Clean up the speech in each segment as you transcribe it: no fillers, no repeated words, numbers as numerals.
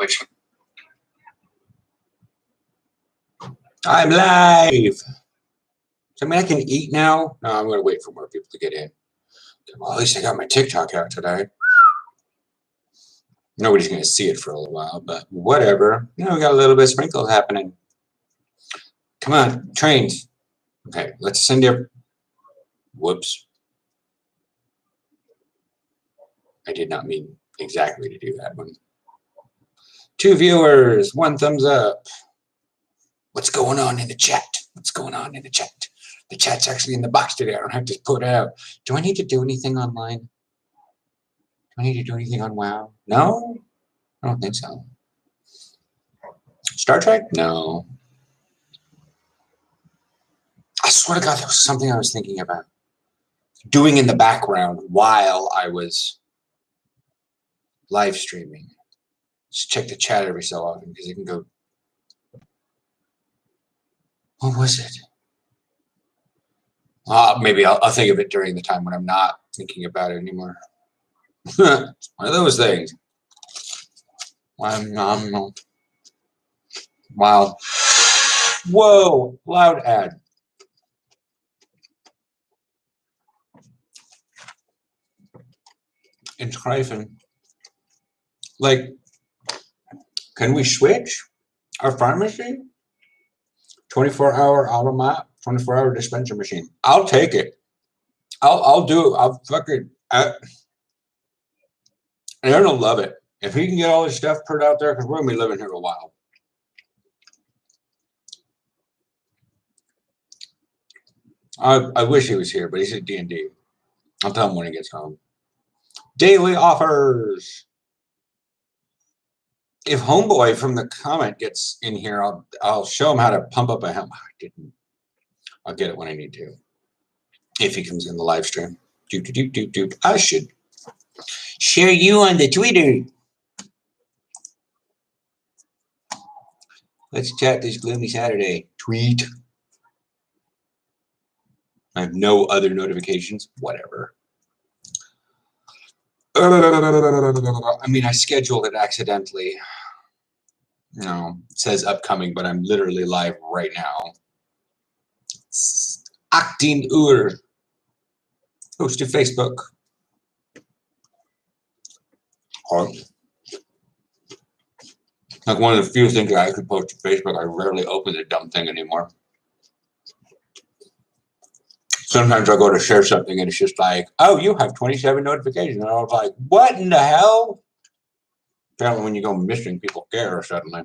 sandwich. I'm live. So, I mean, I can eat now. No, I'm going to wait for more people to get in. Well, at least I got my TikTok out today. Nobody's going to see it for a little while, but whatever. You know, we got a little bit of sprinkles happening. Come on, trains. Okay, let's send you. Whoops. I did not mean exactly to do that one. 2 viewers, 1 thumbs up. What's going on in the chat? What's going on in the chat? The chat's actually in the box today. I don't have to put it out. Do I need to do anything online? Do I need to do anything on WoW? No? I don't think so. Star Trek? No. I swear to God, that was something I was thinking about doing in the background while I was live streaming. Just check the chat every so often because it can go. What was it? Maybe I'll think of it during the time when I'm not thinking about it anymore. It's one of those things. Wow. Whoa, loud ad. In Schreifen. Like, can we switch our pharmacy? 24-hour automat, 24-hour dispenser machine. I'll take it. I'll do it. I'll fucking. Aaron will love it if he can get all his stuff put out there because we're gonna be living here a while. I wish he was here, but he's at D&D. I'll tell him when he gets home. Daily offers. If Homeboy from the comment gets in here, I'll show him how to pump up a helmet. I didn't. I'll get it when I need to. If he comes in the live stream. I should share you on the Twitter. Let's chat this gloomy Saturday. Tweet. I have no other notifications. Whatever. I mean, I scheduled it accidentally. No, it says upcoming, but I'm literally live right now. 18 Uhr. Post to Facebook. Or, like one of the few things I could post to Facebook. I rarely open the dumb thing anymore. Sometimes I'll go to share something and it's just like, oh, you have 27 notifications. And I was like, what in the hell? Apparently when you go missing, people care suddenly.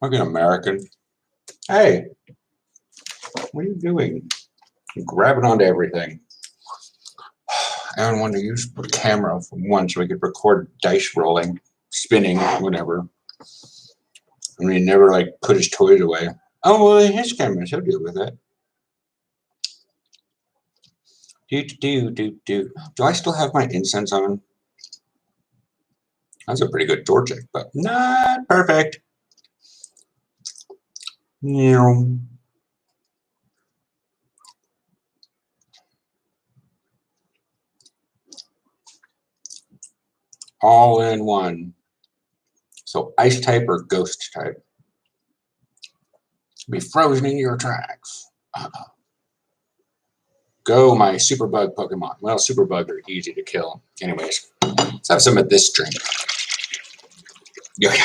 Fucking American. Hey, what are you doing? You're grabbing onto everything. Aaron wanted to use the camera for once so we could record dice rolling, spinning, whatever. I mean, he never like put his toys away. Oh, well, his cameras, he'll deal with it. Do I still have my incense on? That's a pretty good door check, but not perfect. All in one. So ice type or ghost type. Be frozen in your tracks. Go, my super bug Pokemon. Well, super bug are easy to kill. Anyways, let's have some of this drink. Yeah.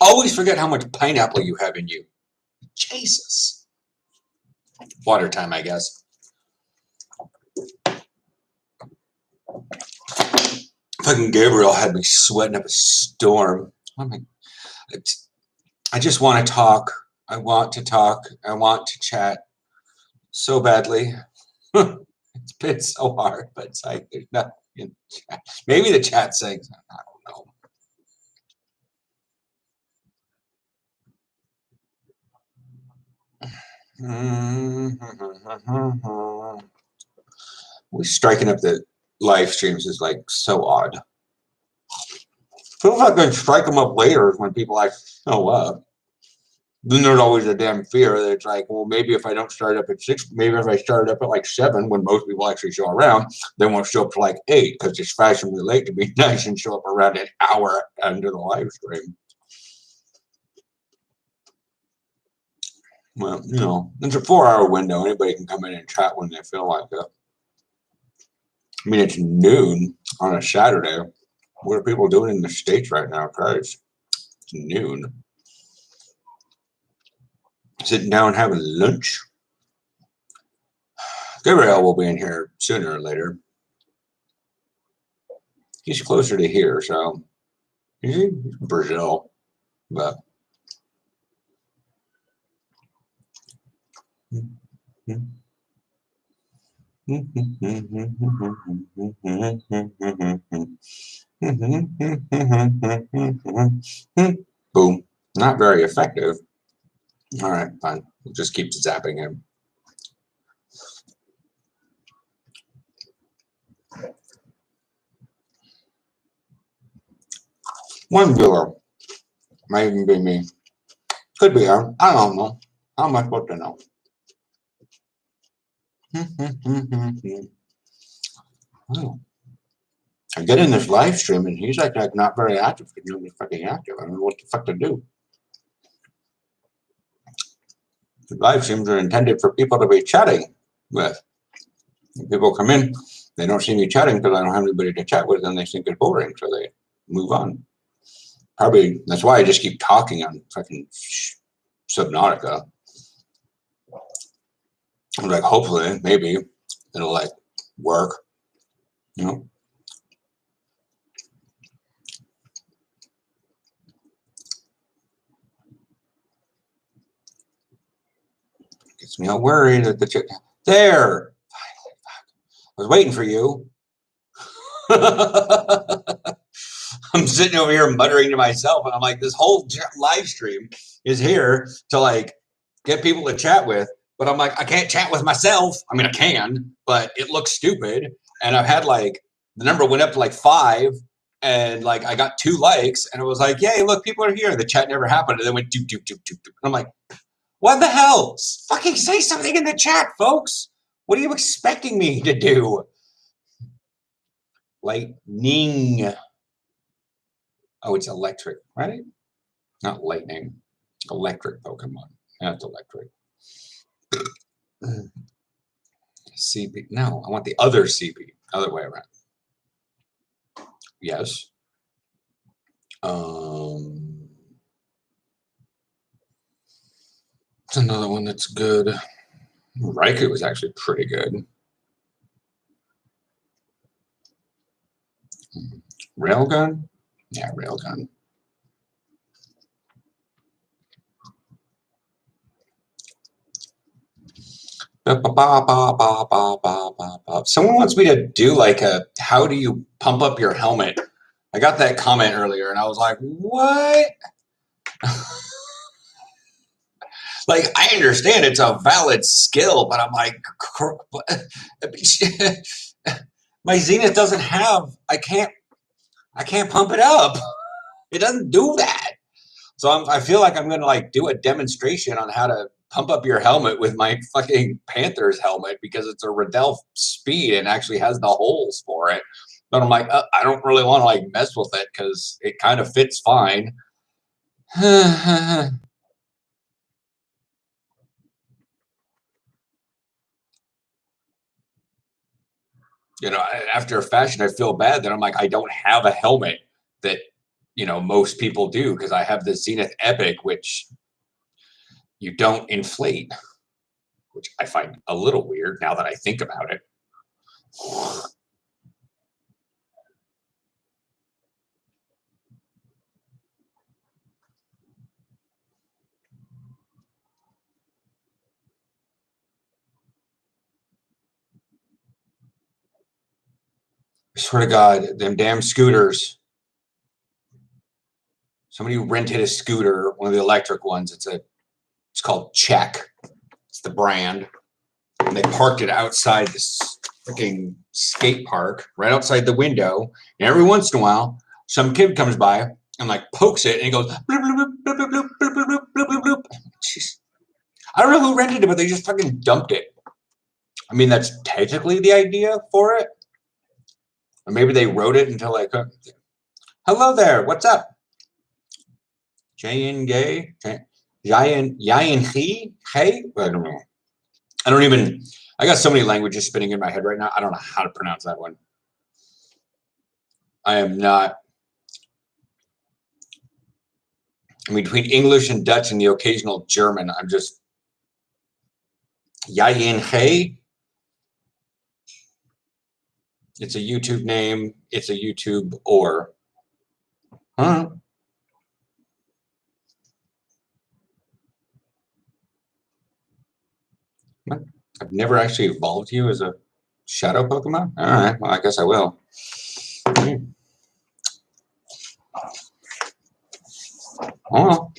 Always forget how much pineapple you have in you. Jesus. Water time, I guess. Fucking Gabriel had me sweating up a storm. I just want to talk. I want to talk. I want to chat so badly. It's been so hard, but it's like there's nothing in the chat. Maybe the chat saying, I don't know. We're striking up the live streams is like so odd. Feels like I strike them up later when people like show up. Then there's always a damn fear that it's like, well, maybe if I don't start up at 6, maybe if I start up at like 7, when most people actually show around, they won't show up to like 8 because it's fashionably late to be nice and show up around an hour into the live stream. Well, you know, it's a 4-hour window. Anybody can come in and chat when they feel like it. I mean, it's noon on a Saturday. What are people doing in the States right now, guys? It's noon. Sitting down having lunch. Gabriel will be in here sooner or later. He's closer to here, so he's Brazil, but boom. Not very effective. All right, fine. We'll just keep zapping him. One viewer. Might even be me. Could be her. I don't know. How am I supposed to know? Oh. I get in this live stream and he's like not very active because nobody's fucking active. I don't know what the fuck to do. The live streams are intended for people to be chatting with. When people come in, they don't see me chatting because I don't have anybody to chat with and they think it's boring, so they move on. Probably that's why I just keep talking on fucking Subnautica. I'm like, hopefully, maybe it'll like work, you know. Gets me all worried that the chick there. I was waiting for you. I'm sitting over here muttering to myself, and I'm like, this whole live stream is here to like get people to chat with, but I'm like, I can't chat with myself. I mean, I can, but it looks stupid. And I've had like the number went up to like 5, and like I got 2 likes, and it was like, yay, look, people are here. The chat never happened, and then went doop doop doop doop doop. And I'm like, what the hell? Fucking say something in the chat, folks. What are you expecting me to do? Lightning. Oh, it's electric, right? Not lightning. Electric Pokemon. That's electric. CP. No, I want the other CP. Other way around. Yes. It's another one that's good. Raikou was actually pretty good. Railgun? Yeah, Railgun. Someone wants me to do like a how do you pump up your helmet? I got that comment earlier and I was like, what? Like, I understand it's a valid skill, but I'm like, my Zenith doesn't have, I can't pump it up. It doesn't do that. So I feel like I'm going to like do a demonstration on how to pump up your helmet with my fucking Panthers helmet because it's a Riddell speed and actually has the holes for it. But I'm like, I don't really want to like mess with it because it kind of fits fine. You know, after a fashion, I feel bad that I'm like, I don't have a helmet that, you know, most people do because I have the Zenith Epic, which you don't inflate, which I find a little weird now that I think about it. I swear to God, them damn scooters. Somebody rented a scooter, one of the electric ones. It's called Check. It's the brand. And they parked it outside this freaking skate park, right outside the window. And every once in a while, some kid comes by and like pokes it and he goes bloop, bloop, bloop, bloop, bloop, bloop, bloop, bloop, bloop, bloop. Jeez. I don't know who rented it, but they just fucking dumped it. I mean, that's technically the idea for it. Or maybe they wrote it until like, hello there, what's up? Jayan Gay? Yayan He? Hey? I don't know. I got so many languages spinning in my head right now. I don't know how to pronounce that one. I am not. I mean, between English and Dutch and the occasional German, I'm just. Yayan He? It's a YouTube name. It's a YouTube or. Huh? I've never actually evolved you as a shadow Pokemon? All right, well, I guess I will. Oh,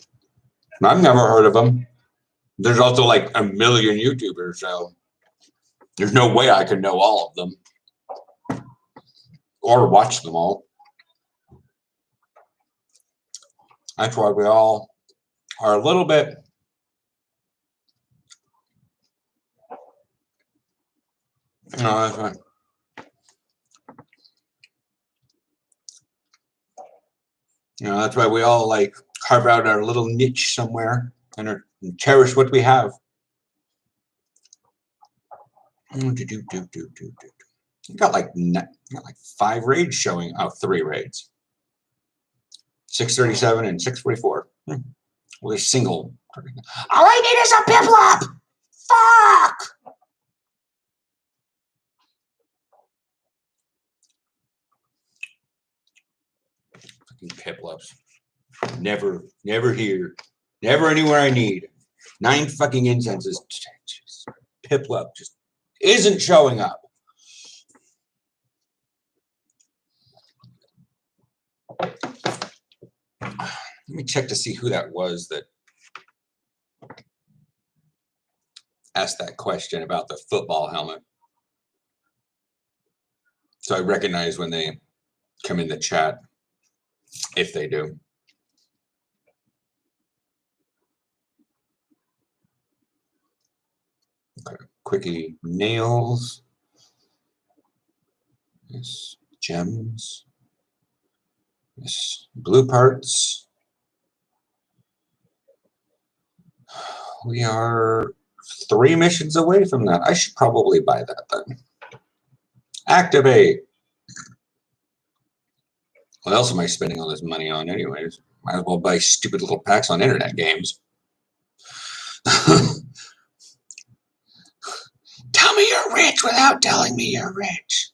I've never heard of them. There's also like a million YouTubers, so there's no way I could know all of them or watch them all. That's why we all are a little bit. No, that's fine. That's why we all like carve out our little niche somewhere and cherish what we have. You got like 5 raids showing. Oh, 3 raids. 637 and 644. Well, there's single. All I need is a Piplup! Fuck! Fucking Piplups. Never here. Never anywhere I need. 9 fucking incenses. Piplup just isn't showing up. Let me check to see who that was that asked that question about the football helmet. So I recognize when they come in the chat, if they do. Okay, quickie nails. Yes, gems. Yes, blue parts. We are 3 missions away from that. I should probably buy that then. Activate. What else am I spending all this money on anyways? Might as well buy stupid little packs on internet games. Tell me you're rich without telling me you're rich.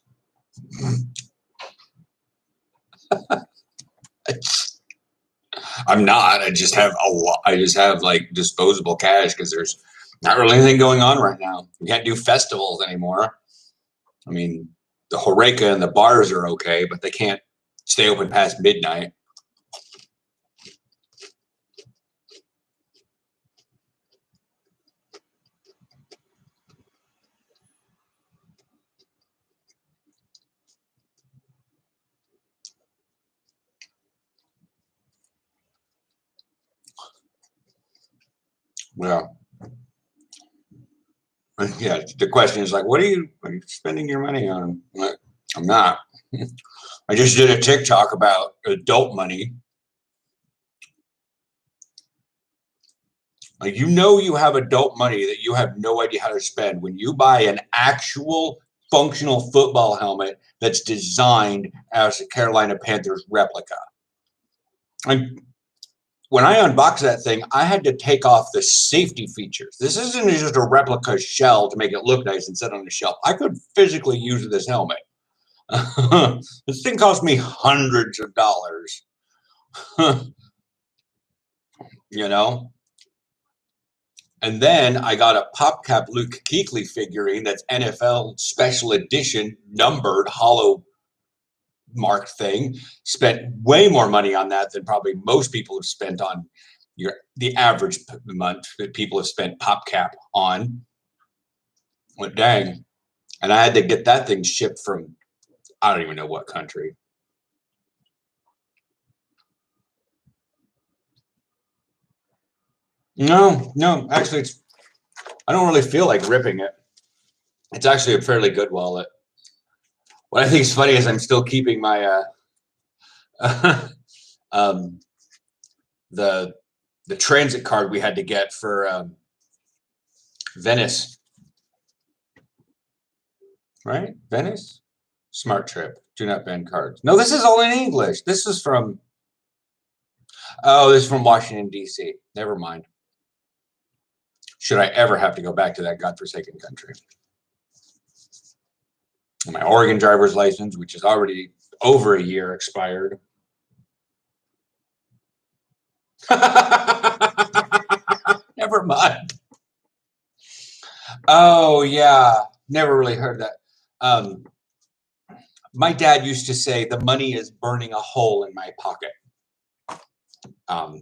I'm not. I just have a lot. I just have like disposable cash because there's not really anything going on right now. We can't do festivals anymore. I mean, the Horeca and the bars are okay, but they can't stay open past midnight. Well, yeah. The question is like, what are you spending your money on? I'm not. I just did a TikTok about adult money. Like, you have adult money that you have no idea how to spend when you buy an actual functional football helmet that's designed as a Carolina Panthers replica. And when I unboxed that thing, I had to take off the safety features. This isn't just a replica shell to make it look nice and sit on the shelf. I could physically use this helmet. This thing cost me hundreds of dollars. You know? And then I got a PopCap Luke Kuechly figurine that's NFL special edition, numbered, hollow marked thing. Spent way more money on that than probably most people have spent on the average month that people have spent PopCap on. Well, dang. And I had to get that thing shipped from, I don't even know what country. No, actually, I don't really feel like ripping it. It's actually a fairly good wallet. What I think is funny is I'm still keeping my the transit card we had to get for Venice, right? Venice, Smart Trip. Do not ban cards. No, this is all in English. This is from this is from Washington D.C. Never mind. Should I ever have to go back to that godforsaken country? And my Oregon driver's license, which is already over a year expired. Never mind. Oh yeah, never really heard that. My dad used to say the money is burning a hole in my pocket. I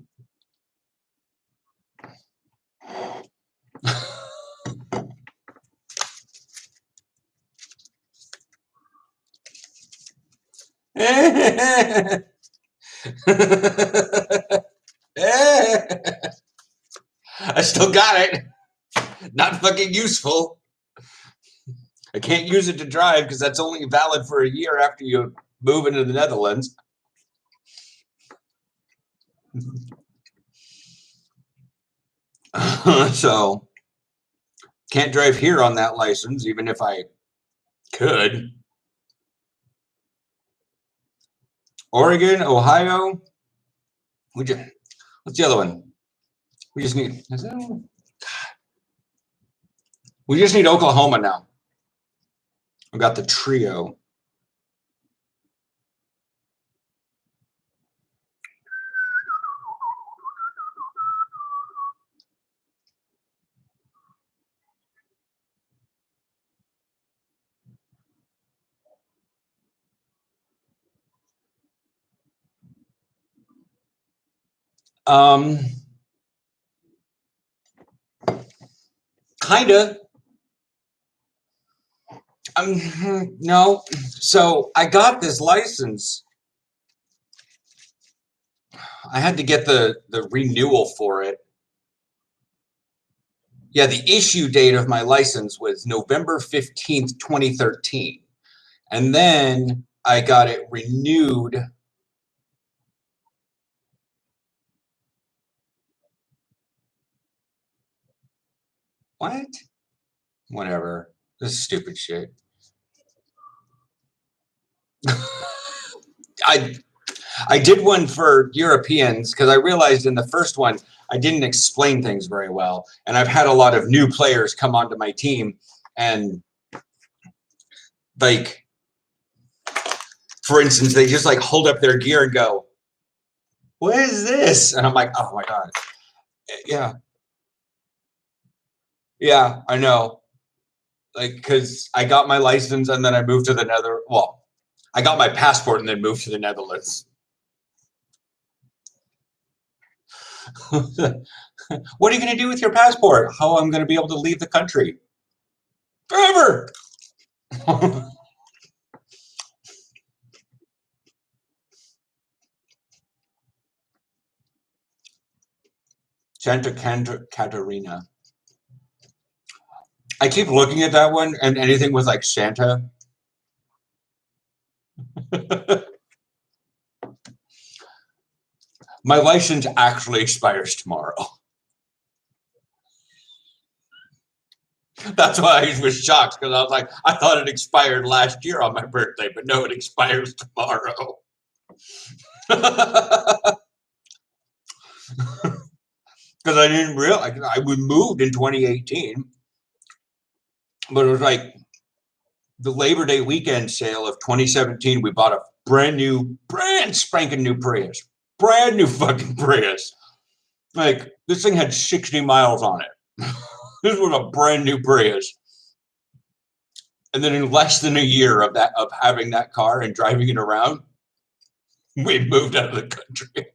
still got it. Not fucking useful. I can't use it to drive because that's only valid for a year after you move into the Netherlands. So can't drive here on that license, even if I could. Oregon, Ohio. What's the other one? We just need. We just need Oklahoma now. I've got the trio. Kinda. No. So I got this license. I had to get the renewal for it. Yeah, the issue date of my license was November 15th, 2013. And then I got it renewed. What? Whatever. This is stupid shit. I did one for Europeans because I realized in the first one I didn't explain things very well, and I've had a lot of new players come onto my team, and like, for instance, they just like hold up their gear and go, "What is this?" And I'm like, "Oh my god, yeah, I know." Like, because I got my license and then I moved to the Netherlands. Well, I got my passport and then moved to the Netherlands. What are you going to do with your passport? How I'm going to be able to leave the country? Forever. Santa Catarina. I keep looking at that one and anything with like Santa. My license actually expires tomorrow. That's why I was shocked because I was like, I thought it expired last year on my birthday, but no, it expires tomorrow. Because I didn't realize we moved in 2018, but it was like the Labor Day weekend sale of 2017. We bought a brand spanking new Prius, brand new fucking Prius. Like, this thing had 60 miles on it. This was a brand new Prius. And then in less than a year of having that car and driving it around, we moved out of the country.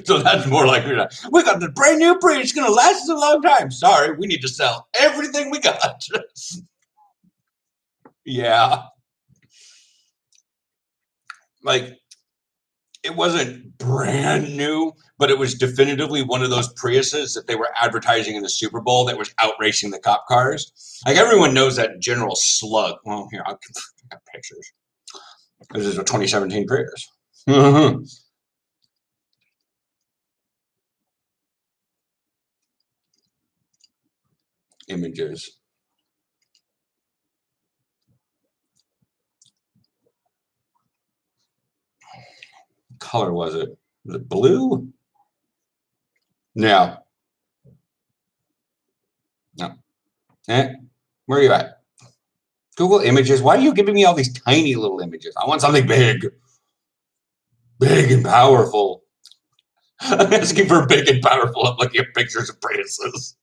So that's more like, we got the brand new Prius. It's going to last us a long time. Sorry, we need to sell everything we got. Yeah. Like, it wasn't brand new, but it was definitively one of those Priuses that they were advertising in the Super Bowl that was outracing the cop cars. Like everyone knows that General Slug. Well, here I'll got pictures. This is a 2017 Prius. Mm-hmm. Images. What color was it? Was it blue? No. No. Where are you at? Google Images. Why are you giving me all these tiny little images? I want something big. Big and powerful. I'm asking for big and powerful. I'm looking at pictures of Priuses.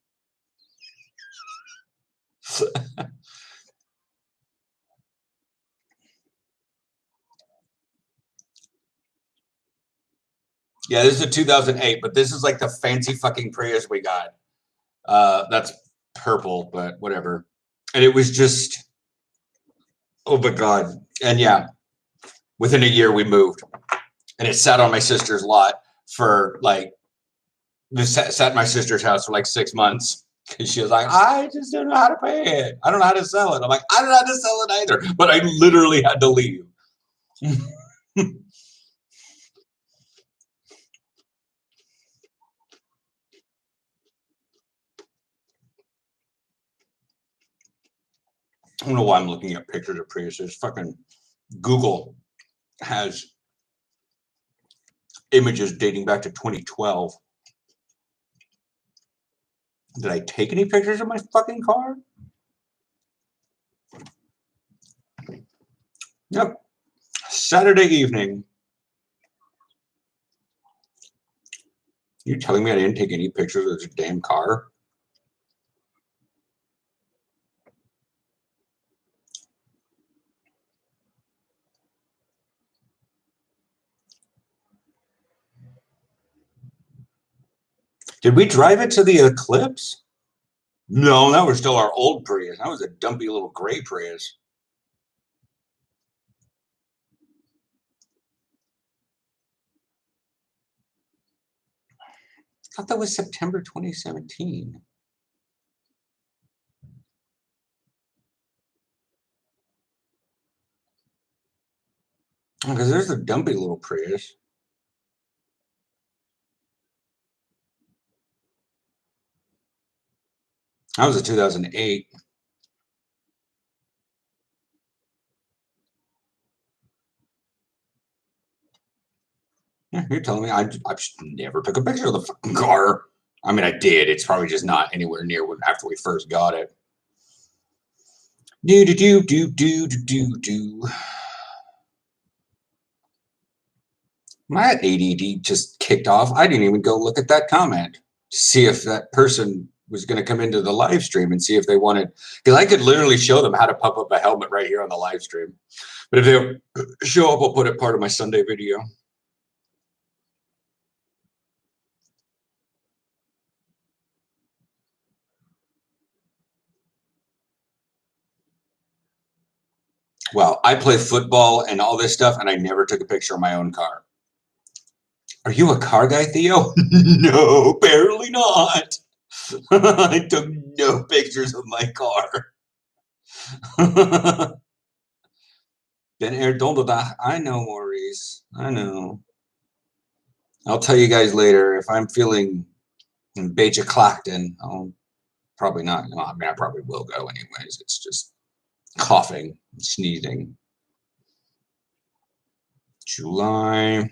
Yeah, this is a 2008, but this is like the fancy fucking Prius we got. That's purple, but whatever. And it was just, oh my God. And yeah, within a year we moved. And it sat on my sister's lot for like, this sat at my sister's house for like 6 months. Because she was like, I just don't know how to pay it. I don't know how to sell it. I'm like, I don't know how to sell it either. But I literally had to leave. I don't know why I'm looking at pictures of Priuses. Fucking Google has images dating back to 2012. Did I take any pictures of my fucking car? Yep. Saturday evening. You telling me I didn't take any pictures of this damn car? Did we drive it to the Eclipse? No, that was still our old Prius. That was a dumpy little gray Prius. I thought that was September 2017. Because there's the dumpy little Prius. That was a 2008. You're telling me I just never took a picture of the fucking car. I mean, I did. It's probably just not anywhere near when after we first got it. Do do do do do do do. My ADD just kicked off. I didn't even go look at that comment to see if that person was going to come into the live stream and see if they wanted, because I could literally show them how to pump up a helmet right here on the live stream. But if they show up, I'll put it part of my Sunday video. Well, I play football and all this stuff, and I never took a picture of my own car. Are you a car guy, Theo? No, apparently not. I took no pictures of my car. Ben Air Dondoda. I know, Maurice. I know. I'll tell you guys later if I'm feeling Beja Clacton. I'll probably not. Well, I mean, I probably will go anyways. It's just coughing, sneezing. July.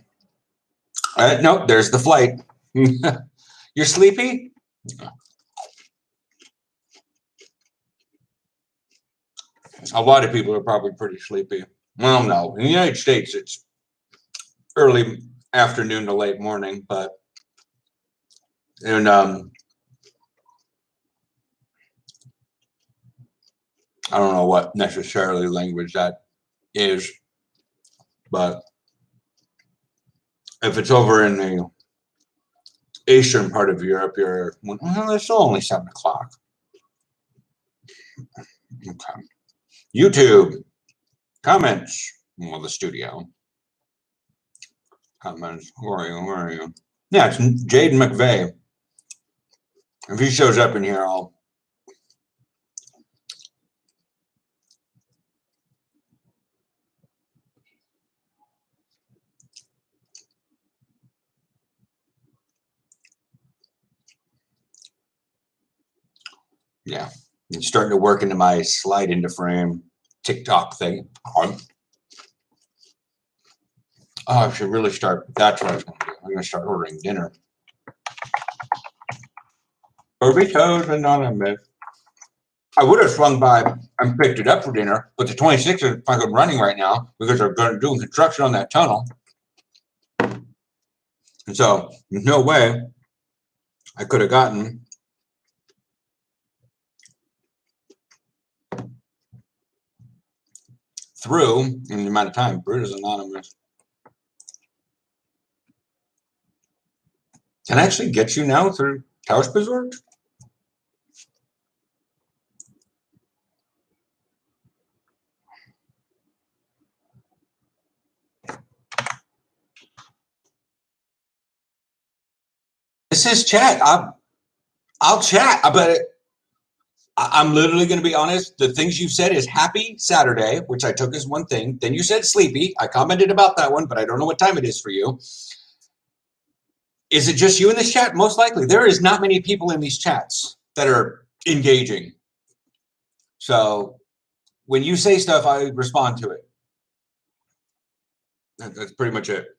Nope, there's the flight. You're sleepy? A lot of people are probably pretty sleepy. Well, no. In the United States, it's early afternoon to late morning, but in I don't know what necessarily language that is, but if it's over in the eastern part of Europe, well, it's still only 7 o'clock. Okay. YouTube comments. Well, the studio. comments. Where are you? Where are you? Yeah, it's Jaden McVeigh. If he shows up in here, I'll. Yeah, it's starting to work into my slide into frame TikTok thing. Oh, I should really start. That's what I was going to do. I'm going to start ordering dinner. Burritos Anonymous. I would have swung by and picked it up for dinner, but the 26 is fucking running right now because they're doing construction on that tunnel. And so there's no way I could have gotten through in the amount of time. Burritos Anonymous. Can I actually get you now through Tausch Resort? This is chat. I'll chat, but I'm literally going to be honest. The things you've said is happy Saturday, which I took as one thing. Then you said sleepy. I commented about that one, but I don't know what time it is for you. Is it just you in this chat? Most likely. There is not many people in these chats that are engaging. So when you say stuff, I respond to it. That's pretty much it.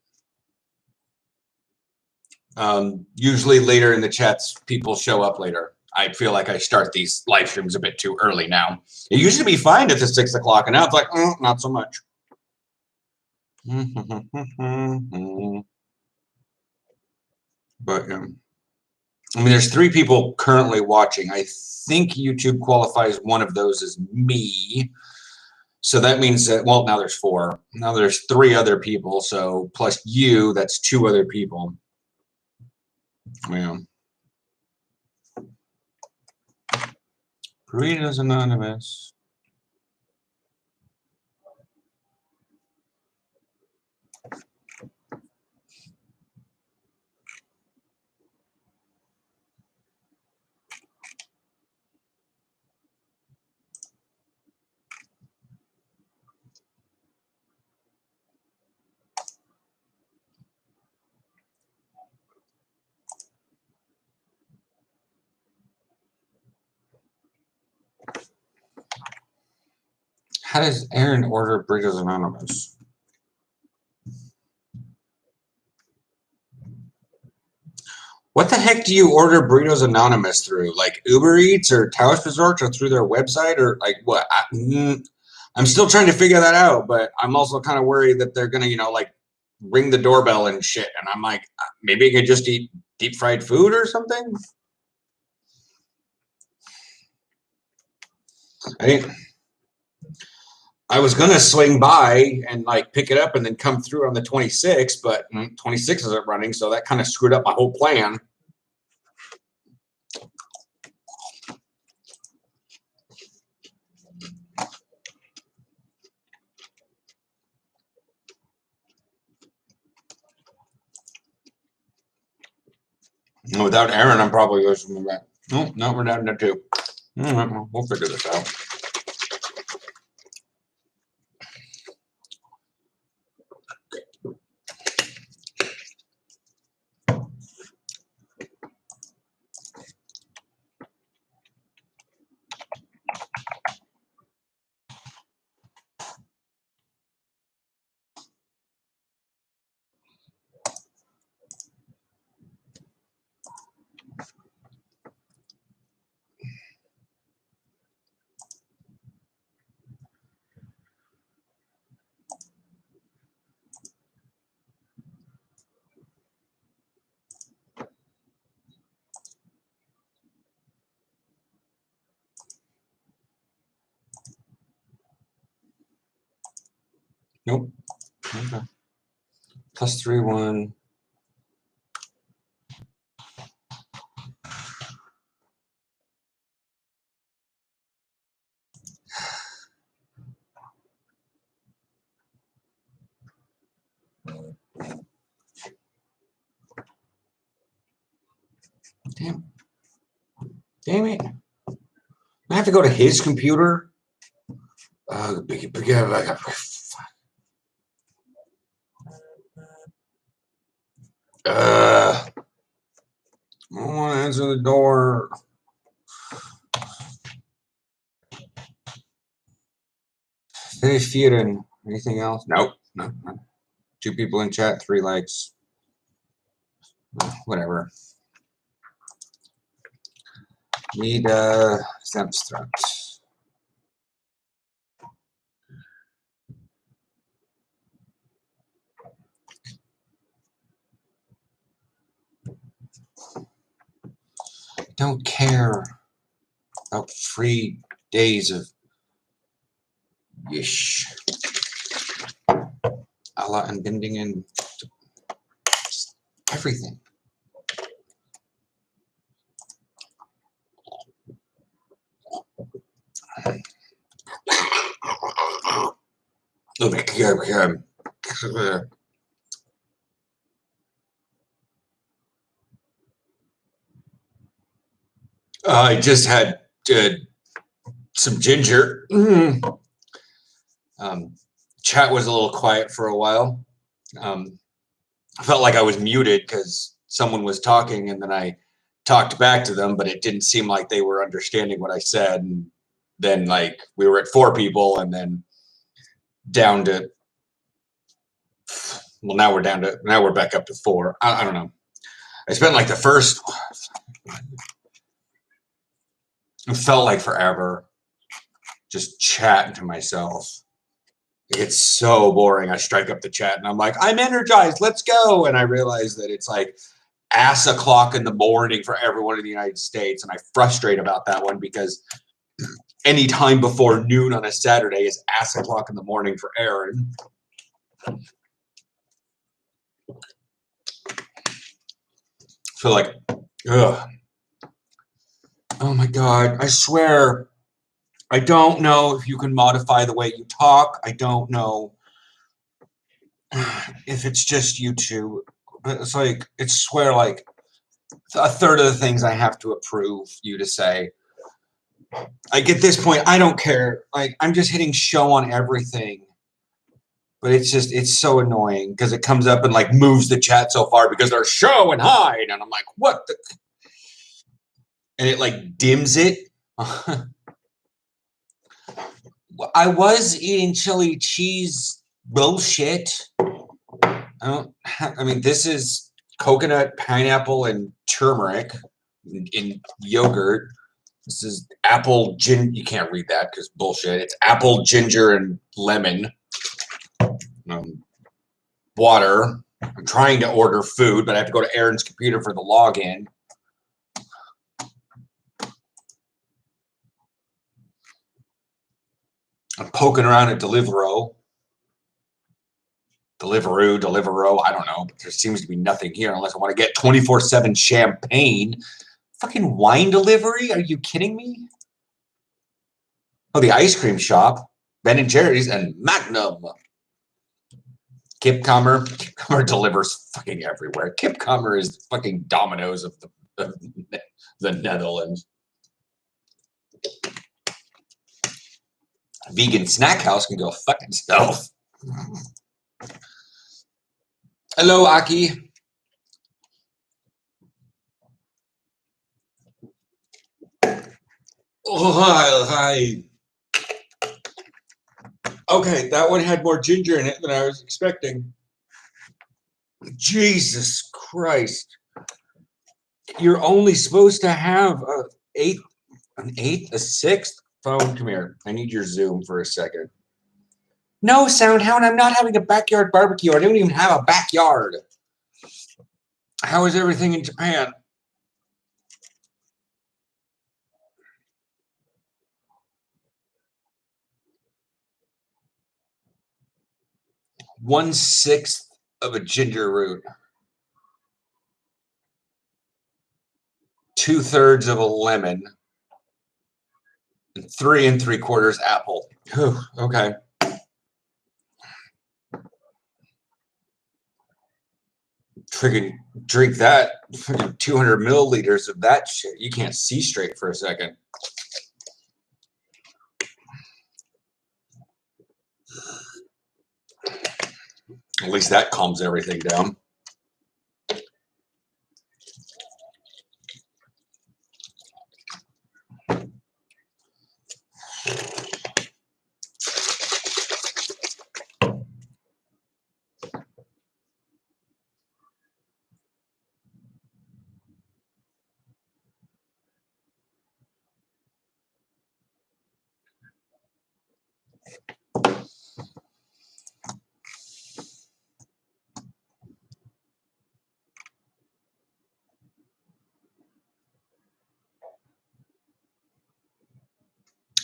Usually later in the chats, people show up later. I feel like I start these live streams a bit too early now. It used to be fine at the 6 o'clock, and now it's like, not so much. But I mean, there's 3 people currently watching. I think YouTube qualifies one of those as me. So that means that, well, now there's 4. Now there's 3 other people. So plus you, that's 2 other people. Yeah. Burritos Anonymous. How does Aaron order Burritos Anonymous? What the heck do you order Burritos Anonymous through? Like Uber Eats or Tausch Resorts or through their website or like what? I'm still trying to figure that out, but I'm also kind of worried that they're going to, like ring the doorbell and shit. And I'm like, maybe I could just eat deep fried food or something. I was going to swing by and like pick it up and then come through on the 26th, but 26 isn't running. So that kind of screwed up my whole plan. Without Aaron, I'm probably listening back. Oh, no, we're down to 2. All right, well, we'll figure this out. Nope. Okay. +3, 1. Damn it. I have to go to his computer. I don't want to answer the door. Finish feuding. Anything else? Nope. No. 2 people in chat, 3 likes. Whatever. Need substruct. Don't care about free days of yish. Allah and bending in everything. Oh my God. I just had some ginger. Chat was a little quiet for a while. I felt like I was muted because someone was talking, and then I talked back to them, but it didn't seem like they were understanding what I said. And then, like, we were at 4 people, and then down to, well, now we're back up to 4. I don't know. I spent like the first, it felt like forever just chatting to myself. It's so boring. I strike up the chat and I'm like, I'm energized, let's go. And I realize that it's like ass o'clock in the morning for everyone in the United States. And I frustrate about that one because any time before noon on a Saturday is ass o'clock in the morning for Aaron. So like, ugh. Oh my God, I swear, I don't know if you can modify the way you talk. I don't know if it's just you two, but it's like, it's swear like a third of the things I have to approve you to say. Like at this point, I don't care. Like I'm just hitting show on everything. But it's just, it's so annoying because it comes up and like moves the chat so far because there's show and hide. And I'm like, what the? And it like dims it. I was eating chili cheese bullshit. I mean, this is coconut, pineapple, and turmeric in yogurt. This is apple, you can't read that because bullshit. It's apple, ginger, and lemon. Water. I'm trying to order food, but I have to go to Aaron's computer for the login. I'm poking around at Deliveroo, I don't know, but there seems to be nothing here unless I want to get 24/7 champagne. Fucking wine delivery? Are you kidding me? Oh, the ice cream shop, Ben & Jerry's, and Magnum. Kipcomer delivers fucking everywhere. Kipcomer is the fucking Domino's of the Netherlands. Vegan Snack House can go fuck itself. Hello, Aki. Oh, hi. Okay, that one had more ginger in it than I was expecting. Jesus Christ. You're only supposed to have an eighth, a sixth phone. Come here. I need your Zoom for a second. No, Soundhound, I'm not having a backyard barbecue. I don't even have a backyard. How is everything in Japan? One-sixth of a ginger root. 2/3 of a lemon. And 3 3/4 apple. Whew, okay. Friggin' drink that, friggin' 200 milliliters of that shit. You can't see straight for a second. At least that calms everything down.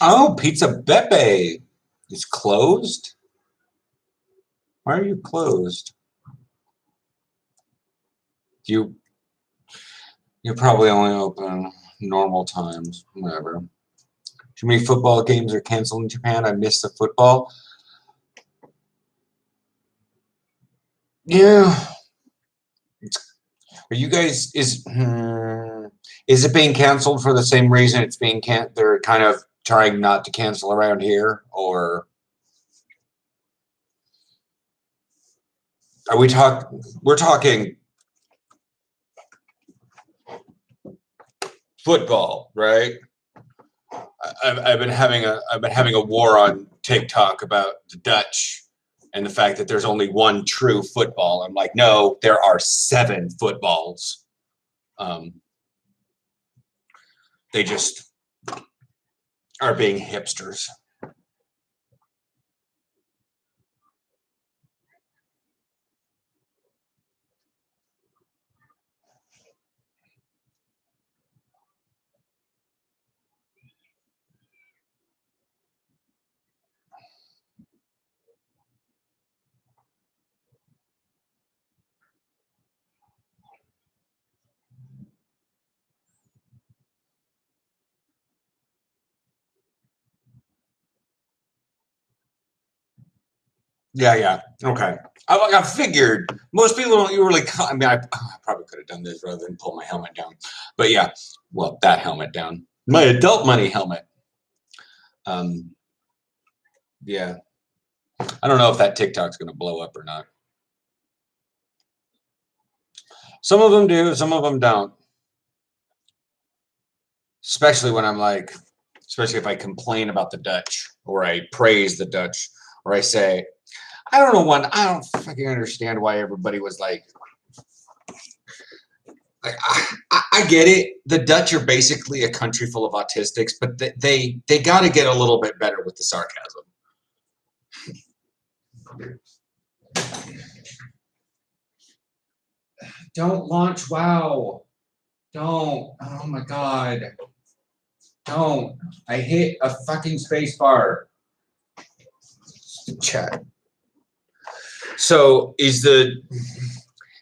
Oh, Pizza Beppe is closed? Why are you closed? You're probably only open normal times, whatever. Too many football games are canceled in Japan. I miss the football. Yeah. Are you guys is it being canceled for the same reason it's being they're kind of trying not to cancel around here, or are we're talking football, right? I've been having a war on TikTok about the Dutch and the fact that there's only one true football. I'm like, no, there are 7 footballs. They just are being hipsters. Yeah. Okay. I figured most people don't really. I mean, I probably could have done this rather than pull my helmet down. But yeah, well, that helmet down. My adult money helmet. Yeah. I don't know if that TikTok's going to blow up or not. Some of them do, some of them don't. Especially when I'm like, especially if I complain about the Dutch or I praise the Dutch or I say, I don't fucking understand why everybody was like I get it. The Dutch are basically a country full of autistics, but they got to get a little bit better with the sarcasm. Don't launch WoW. Don't. Oh my god. Don't. I hit a fucking space bar. Chat. So is the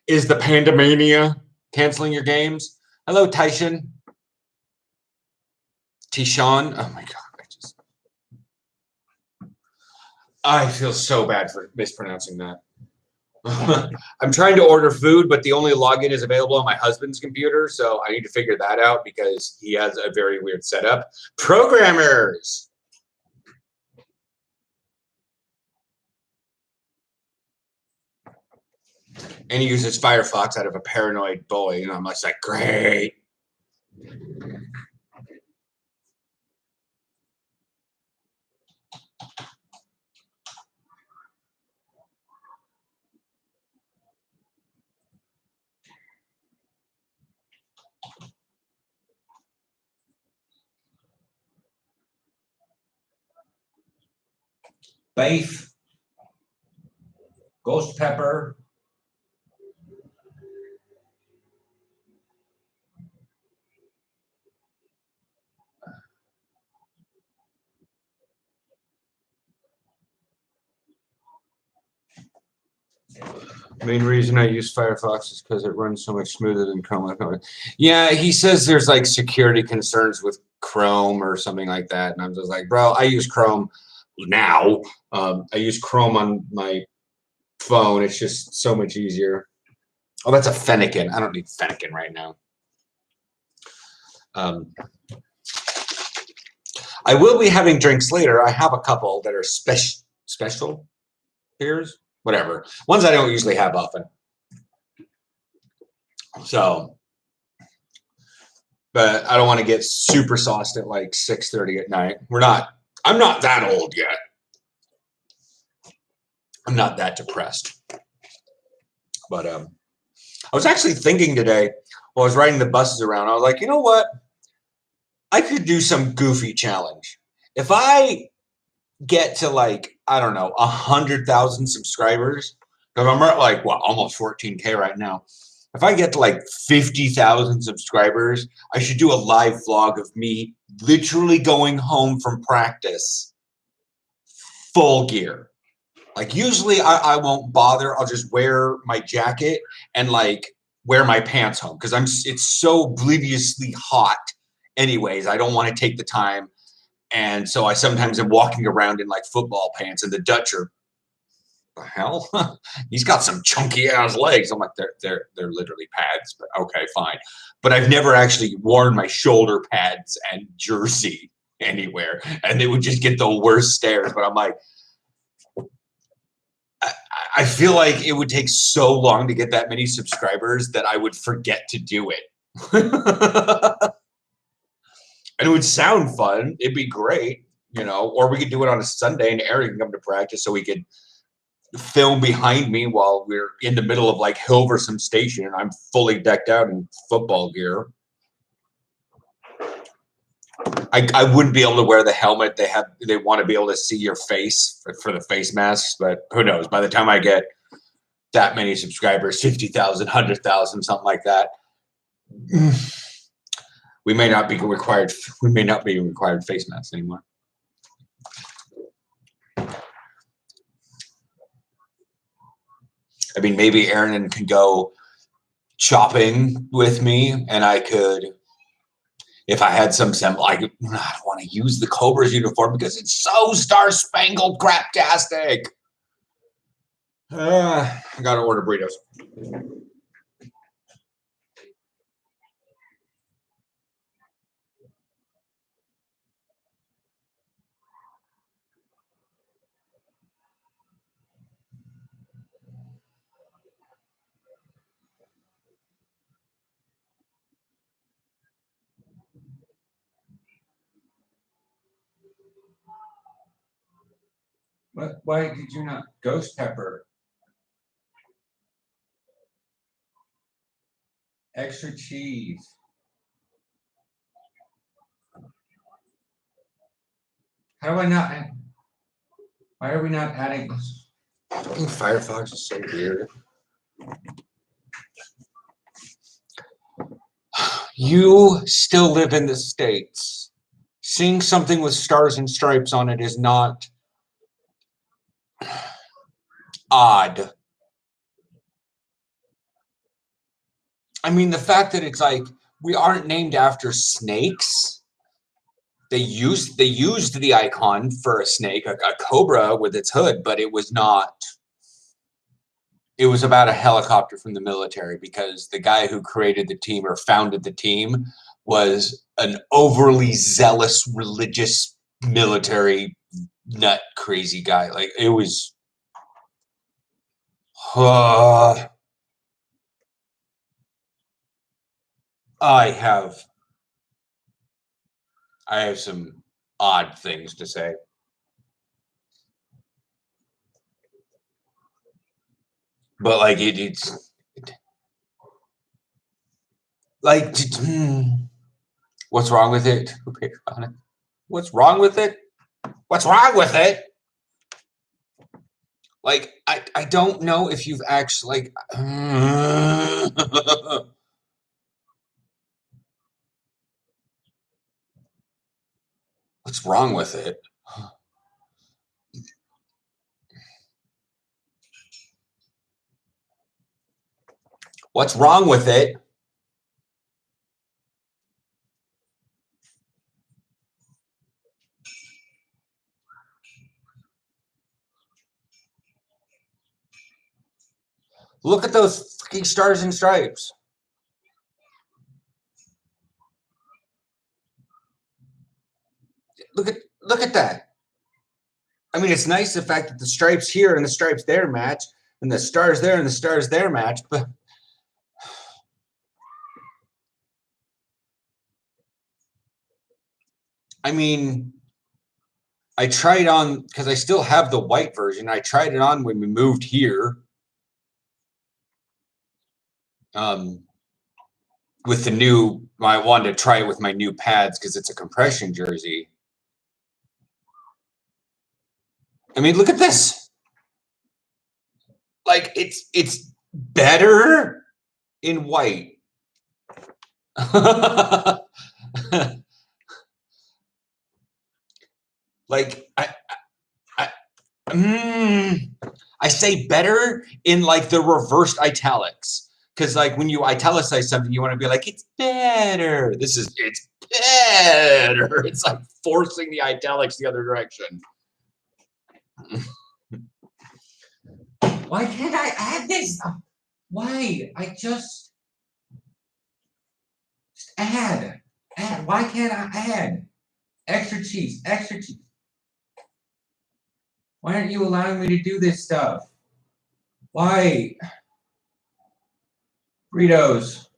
Pandemania canceling your games? Hello, Tyshawn. Tishawn. Oh my god. I feel so bad for mispronouncing that. I'm trying to order food, but the only login is available on my husband's computer, so I need to figure that out because he has a very weird setup. Programmers! And he uses Firefox out of a paranoid boy, and I'm just like, great. Beef, ghost pepper. Main reason I use Firefox is because it runs so much smoother than Chrome. Yeah, he says there's like security concerns with Chrome or something like that, and I'm just like, bro, I use Chrome now. I use Chrome on my phone. It's just so much easier. Oh, that's a Fennekin. I don't need Fennekin right now. I will be having drinks later. I have a couple that are special beers, whatever. Ones I don't usually have often. So, but I don't want to get super sauced at like 6:30 at night. I'm not that old yet. I'm not that depressed. But I was actually thinking today while I was riding the buses around, I was like, you know what? I could do some goofy challenge. If I get to like, I don't know, 100,000 subscribers, because I'm at like, what, almost 14K right now. If I get to like 50,000 subscribers, I should do a live vlog of me literally going home from practice full gear. Like usually I won't bother. I'll just wear my jacket and like wear my pants home because it's so obliviously hot anyways. I don't want to take the time. And so I sometimes am walking around in like football pants, and the Dutch are, the hell? He's got some chunky ass legs. I'm like, they're literally pads, but okay, fine. But I've never actually worn my shoulder pads and jersey anywhere, and they would just get the worst stares. But I'm like, I feel like it would take so long to get that many subscribers that I would forget to do it. And it would sound fun. It'd be great, you know, or we could do it on a Sunday and Aaron can come to practice so we could film behind me while we're in the middle of like Hilversum Station and I'm fully decked out in football gear. I wouldn't be able to wear the helmet. They want to be able to see your face for the face masks, but who knows? By the time I get that many subscribers, 50,000, 100,000, something like that, we may not be required face masks anymore. I mean, maybe Aaron can go shopping with me, and I could, if I had some like, I don't want to use the Cobra's uniform because it's so star-spangled craptastic. I gotta order burritos. Why did you not ghost pepper? Extra cheese. How do I not? Why are we not adding? Firefox is so weird. You still live in the States. Seeing something with stars and stripes on it is not odd. I mean, the fact that it's like we aren't named after snakes. They used the icon for a snake, a cobra with its hood, but it was not. It was about a helicopter from the military because the guy who created the team or founded the team was an overly zealous religious military nut crazy guy. Like it was. I have some odd things to say. But like it's like what's wrong with it? What's wrong with it? What's wrong with it? Like I don't know if you've actually like what's wrong with it? What's wrong with it? Look at those Fucking stars and stripes. Look at that. I mean, it's nice the fact that the stripes here and the stripes there match, and the stars there and the stars there match, but I mean, I tried on, because I still have the white version. I tried it on when we moved here. With the new, I wanted to try it with my new pads because it's a compression jersey. I mean, look at this. Like, it's better in white. Like, I say better in like the reversed italics. Because like when you italicize something, you want to be like, it's better. It's better. It's like forcing the italics the other direction. Why can't I add this? Why? I just add. Why can't I add? Extra cheese, extra cheese. Why aren't you allowing me to do this stuff? Why? Burritos.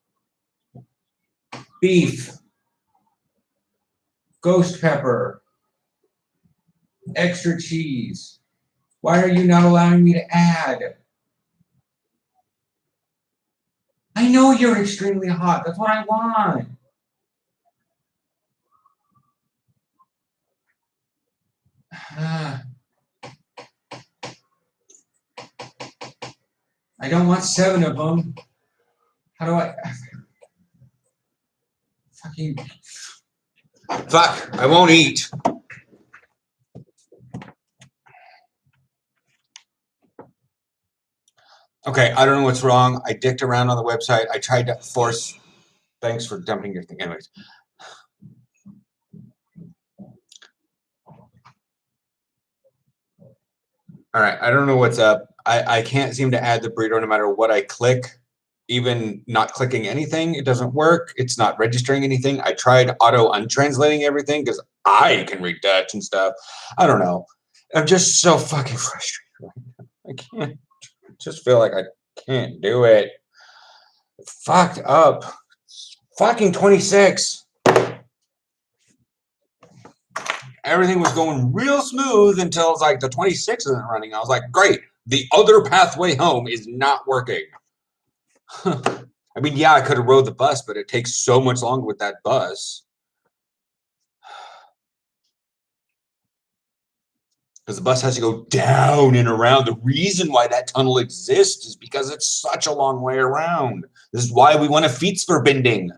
Beef. Ghost pepper. Extra cheese. Why are you not allowing me to add? I know you're extremely hot. That's what I want. I don't want 7 of them. How do I? Fucking. Fuck, I won't eat. Okay, I don't know what's wrong. I dicked around on the website. I tried to force. Thanks for dumping your thing. Anyways. All right, I don't know what's up. I can't seem to add the burrito no matter what I click. Even not clicking anything, it doesn't work. It's not registering anything. I tried auto untranslating everything because I can read Dutch and stuff. I don't know. I'm just so fucking frustrated right now. I can't. I just feel like I can't do it. Fucked up. Fucking 26. Everything was going real smooth until it's like the 26 isn't running. I was like, great. The other pathway home is not working. I mean, yeah, I could have rode the bus, but it takes so much longer with that bus. Because the bus has to go down and around. The reason why that tunnel exists is because it's such a long way around. This is why we want a Fietsverbinding.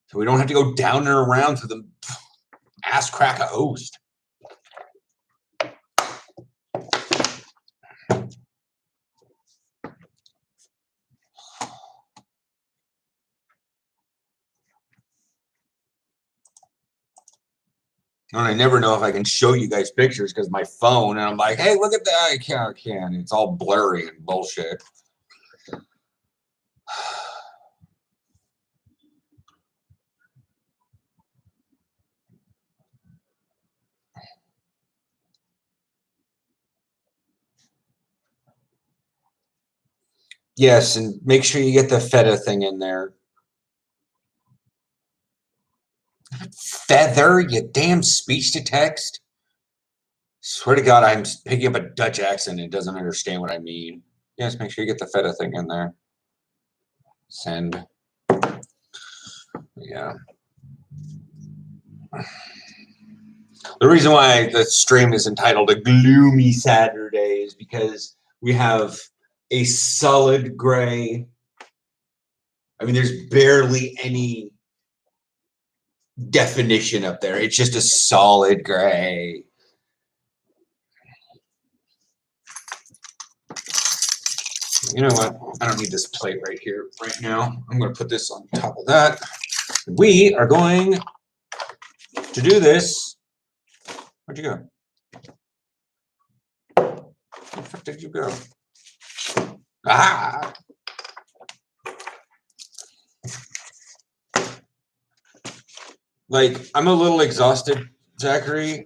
So we don't have to go down and around to the ass crack of Oost. And I never know if I can show you guys pictures because my phone, and I'm like, hey, look at that. I can't. It's all blurry and bullshit. Yes, and make sure you get the feta thing in there. Feather, you damn speech to text. Swear to God, I'm picking up a Dutch accent and it doesn't understand what I mean. Yes, make sure you get the feta thing in there. Send. Yeah. The reason why the stream is entitled A Gloomy Saturday is because we have a solid gray. I mean, there's barely any definition up there. It's just a solid gray. You know what? I don't need this plate right here right now. I'm going to put this on top of that. We are going to do this. Where'd you go? Where the fuck did you go? Ah! Like, I'm a little exhausted, Zachary,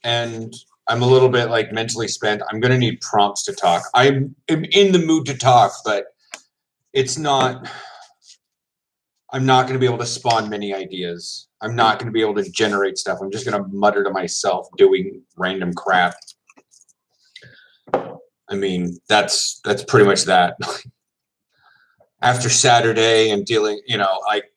and I'm a little bit like mentally spent. I'm gonna need prompts to talk. I'm in the mood to talk, but it's not. I'm not gonna be able to spawn many ideas. I'm not gonna be able to generate stuff. I'm just gonna mutter to myself, doing random crap. I mean, that's pretty much that. After Saturday and dealing, like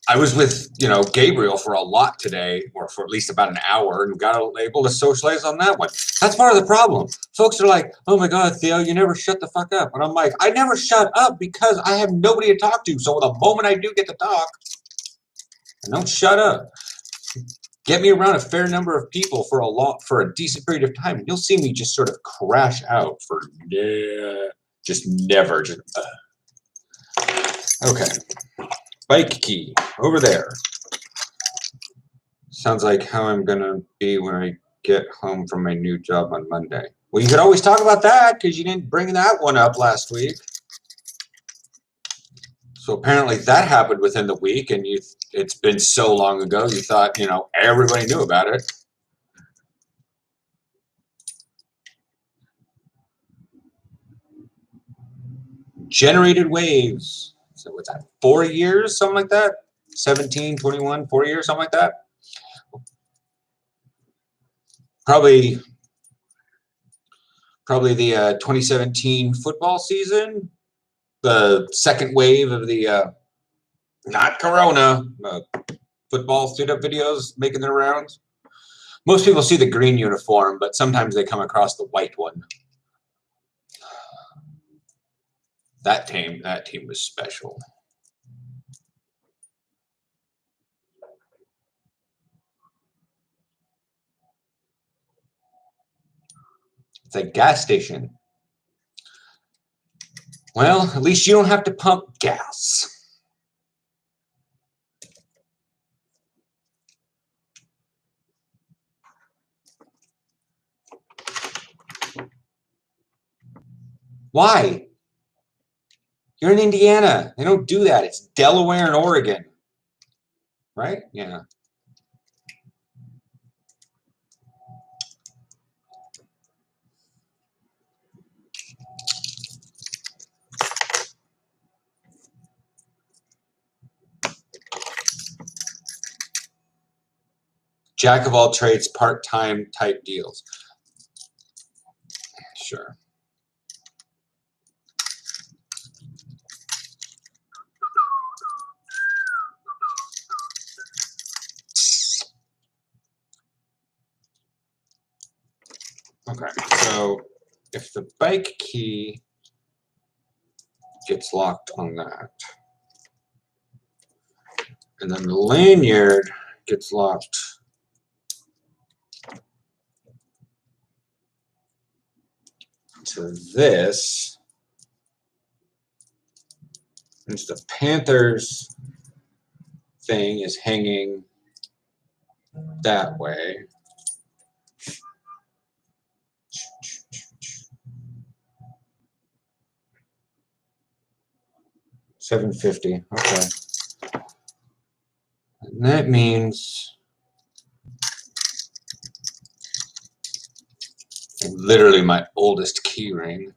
I was with, Gabriel for a lot today, or for at least about an hour, and got able to socialize on that one. That's part of the problem. Folks are like, "Oh my God, Theo, you never shut the fuck up." And I'm like, I never shut up because I have nobody to talk to. So the moment I do get to talk, I don't shut up. Get me around a fair number of people for a decent period of time, and you'll see me just sort of crash out for just never. Okay. Bike key over there. Sounds like how I'm gonna be when I get home from my new job on Monday. Well, you could always talk about that because you didn't bring that one up last week. So apparently that happened within the week, and it's been so long ago you thought, everybody knew about it. Generated waves. So what's that? 4 years, something like that? 17, 21, 4 years, something like that? Probably the 2017 football season, the second wave of the not Corona football student videos making their rounds. Most people see the green uniform, but sometimes they come across the white one. That team was special. It's a gas station. Well, at least you don't have to pump gas. Why? You're in Indiana. They don't do that. It's Delaware and Oregon. Right? Yeah. Jack of all trades, part-time type deals. Sure. Okay, so if the bike key gets locked on that, and then the lanyard gets locked to this, since the Panthers thing is hanging that way. $750. Okay. And that means literally my oldest key ring.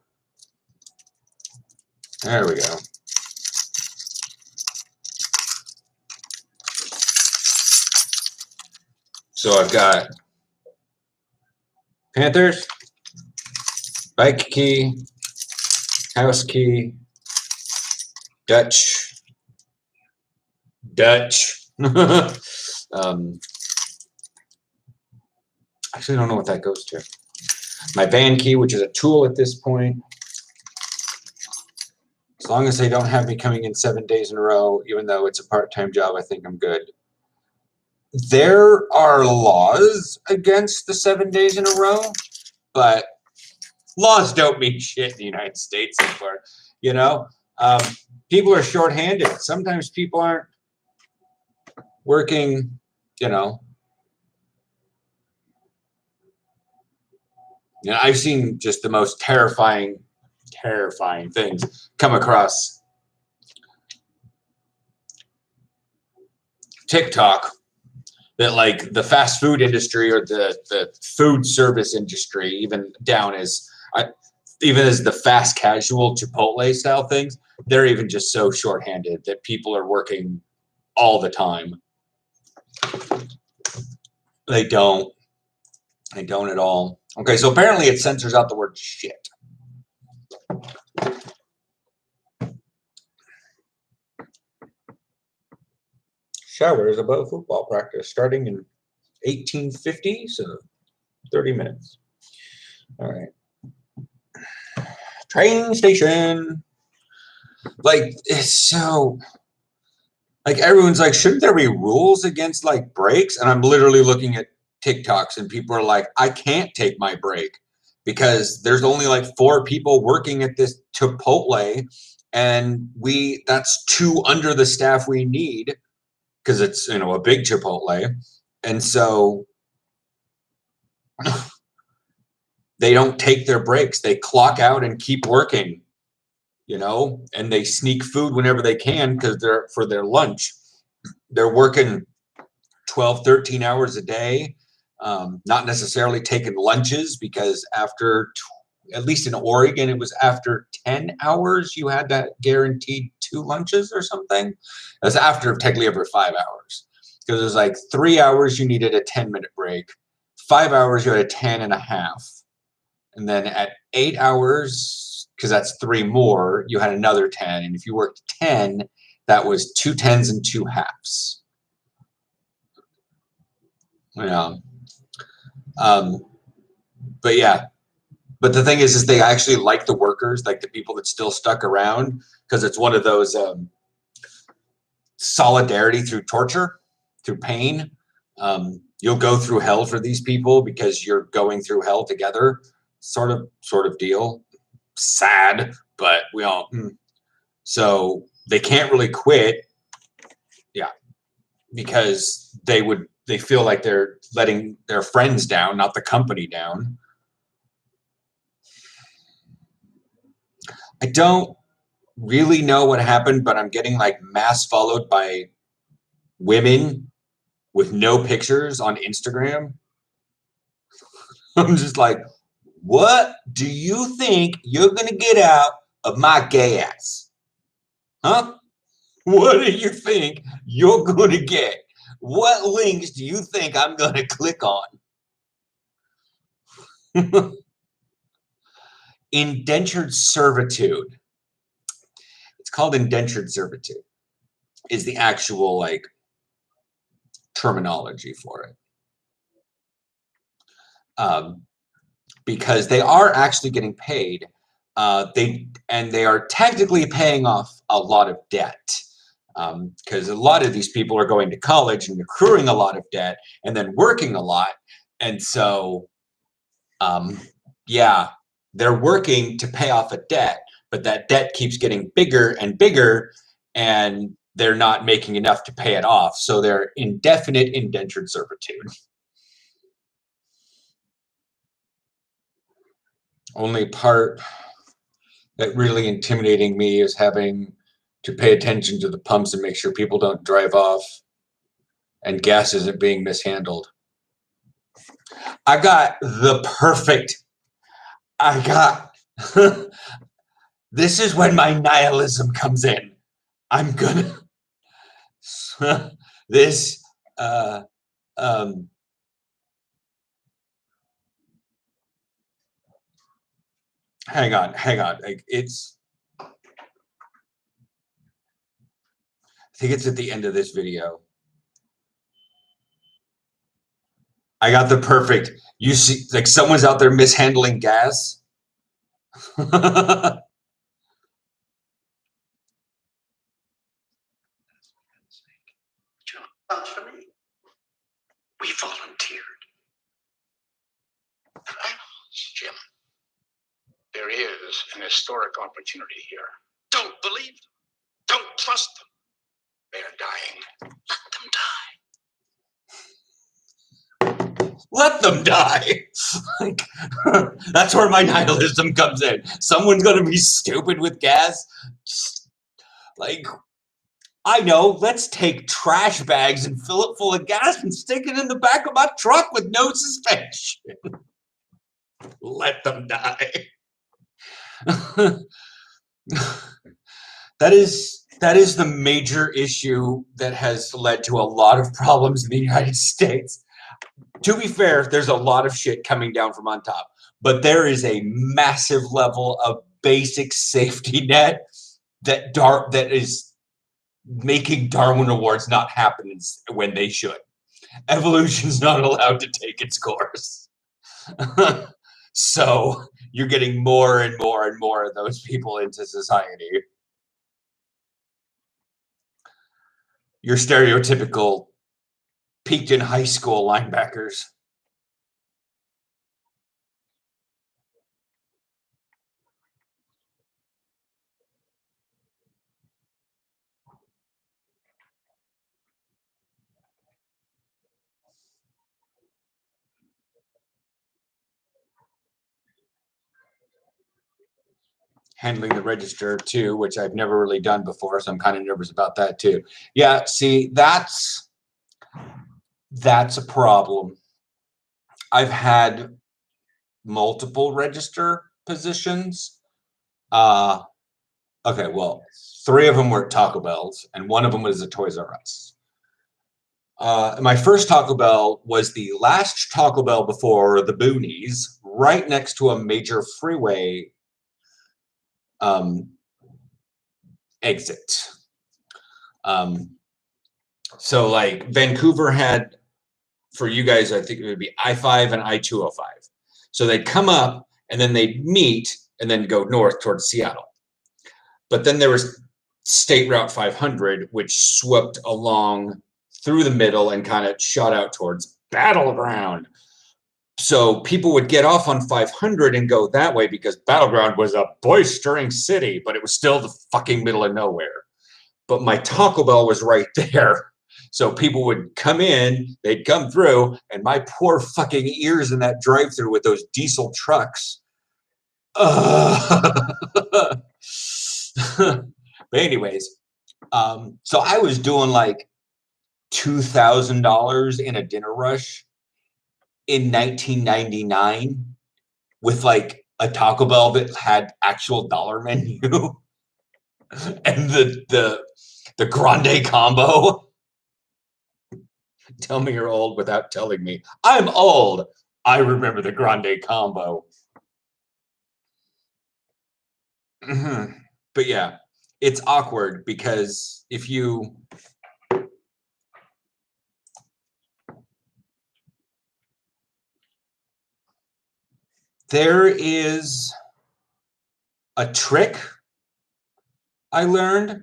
There we go. So I've got Panthers, bike key, house key, Dutch. Actually, I don't know what that goes to. My van key, which is a tool at this point. As long as they don't have me coming in 7 days in a row, even though it's a part-time job, I think I'm good. There are laws against the 7 days in a row, but laws don't mean shit in the United States anymore. People are shorthanded. Sometimes people aren't working, I've seen just the most terrifying things come across TikTok that like the fast food industry or the food service industry, even down as even as the fast casual Chipotle style things, they're even just so shorthanded that people are working all the time. They don't at all. Okay, so apparently it censors out the word shit. Showers above football practice starting in 1850, so 30 minutes. All right. Train station. Like, it's so, like, everyone's like, shouldn't there be rules against like breaks? And I'm literally looking at TikToks and people are like, I can't take my break because there's only like 4 people working at this Chipotle and that's 2 under the staff we need because it's, you know, a big Chipotle. And so they don't take their breaks. They clock out and keep working, you know, and they sneak food whenever they can because they're for their lunch. They're working 12, 13 hours a day, not necessarily taking lunches because after, at least in Oregon, it was after 10 hours, you had that guaranteed 2 lunches or something. That's after technically every 5 hours. Because it was like 3 hours, you needed a 10-minute break. 5 hours, you had a 10 and a half. And then at 8 hours, because that's 3 more, you had another 10. And if you worked 10, that was 2 10s and 2 halves. Yeah. But yeah. But the thing is they actually like the workers, like the people that still stuck around, because it's one of those solidarity through torture, through pain. You'll go through hell for these people because you're going through hell together, sort of deal. Sad, but we all. So they can't really quit. Yeah, because they feel like they're letting their friends down, not the company down. I don't really know what happened, but I'm getting like mass followed by women with no pictures on Instagram. I'm just like, what do you think you're going to get out of my gay ass? Huh? What do you think you're going to get? What links do you think I'm going to click on? Indentured servitude. It's called indentured servitude. Is the actual like terminology for it. Because they are actually getting paid. They are technically paying off a lot of debt. Because a lot of these people are going to college and accruing a lot of debt and then working a lot. And so, yeah, they're working to pay off a debt, but that debt keeps getting bigger and bigger, and they're not making enough to pay it off. So they're indefinite indentured servitude. Only part that really intimidating me is having to pay attention to the pumps and make sure people don't drive off and gas isn't being mishandled. I got this is when my nihilism comes in. I'm gonna this hang on. Like, I think it's at the end of this video. I got the perfect. You see, like someone's out there mishandling gas. Not for me. We volunteered. Jim, there is an historic opportunity here. Don't believe them. Don't trust them. They're dying. Let them die. Let them die. Like, that's where my nihilism comes in. Someone's gonna be stupid with gas. Like, I know, let's take trash bags and fill it full of gas and stick it in the back of my truck with no suspension. Let them die. That is the major issue that has led to a lot of problems in the United States. To be fair, there's a lot of shit coming down from on top, but there is a massive level of basic safety net that is making Darwin Awards not happen when they should. Evolution's not allowed to take its course. So you're getting more and more and more of those people into society. Your stereotypical peaked in high school linebackers. Handling the register too, which I've never really done before, so I'm kind of nervous about that too. Yeah, see, that's a problem. I've had multiple register positions. Okay, well, 3 of them were at Taco Bell's, and 1 of them was at Toys R Us. My first Taco Bell was the last Taco Bell before the boonies, right next to a major freeway exit. So like Vancouver had, for you guys, I think it would be I-5 and I-205. So they'd come up and then they'd meet and then go north towards Seattle. But then there was State Route 500, which swept along through the middle and kind of shot out towards Battleground. So people would get off on 500 and go that way because Battleground was a boisterous city, but it was still the fucking middle of nowhere. But my Taco Bell was right there. So people would come in, they'd come through, and my poor fucking ears in that drive-thru with those diesel trucks. But anyways, so I was doing like $2,000 in a dinner rush in 1999 with like a Taco Bell that had actual dollar menu and the grande combo. Tell me you're old without telling me. I'm old. I remember the grande combo. But yeah, it's awkward because if you there is a trick I learned.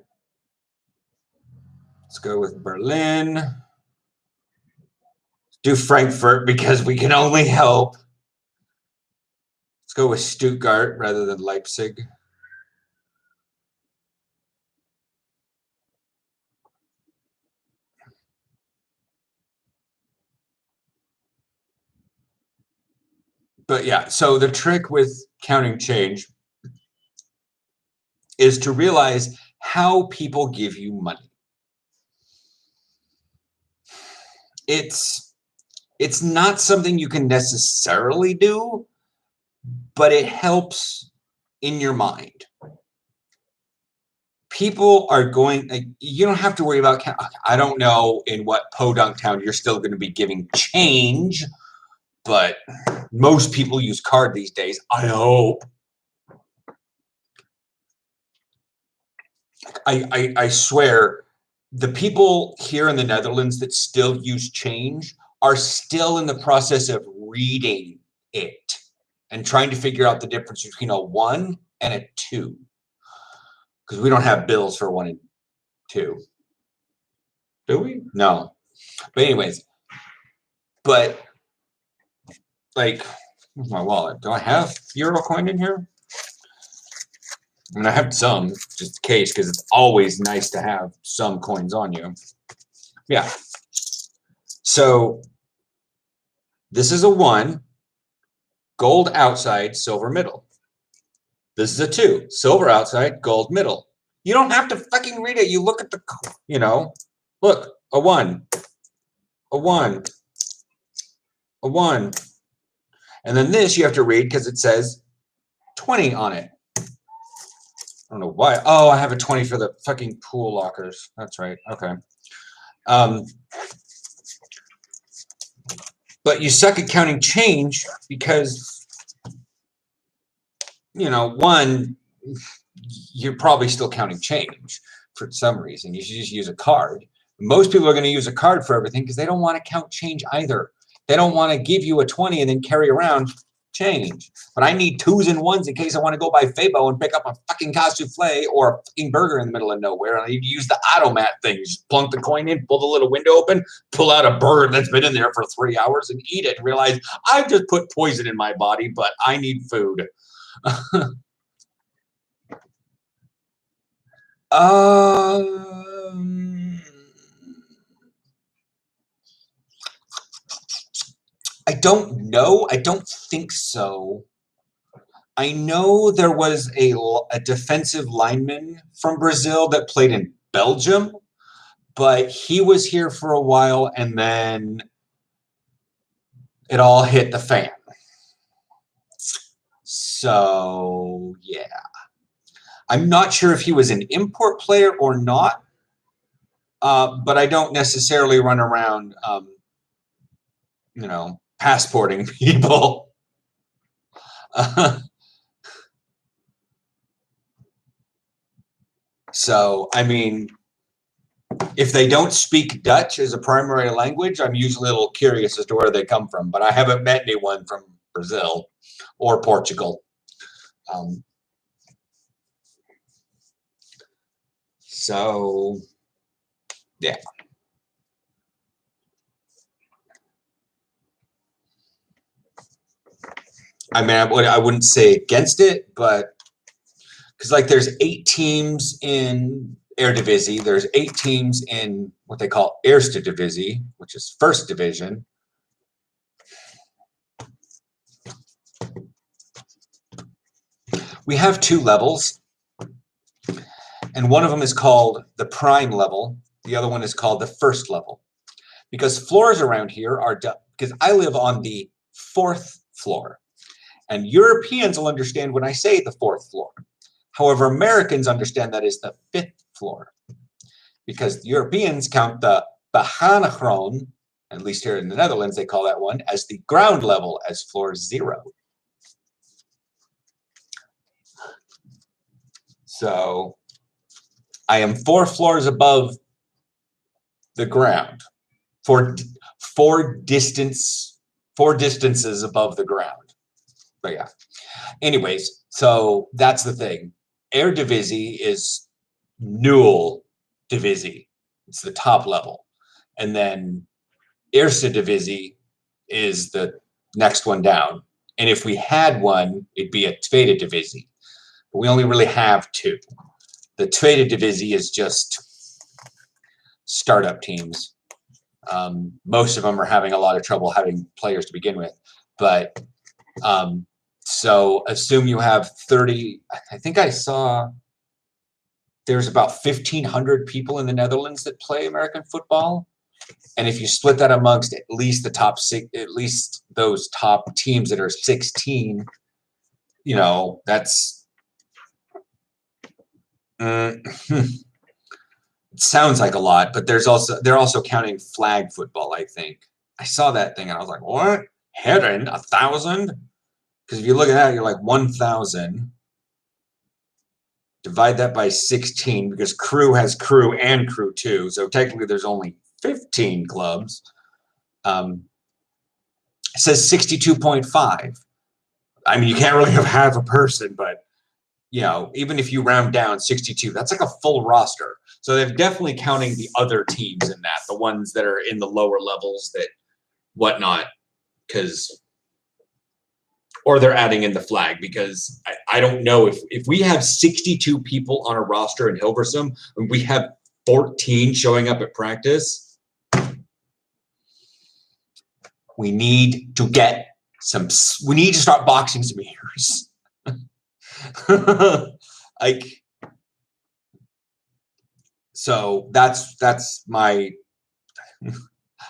Let's go with Berlin. Do Frankfurt because we can only help. Let's go with Stuttgart rather than Leipzig. But yeah, so the trick with counting change is to realize how people give you money. It's not something you can necessarily do, but it helps in your mind. People are going, like, you don't have to worry about, I don't know in what podunk town you're still going to be giving change, but most people use card these days, I hope. I swear, the people here in the Netherlands that still use change are still in the process of reading it and trying to figure out the difference between a 1 and a 2. Because we don't have bills for 1 and 2. Do we? No. But anyways, but like, where's my wallet? Do I have euro coin in here? I mean, I have some, just in case, because it's always nice to have some coins on you. Yeah. So this is a 1, gold outside, silver middle. This is a 2, silver outside, gold middle. You don't have to fucking read it. You look at the, look, a 1, a 1, a 1. And then this you have to read because it says 20 on it. I don't know why. Oh, I have a 20 for the fucking pool lockers. That's right. Okay. But you suck at counting change because, 1, you're probably still counting change for some reason. You should just use a card. Most people are going to use a card for everything because they don't want to count change either. They don't want to give you a 20 and then carry around change. But I need 2s and 1s in case I want to go by Fabo and pick up a fucking cassouffle or a fucking burger in the middle of nowhere. And I need to use the automat thing. Just plunk the coin in, pull the little window open, pull out a burger that's been in there for 3 hours and eat it and realize I've just put poison in my body, but I need food. I don't know. I don't think so. I know there was a defensive lineman from Brazil that played in Belgium, but he was here for a while and then it all hit the fan. So, yeah. I'm not sure if he was an import player or not, but I don't necessarily run around, passporting people. So, I mean, if they don't speak Dutch as a primary language, I'm usually a little curious as to where they come from, but I haven't met anyone from Brazil or Portugal. So, yeah. I mean, I wouldn't say against it, but because there's 8 teams in Eredivisie, there's 8 teams in what they call Eerste Divisie, which is first division. We have 2 levels, and one of them is called the prime level. The other one is called the first level. Because floors around here are, because I live on the 4th floor, and Europeans will understand when I say the 4th floor. However, Americans understand that is the 5th floor, because Europeans count the Behanagron, at least here in the Netherlands, they call that one, as the ground level, as floor 0. So I am 4 floors above the ground, 4 distances above the ground. But yeah. Anyways, so that's the thing. Eredivisie is nul divisie. It's the top level. And then Eerste Divisie is the next one down. And if we had one, it'd be a Tweede Divisie. But we only really have 2. The Tweede Divisie is just startup teams. Most of them are having a lot of trouble having players to begin with. But so assume you have 30, I think I saw there's about 1,500 people in the Netherlands that play American football. And if you split that amongst at least the top 6, at least those top teams that are 16, that's, it sounds like a lot, but they're also counting flag football, I think. I saw that thing and I was like, what? Herren, 1,000? Because if you look at that, you're like 1,000. Divide that by 16 because crew has crew and crew 2. So technically there's only 15 clubs. It says 62.5. I mean, you can't really have half a person, but even if you round down 62, that's like a full roster. So they're definitely counting the other teams in that, the ones that are in the lower levels that whatnot, or they're adding in the flag, because I don't know if we have 62 people on a roster in Hilversum and we have 14 showing up at practice, we need to start boxing some ears. So that's my.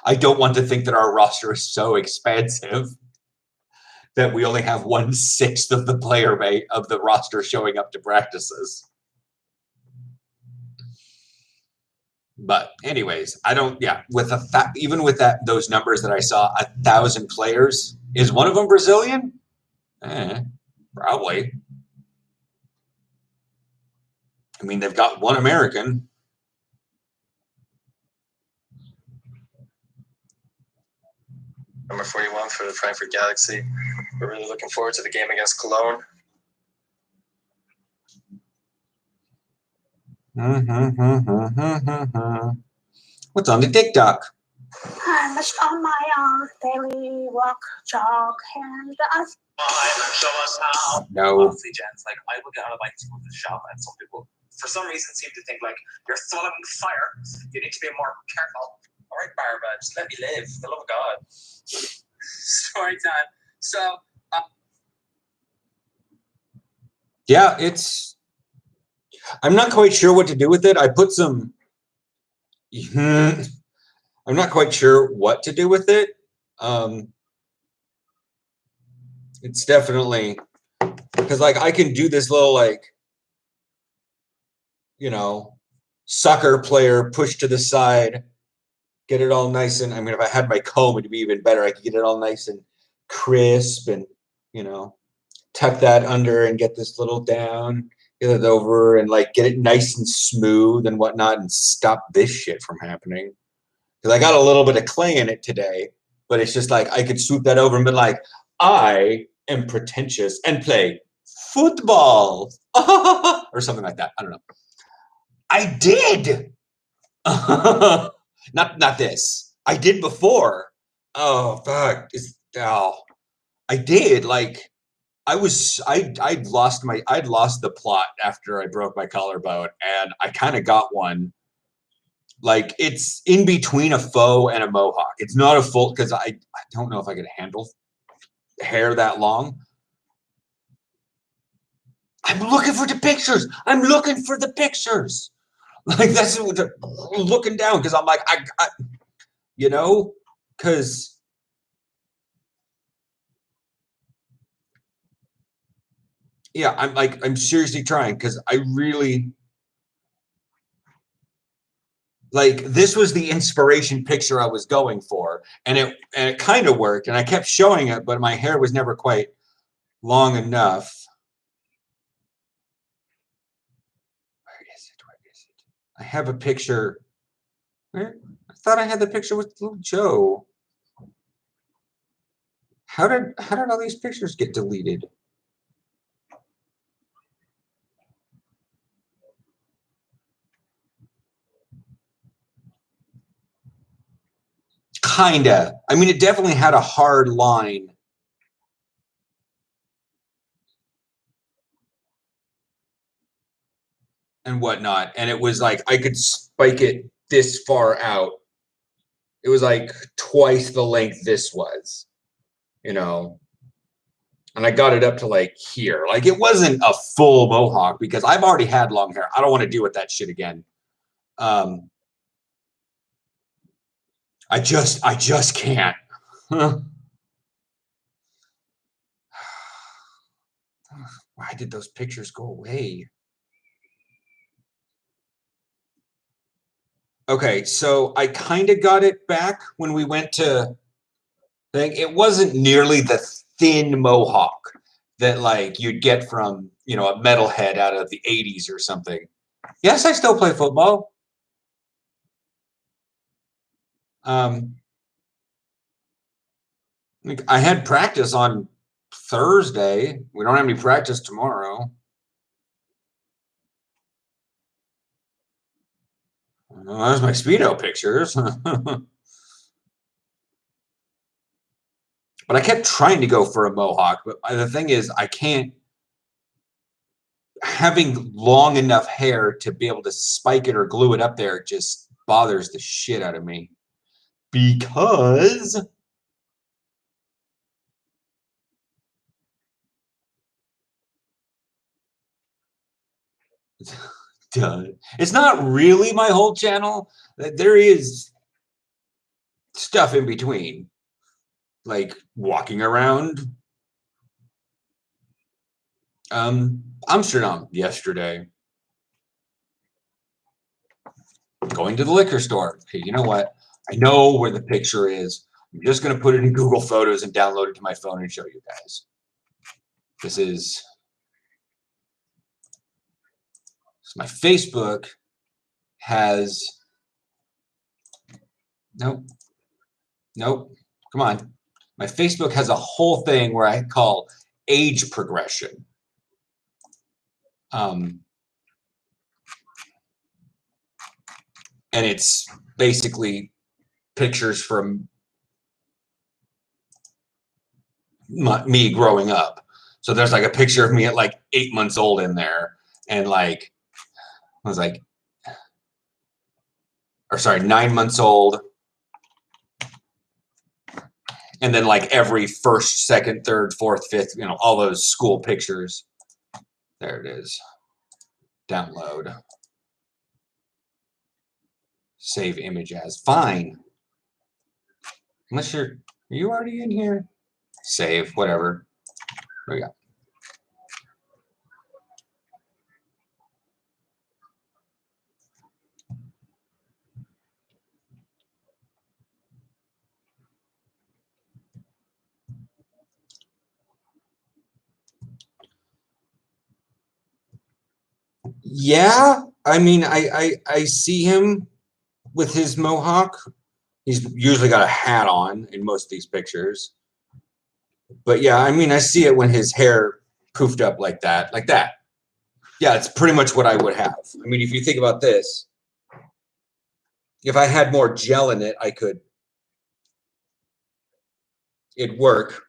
I don't want to think that our roster is so expansive that we only have 1/6 of the player base of the roster showing up to practices. But anyways, I don't. Yeah, with even with those numbers that I saw, 1,000 players. Is one of them Brazilian? Probably. I mean, they've got one American. Number 41 for the Frankfurt Galaxy. We're really looking forward to the game against Cologne. What's on the TikTok? I'm just on my daily walk, jog, and Show us how. No. Honestly, gents, like I would get on a bike to go to the shop, and some people, for some reason, seem to think like you're throwing fire. You need to be more careful. All right, Barbara, just let me live. For the love of God. Story time. So. Yeah, it's. I'm not quite sure what to do with it. I put some. I'm not quite sure what to do with it. It's definitely because like I can do this little like, soccer player push to the side, get it all nice and I mean if I had my comb it'd be even better. I could get it all nice and crisp and tuck that under and get this little down, get it over and like get it nice and smooth and whatnot and stop this shit from happening. Because I got a little bit of clay in it today, but it's just like I could swoop that over and be like, I am pretentious and play football or something like that. I don't know. I did. Not this. I did before. Oh fuck. I did. Like I'd lost the plot after I broke my collarbone and I kind of got one. Like it's in between a faux and a mohawk. It's not a full because I don't know if I could handle hair that long. I'm looking for the pictures. Like that's what looking down because I'm like I because yeah, I'm seriously trying because I really like this was the inspiration picture I was going for, and it kind of worked, and I kept showing it, but my hair was never quite long enough. Where is it? I have a picture. Where? I thought I had the picture with little Joe. How did all these pictures get deleted? Kinda. I mean, it definitely had a hard line. And whatnot. And it was like I could spike it this far out. It was like twice the length this was, And I got it up to like here. Like it wasn't a full mohawk because I've already had long hair. I don't want to deal with that shit again. I just can't. Why did those pictures go away? Okay, so I kind of got it back when we went to thing. It wasn't nearly the thin mohawk that like you'd get from, a metalhead out of the 80s or something. Yes, I still play football. I had practice on Thursday. We don't have any practice tomorrow. There's my Speedo pictures. But I kept trying to go for a mohawk. But the thing is, I can't. Having long enough hair to be able to spike it or glue it up there just bothers the shit out of me. Because done. It's not really my whole channel. There is stuff in between, like walking around Amsterdam yesterday, going to the liquor store. Okay, you know what? I know where the picture is. I'm just going to put it in Google Photos and download it to my phone and show you guys. This is my Facebook has, nope, come on. My Facebook has a whole thing where I call age progression. And it's basically pictures from me growing up. So there's like a picture of me at like 8 months old in there. And like, I was like, or sorry, 9 months old. And then like every first, second, third, fourth, fifth, you know, all those school pictures. There it is. Download. Save image as. Fine. Unless are you already in here? Save, whatever. There we go. Yeah, I mean, I see him with his mohawk. He's usually got a hat on in most of these pictures. But yeah, I mean, I see it when his hair poofed up like that, like that. Yeah, it's pretty much what I would have. I mean, if you think about this, if I had more gel in it, it'd work.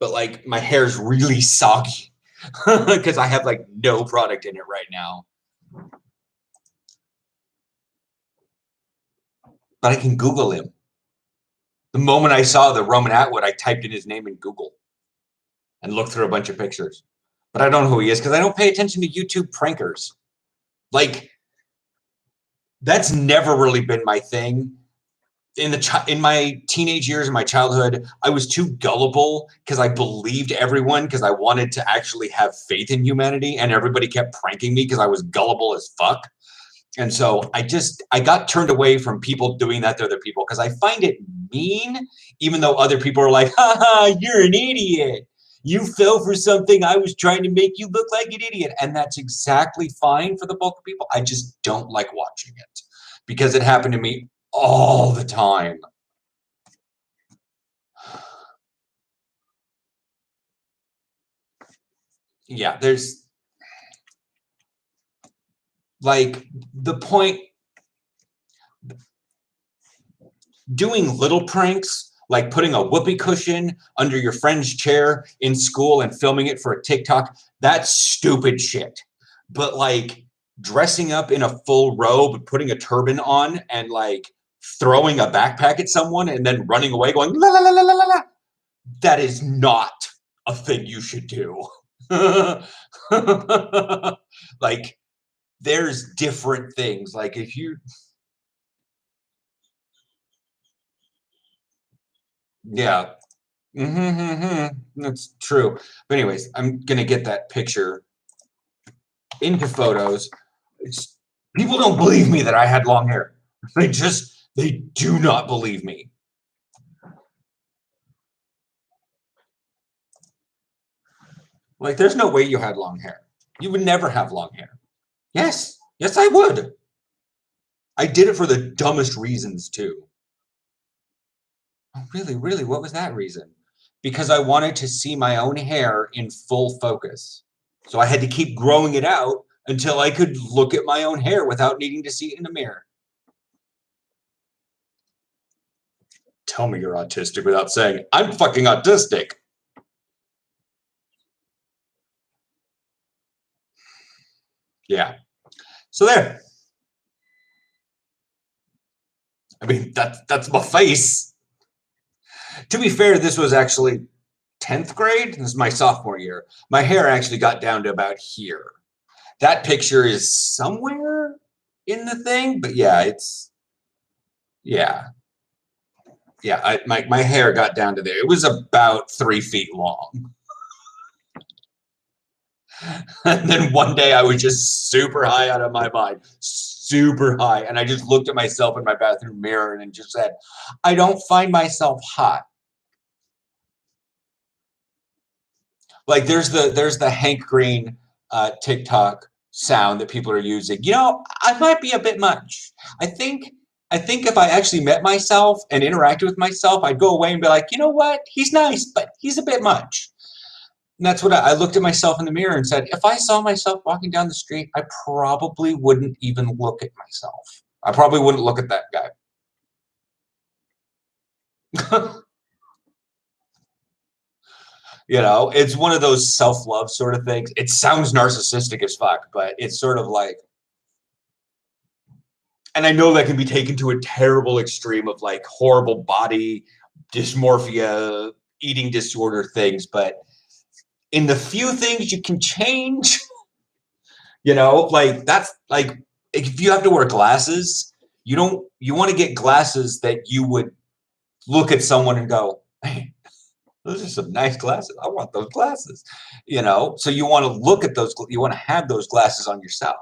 But like my hair's really soggy because I have like no product in it right now. But I can Google him. The moment I saw the Roman Atwood, I typed in his name in Google and looked through a bunch of pictures. But I don't know who he is because I don't pay attention to YouTube prankers. Like, that's never really been my thing. In my teenage years, in my childhood, I was too gullible because I believed everyone because I wanted to actually have faith in humanity, and everybody kept pranking me because I was gullible as fuck. And so I got turned away from people doing that to other people because I find it mean, even though other people are like, haha, you're an idiot. You fell for something. I was trying to make you look like an idiot. And that's exactly fine for the bulk of people. I just don't like watching it because it happened to me all the time. Yeah, there's like the point, doing little pranks, like putting a whoopee cushion under your friend's chair in school and filming it for a TikTok, that's stupid shit. But like dressing up in a full robe, putting a turban on, and like throwing a backpack at someone and then running away going la la la la la la la, that is not a thing you should do. Like, there's different things. Like if you, yeah, that's true. But anyways, I'm gonna get that picture into photos. People don't believe me that I had long hair. They do not believe me. Like, there's no way you had long hair. You would never have long hair. Yes, I would. I did it for the dumbest reasons too. Oh, really? What was that reason? Because I wanted to see my own hair in full focus. So I had to keep growing it out until I could look at my own hair without needing to see it in the mirror. Tell me you're autistic without saying, I'm fucking autistic. Yeah. So there. I mean, that's my face. To be fair, this was actually 10th grade. This is my sophomore year. My hair actually got down to about here. That picture is somewhere in the thing, but yeah, it's yeah. My hair got down to there. It was about 3 feet long. And then one day I was just super high out of my mind, super high. And I just looked at myself in my bathroom mirror and just said, I don't find myself hot. Like there's the Hank Green TikTok sound that people are using. You know, I might be a bit much. I think if I actually met myself and interacted with myself, I'd go away and be like, you know what? He's nice, but he's a bit much. And that's what I looked at myself in the mirror and said, if I saw myself walking down the street, I probably wouldn't even look at myself. I probably wouldn't look at that guy. You know, it's one of those self-love sort of things. It sounds narcissistic as fuck, but it's sort of like, and I know that can be taken to a terrible extreme of like horrible body dysmorphia, eating disorder things, but in the few things you can change, you know, like that's like, if you have to wear glasses, you want to get glasses that you would look at someone and go, hey, those are some nice glasses. I want those glasses, you know? So you want to look at those, you want to have those glasses on yourself.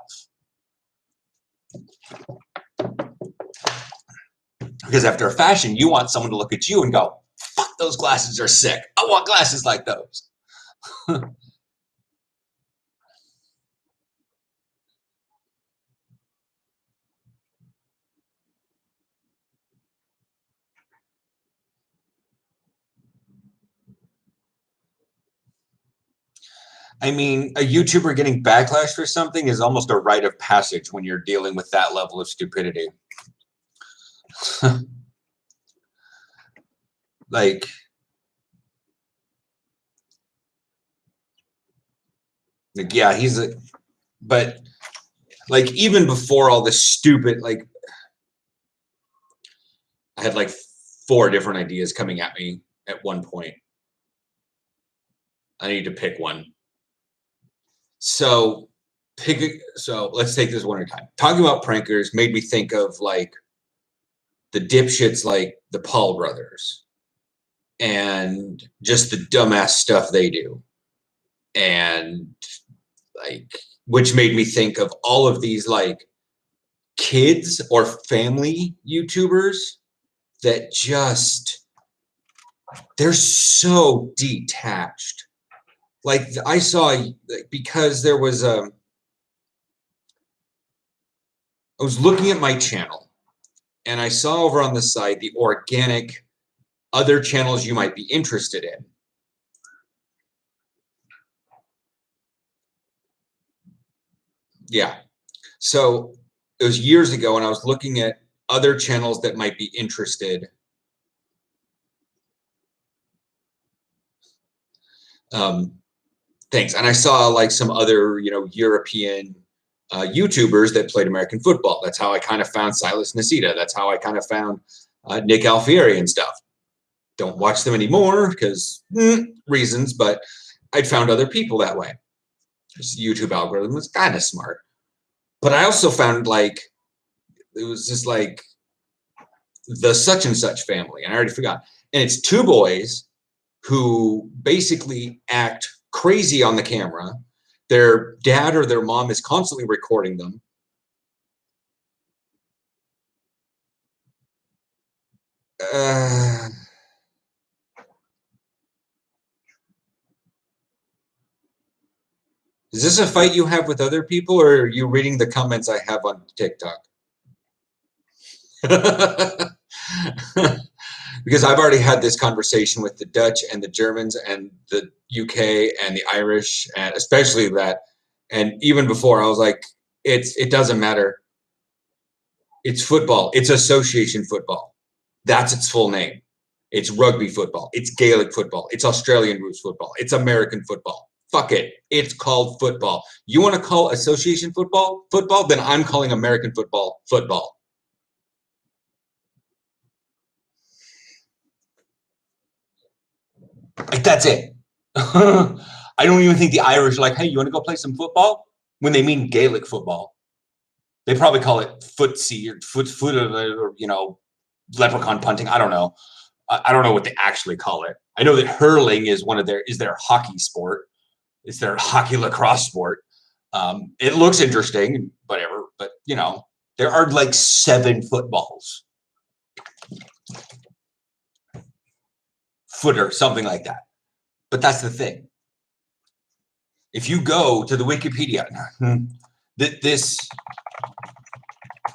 Because after a fashion, you want someone to look at you and go, fuck, those glasses are sick. I want glasses like those. I mean, a YouTuber getting backlash for something is almost a rite of passage when you're dealing with that level of stupidity. Like, yeah, but like even before all this stupid, like I had like 4 different ideas coming at me at one point. I need to pick one. So let's take this one at a time. Talking about prankers made me think of like the dipshits like the Paul brothers and just the dumbass stuff they do. And like, which made me think of all of these like kids or family YouTubers that just, they're so detached. Like I saw, because there was I was looking at my channel and I saw over on the side the organic other channels you might be interested in. Yeah. So it was years ago and I was looking at other channels that might be interested. Thanks. And I saw like some other, you know, European YouTubers that played American football. That's how I kind of found Silas Nacita. That's how I kind of found Nick Alfieri and stuff. Don't watch them anymore because reasons, but I'd found other people that way. This YouTube algorithm was kind of smart. But I also found like, it was just like the such and such family, and I already forgot. And it's 2 boys who basically act crazy on the camera. Their dad or their mom is constantly recording them. Is this a fight you have with other people, or are you reading the comments I have on TikTok? Because I've already had this conversation with the Dutch and the Germans and the UK and the Irish, and especially that. And even before, I was like, it doesn't matter. It's football. It's association football. That's its full name. It's rugby football. It's Gaelic football. It's Australian rules football. It's American football. Fuck it. It's called football. You want to call association football football? Then I'm calling American football football. Like, that's it. I don't even think the Irish are like, hey, you want to go play some football? when they mean Gaelic football. They probably call it footsie or you know, leprechaun punting. I don't know. I don't know what they actually call it. I know that hurling is their hockey sport. It's their hockey lacrosse sport. It looks interesting, whatever, but you know, there are like 7 footballs. Footer, something like that. But that's the thing. If you go to the Wikipedia,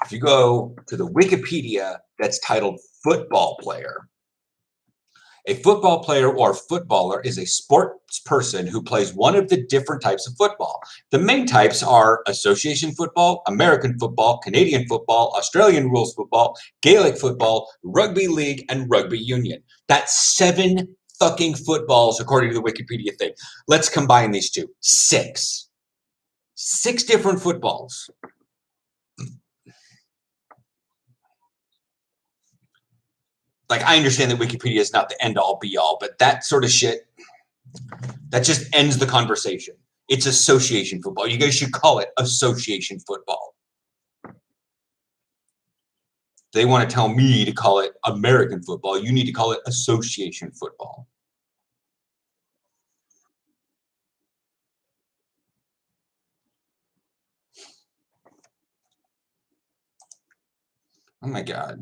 if you go to the Wikipedia that's titled football player, a football player or footballer is a sports person who plays one of the different types of football. The main types are association football, American football, Canadian football, Australian rules football, Gaelic football, rugby league, and rugby union. That's 7 fucking footballs according to the Wikipedia thing. Let's combine these two. 6 different footballs. Like, I understand that Wikipedia is not the end-all, be-all, but that sort of shit, that just ends the conversation. It's association football. You guys should call it association football. They want to tell me to call it American football. You need to call it association football. Oh my God.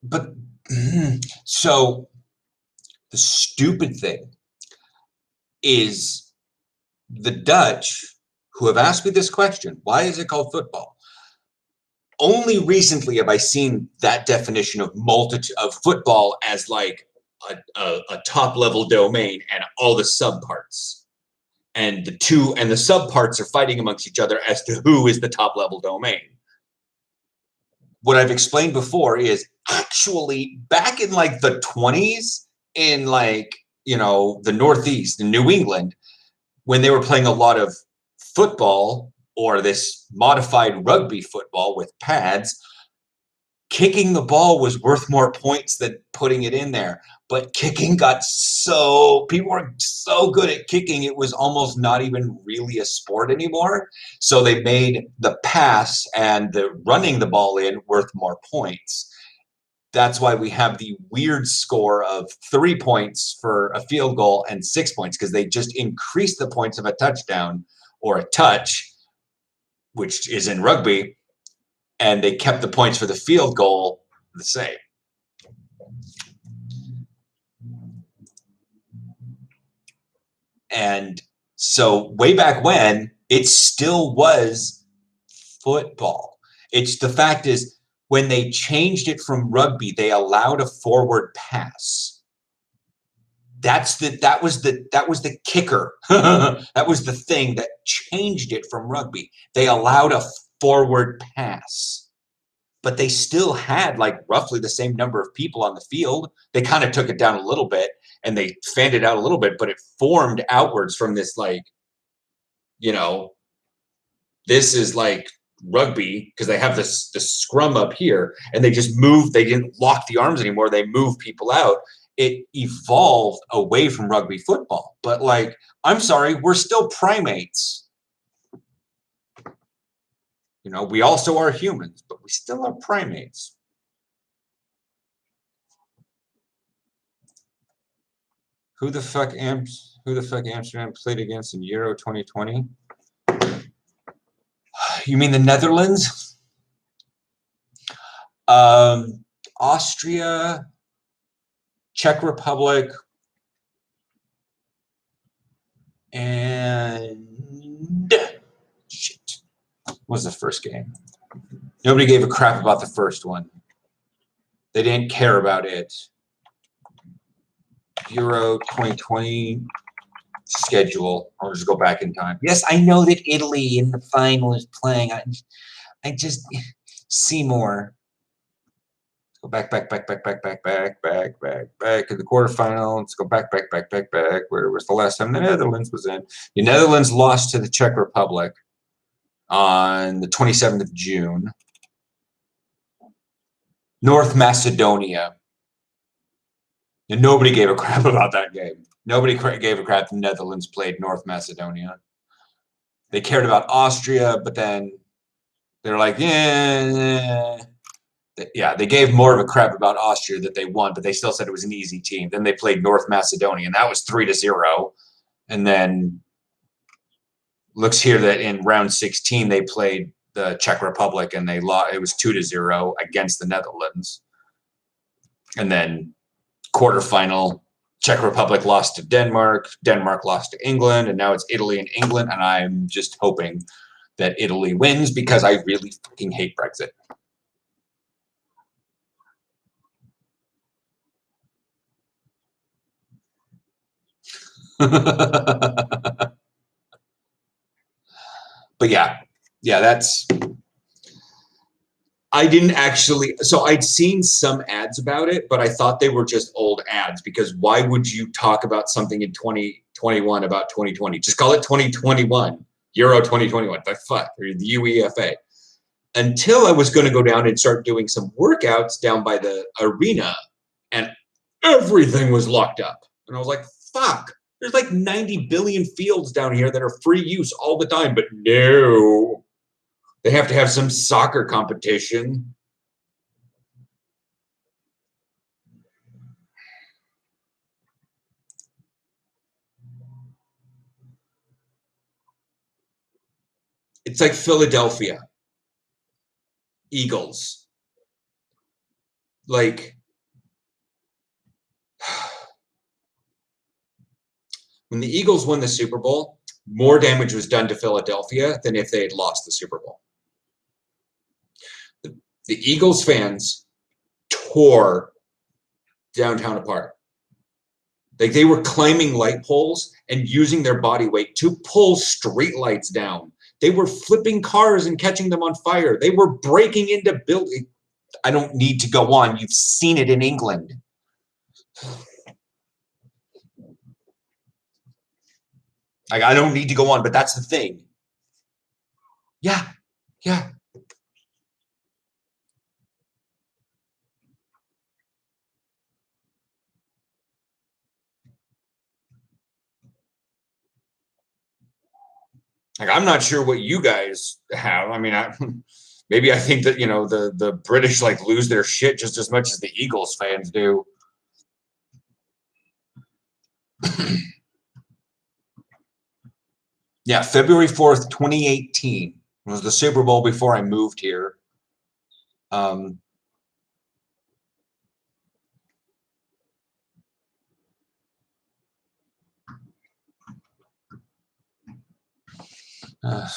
But so the stupid thing is the Dutch who have asked me this question, why is it called football? Only recently have I seen that definition of football as like a top level domain and all the subparts. And the subparts are fighting amongst each other as to who is the top level domain. What I've explained before is actually back in like the 20s in like, you know, the Northeast in New England, when they were playing a lot of football or this modified rugby football with pads, kicking the ball was worth more points than putting it in there. But kicking people were so good at kicking, it was almost not even really a sport anymore. So they made the pass and the running the ball in worth more points. That's why we have the weird score of 3 points for a field goal and 6 points, because they just increased the points of a touchdown or a touch, which is in rugby, and they kept the points for the field goal the same. And so way back when, it still was football. It's the fact is, when they changed it from rugby, they allowed a forward pass. That was the kicker. That was the thing that changed it from rugby. They allowed a forward pass, but they still had like roughly the same number of people on the field. They kind of took it down a little bit and they fanned it out a little bit, but it formed outwards from this, like, you know, this is like rugby because they have this scrum up here and they just moved. They didn't lock the arms anymore. They moved people out. It evolved away from rugby football. But like, I'm sorry, we're still primates. You know, we also are humans, but we still are primates. Who the fuck Amsterdam played against in Euro 2020? You mean the Netherlands? Austria, Czech Republic, and shit. What was the first game? Nobody gave a crap about the first one. They didn't care about it. Euro 2020 schedule. I'll just go back in time. Yes, I know that Italy in the final is playing. I just Seymour. Go back in the quarterfinal. Let's go back. Where was the last time the Netherlands was in? The Netherlands lost to the Czech Republic on the 27th of June. North Macedonia. And nobody gave a crap about that game. Nobody gave a crap the Netherlands played North Macedonia. They cared about Austria, but then they're like, yeah. Yeah, they gave more of a crap about Austria that they won, but they still said it was an easy team. Then they played North Macedonia, and that was 3-0. And then looks here that in round 16 they played the Czech Republic, and they lost. It was 2-0 against the Netherlands. And then quarterfinal, Czech Republic lost to Denmark. Denmark lost to England, and now it's Italy and England. And I'm just hoping that Italy wins because I really fucking hate Brexit. But yeah, that's. I didn't actually, so I'd seen some ads about it, but I thought they were just old ads because why would you talk about something in 2021 about 2020? Just call it 2021, Euro 2021, the fuck, or the UEFA. Until I was going to go down and start doing some workouts down by the arena, and everything was locked up. And I was like, fuck, there's like 90 billion fields down here that are free use all the time, but no. They have to have some soccer competition. It's like Philadelphia Eagles. Like, when the Eagles won the Super Bowl, more damage was done to Philadelphia than if they had lost the Super Bowl. The Eagles fans tore downtown apart. Like they were climbing light poles and using their body weight to pull street lights down. They were flipping cars and catching them on fire. They were breaking into buildings. I don't need to go on. You've seen it in England. Like, I don't need to go on, but that's the thing. Yeah. Like, I'm not sure what you guys have. I mean, maybe I think that, the British like lose their shit just as much as the Eagles fans do. Yeah, February 4th, 2018 was the Super Bowl before I moved here.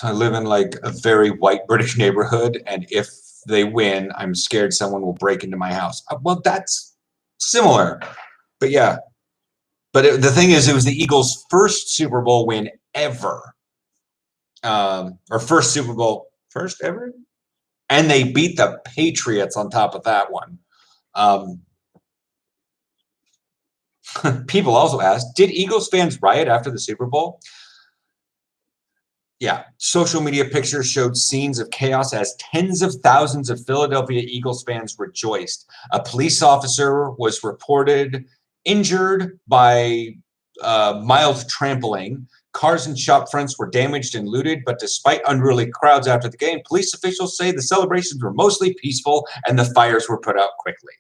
I live in like a very white British neighborhood, and if they win, I'm scared someone will break into my house. Well, that's similar, but yeah. But the thing is, it was the Eagles' first Super Bowl win ever, or first Super Bowl, first ever, and they beat the Patriots on top of that one. People also asked, did Eagles fans riot after the Super Bowl? Yeah, social media pictures showed scenes of chaos as tens of thousands of Philadelphia Eagles fans rejoiced. A police officer was reported injured by mild trampling. Cars and shop fronts were damaged and looted, but despite unruly crowds after the game, police officials say the celebrations were mostly peaceful and the fires were put out quickly.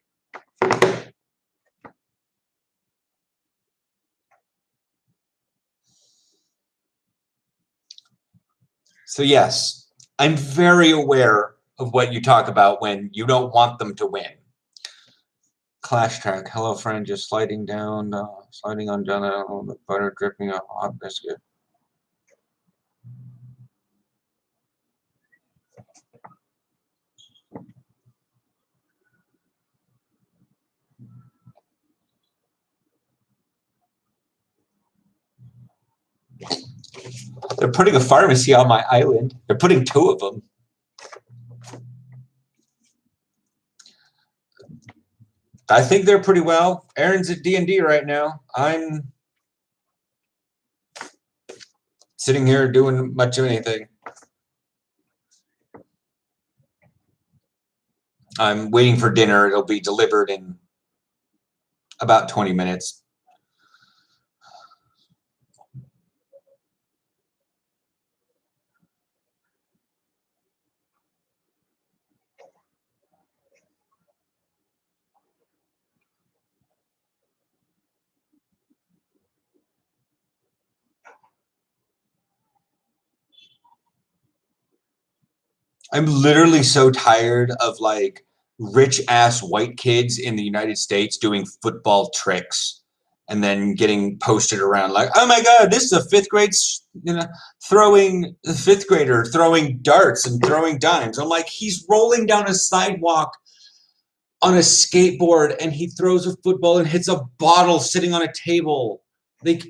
So yes, I'm very aware of what you talk about when you don't want them to win. Clash track. Hello, friend. Just sliding on down the butter dripping a hot biscuit. They're putting a pharmacy on my island. They're putting 2 of them. I think they're pretty well. Aaron's at D&D right now. I'm sitting here doing much of anything. I'm waiting for dinner. It'll be delivered in about 20 minutes. I'm literally so tired of like rich ass white kids in the United States doing football tricks and then getting posted around like, oh my God, this is a fifth grade, fifth grader throwing darts and throwing dimes. I'm like, he's rolling down a sidewalk on a skateboard and he throws a football and hits a bottle sitting on a table. Like,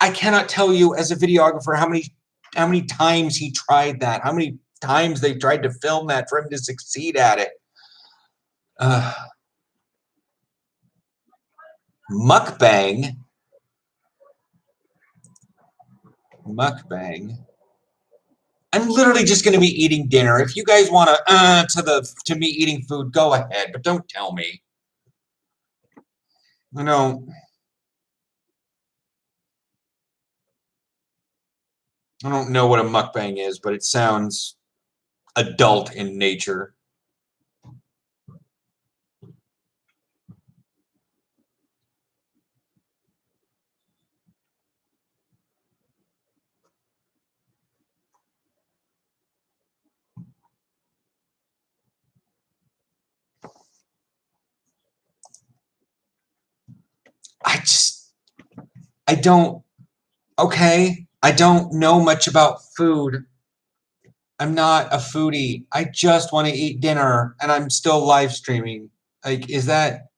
I cannot tell you as a videographer how many times he tried that, how many times they tried to film that for him to succeed at it. Mukbang. I'm literally just going to be eating dinner. If you guys want to me eating food, go ahead, but don't tell me. I don't know what a mukbang is, but it sounds adult in nature. I don't know much about food. I'm not a foodie. I just want to eat dinner and I'm still live streaming. Like, is that?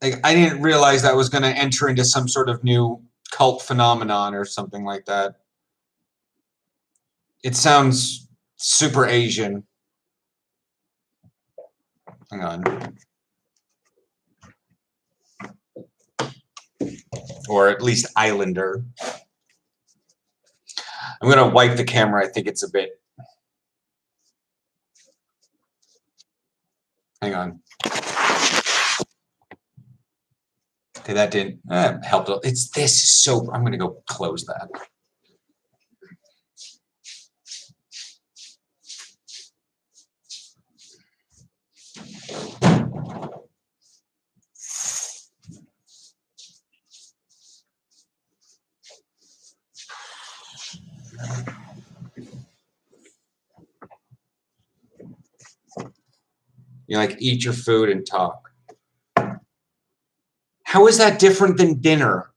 Like, I didn't realize that was going to enter into some sort of new cult phenomenon or something like that. It sounds super Asian. Hang on. Or at least Islander. I'm going to wipe the camera. I think it's a bit. Hang on. Okay, that didn't help. It's this. So I'm going to go close that. You like eat your food and talk. How is that different than dinner?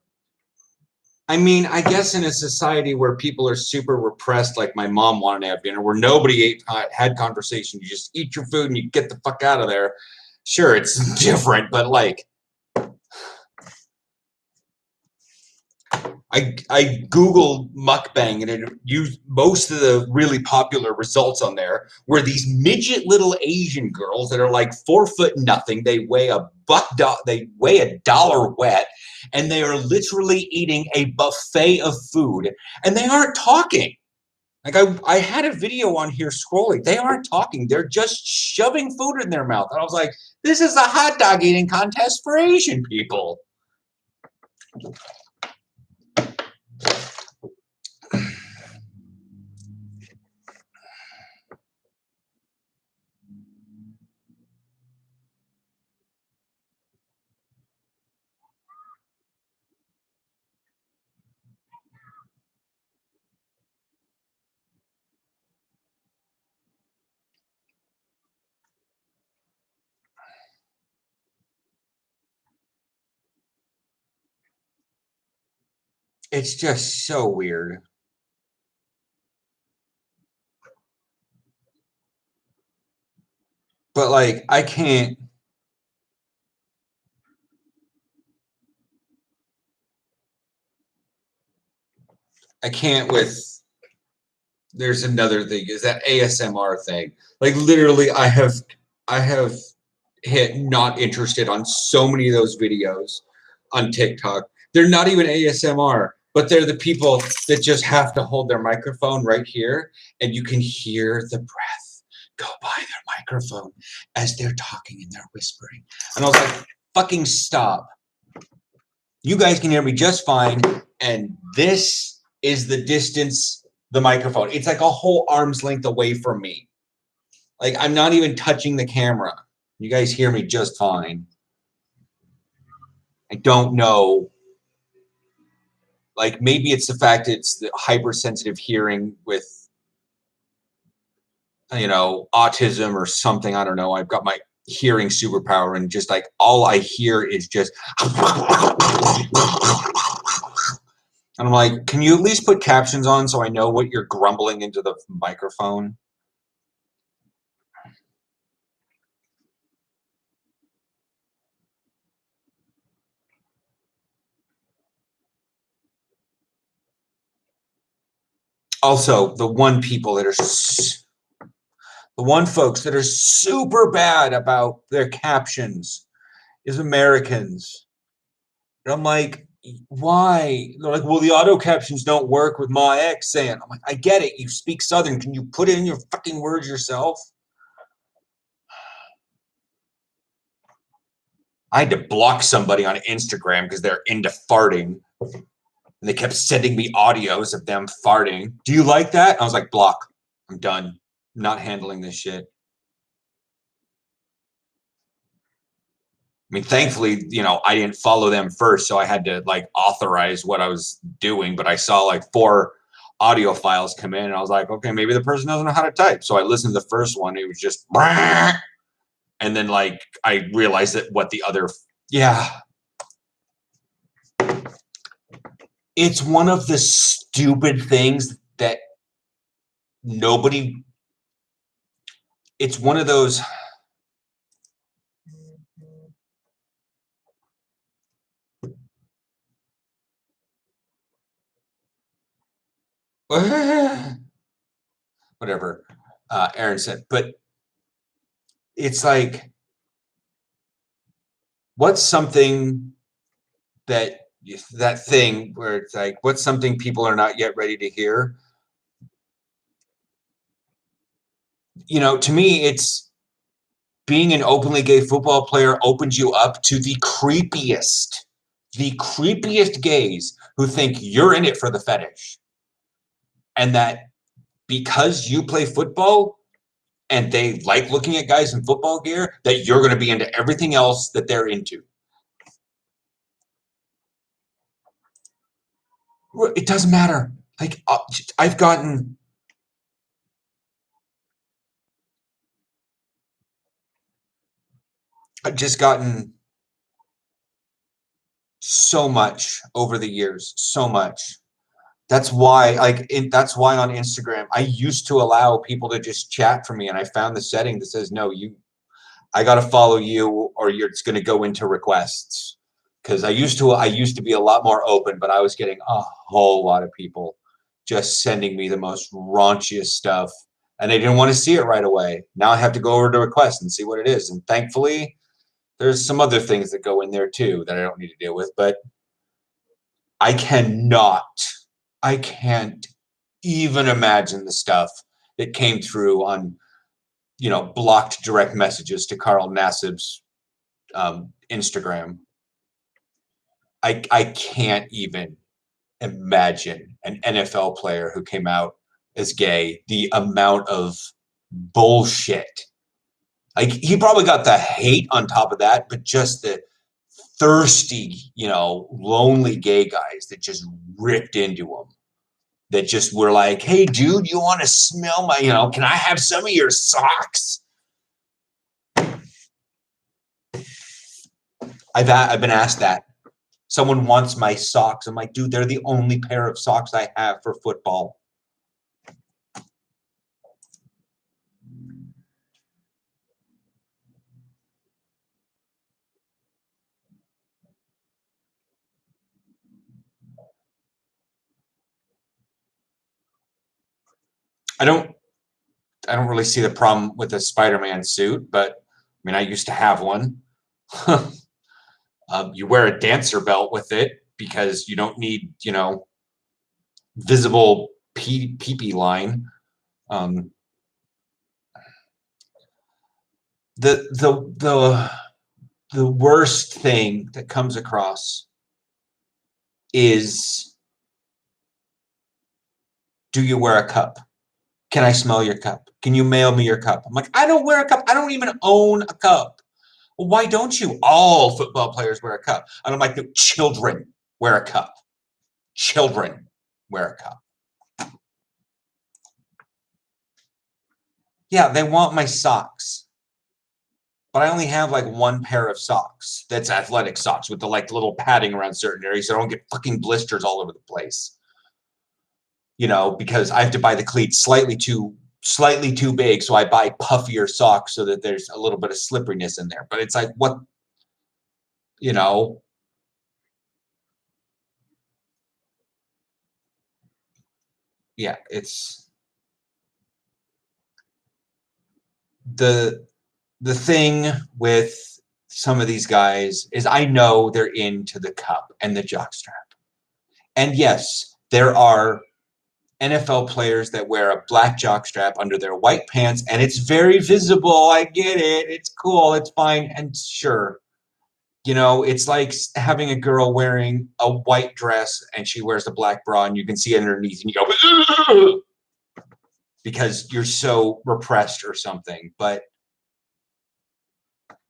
I mean, I guess in a society where people are super repressed, like my mom wanted to have dinner, where nobody had conversation, you just eat your food and you get the fuck out of there. Sure, it's different, but like, I Googled mukbang and it used most of the really popular results on there were these midget little Asian girls that are like 4 foot nothing. They weigh $1 wet, and they are literally eating a buffet of food, and they aren't talking. Like I had a video on here scrolling. They aren't talking. They're just shoving food in their mouth. And I was like, this is a hot dog eating contest for Asian people. It's just so weird. But like, I can't. With. There's another thing. Is that ASMR thing? Like literally, I have hit not interested on so many of those videos on TikTok They're not even ASMR, but they're the people that just have to hold their microphone right here, and you can hear the breath go by their microphone as they're talking and they're whispering. And I was like, fucking stop. You guys can hear me just fine, and this is the distance, the microphone. It's like a whole arm's length away from me. Like, I'm not even touching the camera. You guys hear me just fine. I don't know. Like, maybe it's the fact it's the hypersensitive hearing with, you know, autism or something. I don't know. I've got my hearing superpower, and just like all I hear is just. And I'm like, can you at least put captions on so I know what you're grumbling into the microphone? Also, the one folks that are super bad about their captions is Americans. And I'm like, why? They're like, well, the auto captions don't work with my accent. I'm like, I get it. You speak Southern. Can you put it in your fucking words yourself? I had to block somebody on Instagram because they're into farting. And they kept sending me audios of them farting. Do you like that? I was like, block. I'm done. I'm not handling this shit. I mean, thankfully, you know, I didn't follow them first, so I had to like authorize what I was doing. But I saw like 4 audio files come in, and I was like, okay, maybe the person doesn't know how to type. So I listened to the first one. It was just, and then like I realized that what the other, yeah. It's one of the stupid things that nobody. It's one of those. Whatever Aaron said, but it's like, what's something that thing where it's like, what's something people are not yet ready to hear? You know, to me, it's being an openly gay football player opens you up to the creepiest gays who think you're in it for the fetish. And that because you play football and they like looking at guys in football gear, that you're going to be into everything else that they're into. It doesn't matter. Like, I've just gotten so much over the years, so much. That's why, that's why on Instagram, I used to allow people to just chat for me, and I found the setting that says, no, I got to follow you, or it's going to go into requests. Because I used to be a lot more open, but I was getting a whole lot of people just sending me the most raunchiest stuff, and they didn't want to see it right away. Now I have to go over to request and see what it is. And thankfully, there's some other things that go in there too that I don't need to deal with. But I can't even imagine the stuff that came through on, you know, blocked direct messages to Carl Nassib's Instagram. I can't even imagine an NFL player who came out as gay, the amount of bullshit. Like, he probably got the hate on top of that, but just the thirsty, you know, lonely gay guys that just ripped into him. That just were like, hey, dude, you want to smell my, you know, can I have some of your socks? I've been asked that. Someone wants my socks. I'm like, dude, they're the only pair of socks I have for football. I don't really see the problem with a Spider-Man suit, but I mean, I used to have one. You wear a dancer belt with it. because you don't need, visible pee line. The worst thing that comes across is, do you wear a cup? Can I smell your cup? Can you mail me your cup? I'm like, I don't wear a cup. I don't even own a cup. Well, why don't you? All football players wear a cup. And I'm like, no, children wear a cup. Children wear a cup. Yeah, they want my socks. But I only have like one pair of socks. That's athletic socks with the little padding around certain areas so I don't get fucking blisters all over the place. Because I have to buy the cleats slightly too big, so I buy puffier socks so that there's a little bit of slipperiness in there. But it's like, what, yeah, it's the thing with some of these guys is I know they're into the cup and the jockstrap. And yes, there are NFL players that wear a black jockstrap under their white pants, and it's very visible. I get it. It's cool. It's fine. And sure, it's like having a girl wearing a white dress and she wears a black bra and you can see underneath and you go, because you're so repressed or something. But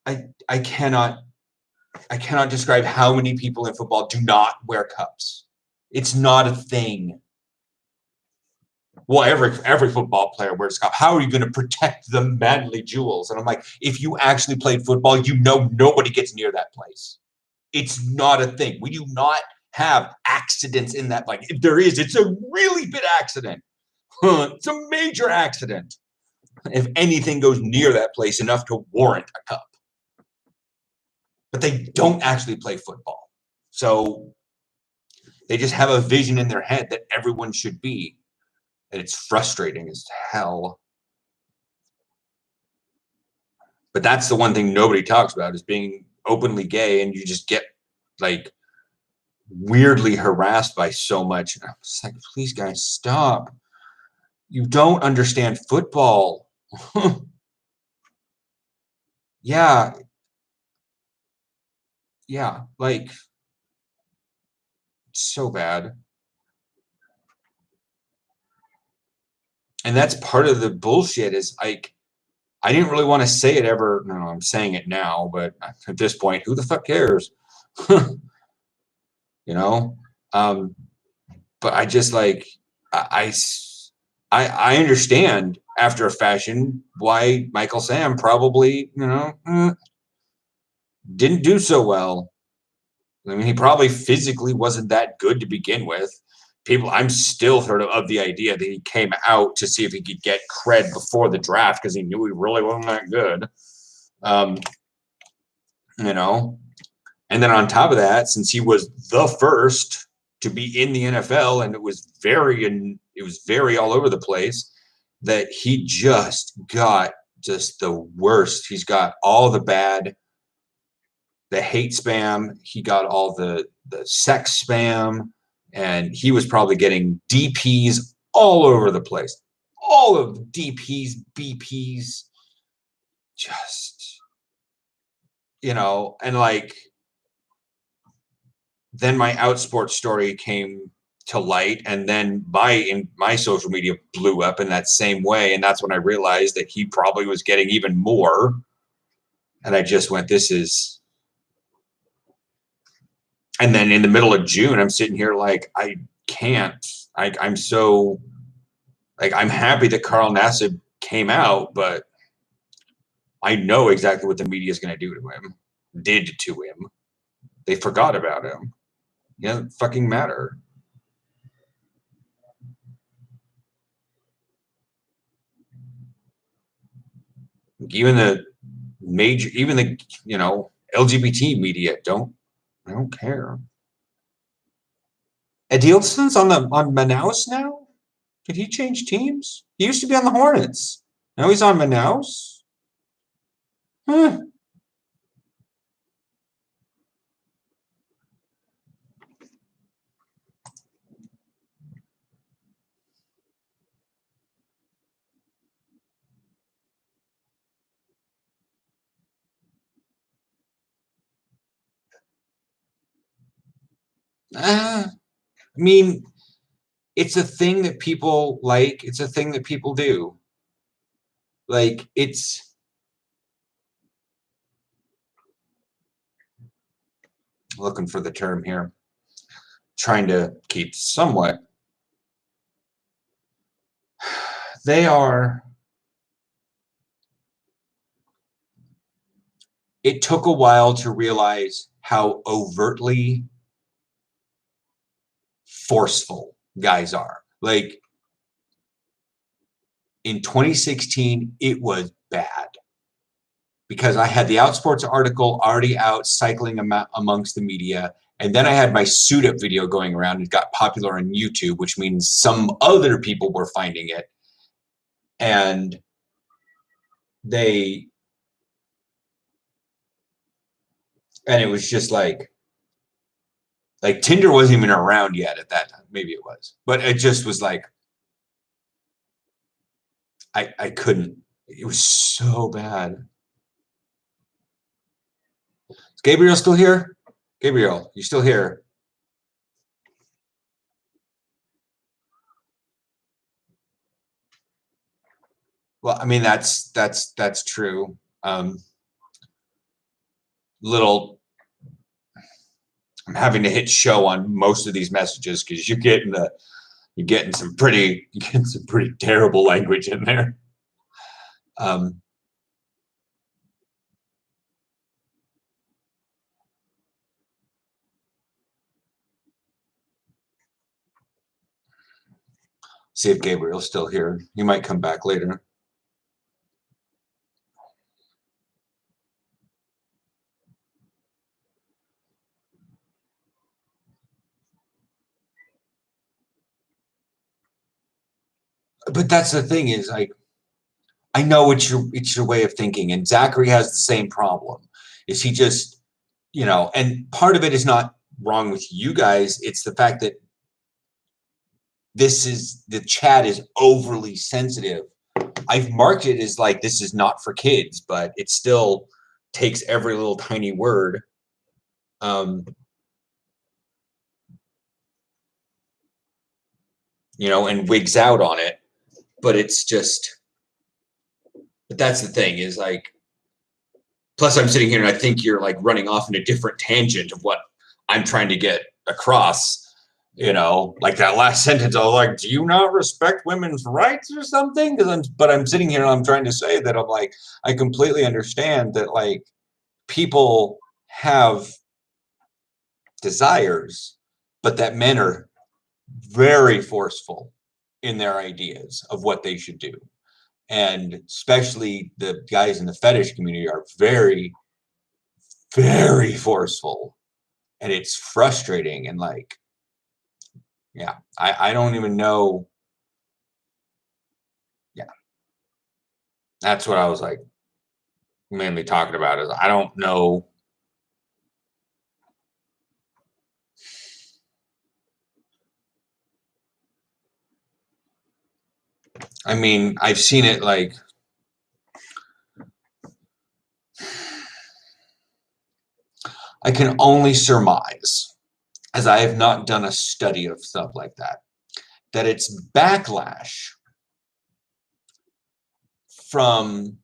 I cannot describe how many people in football do not wear cups. It's not a thing. Well, every football player wears a cup. How are you going to protect the manly jewels? And I'm like, if you actually played football, nobody gets near that place. It's not a thing. We do not have accidents in that. If there is, it's a really big accident. It's a major accident. If anything goes near that place enough to warrant a cup. But they don't actually play football. So they just have a vision in their head that everyone should be. And it's frustrating as hell. But that's the one thing nobody talks about, is being openly gay, and you just get weirdly harassed by so much. And I'm just like, please guys, stop. You don't understand football. Yeah. Yeah, so bad. And that's part of the bullshit is I didn't really want to say it ever. No, I'm saying it now, but at this point, who the fuck cares? But I just I understand after a fashion why Michael Sam probably, didn't do so well. I mean, he probably physically wasn't that good to begin with. I'm still sort of the idea that he came out to see if he could get cred before the draft because he knew he really wasn't that good. And then on top of that, since he was the first to be in the NFL, and it was very all over the place, that he just got the worst. He's got all the bad, the hate spam. He got all the sex spam. And he was probably getting DPs all over the place. All of DPs, BPs, just, and then my Outsports story came to light, and then my social media blew up in that same way. And that's when I realized that he probably was getting even more. And I just went, this is. And then in the middle of June, I'm sitting here I can't. I'm so I'm happy that Carl Nassib came out, but I know exactly what the media is going to do to him. Did to him. They forgot about him. It doesn't fucking matter. Even the LGBT media I don't care. Adilson's on Manaus now? Did he change teams? He used to be on the Hornets. Now he's on Manaus? I mean, it's a thing that people like. It's a thing that people do. Like, it's looking for the term here. Trying to keep somewhat. They are. It took a while to realize how overtly forceful guys are. Like, in 2016, it was bad because I had the Outsports article already out cycling amongst the media. And then I had my suit up video going around. It got popular on YouTube, which means some other people were finding it. And it was just like Tinder wasn't even around yet at that time. Maybe it was, but it just was like, I couldn't, it was so bad. Is Gabriel still here? Gabriel, you still here? Well, I mean, that's true. I'm having to hit show on most of these messages because you're getting some pretty terrible language in there. See if Gabriel's still here. He might come back later. But that's the thing is, like, I know it's your way of thinking, and Zachary has the same problem. Is he just, and part of it is not wrong with you guys. It's the fact that the chat is overly sensitive. I've marked it as like, this is not for kids, but it still takes every little tiny word. And wigs out on it. But it's just, but that's the thing is like, plus I'm sitting here and I think you're like running off in a different tangent of what I'm trying to get across, like that last sentence. I was like, do you not respect women's rights or something? But I'm sitting here and I'm trying to say that I'm like, I completely understand that like people have desires, but that men are very forceful in their ideas of what they should do. And especially the guys in the fetish community are very, very forceful. And it's frustrating. And like, yeah, I don't even know. Yeah. That's what I was like mainly talking about is I don't know. I mean, I've seen it like, I can only surmise, as I have not done a study of stuff like that it's backlash from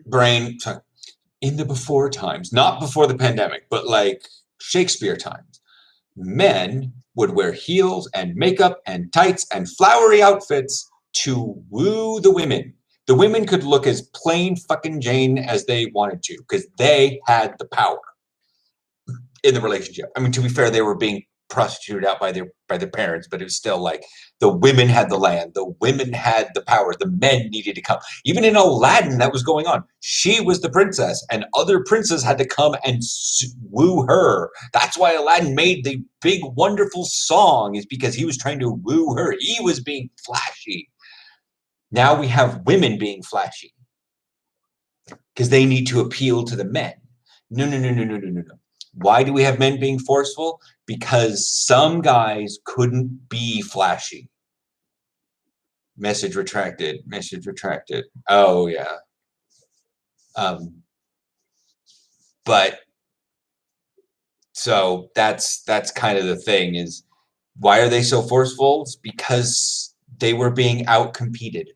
brain in the before times, not before the pandemic, but like Shakespeare times. Men would wear heels and makeup and tights and flowery outfits to woo the women. The women could look as plain fucking Jane as they wanted to because they had the power in the relationship. I mean, to be fair, they were being prostituted out by their parents, but it was still like the women had the land, the women had the power, the men needed to come. Even in Aladdin, that was going on. She was the princess, and other princes had to come and woo her. That's why Aladdin made the big, wonderful song, is because he was trying to woo her. He was being flashy. Now we have women being flashy because they need to appeal to the men. No. Why do we have men being forceful? Because some guys couldn't be flashy. Message retracted. Message retracted. Oh yeah. But so that's kind of the thing is why are they so forceful? It's because they were being outcompeted.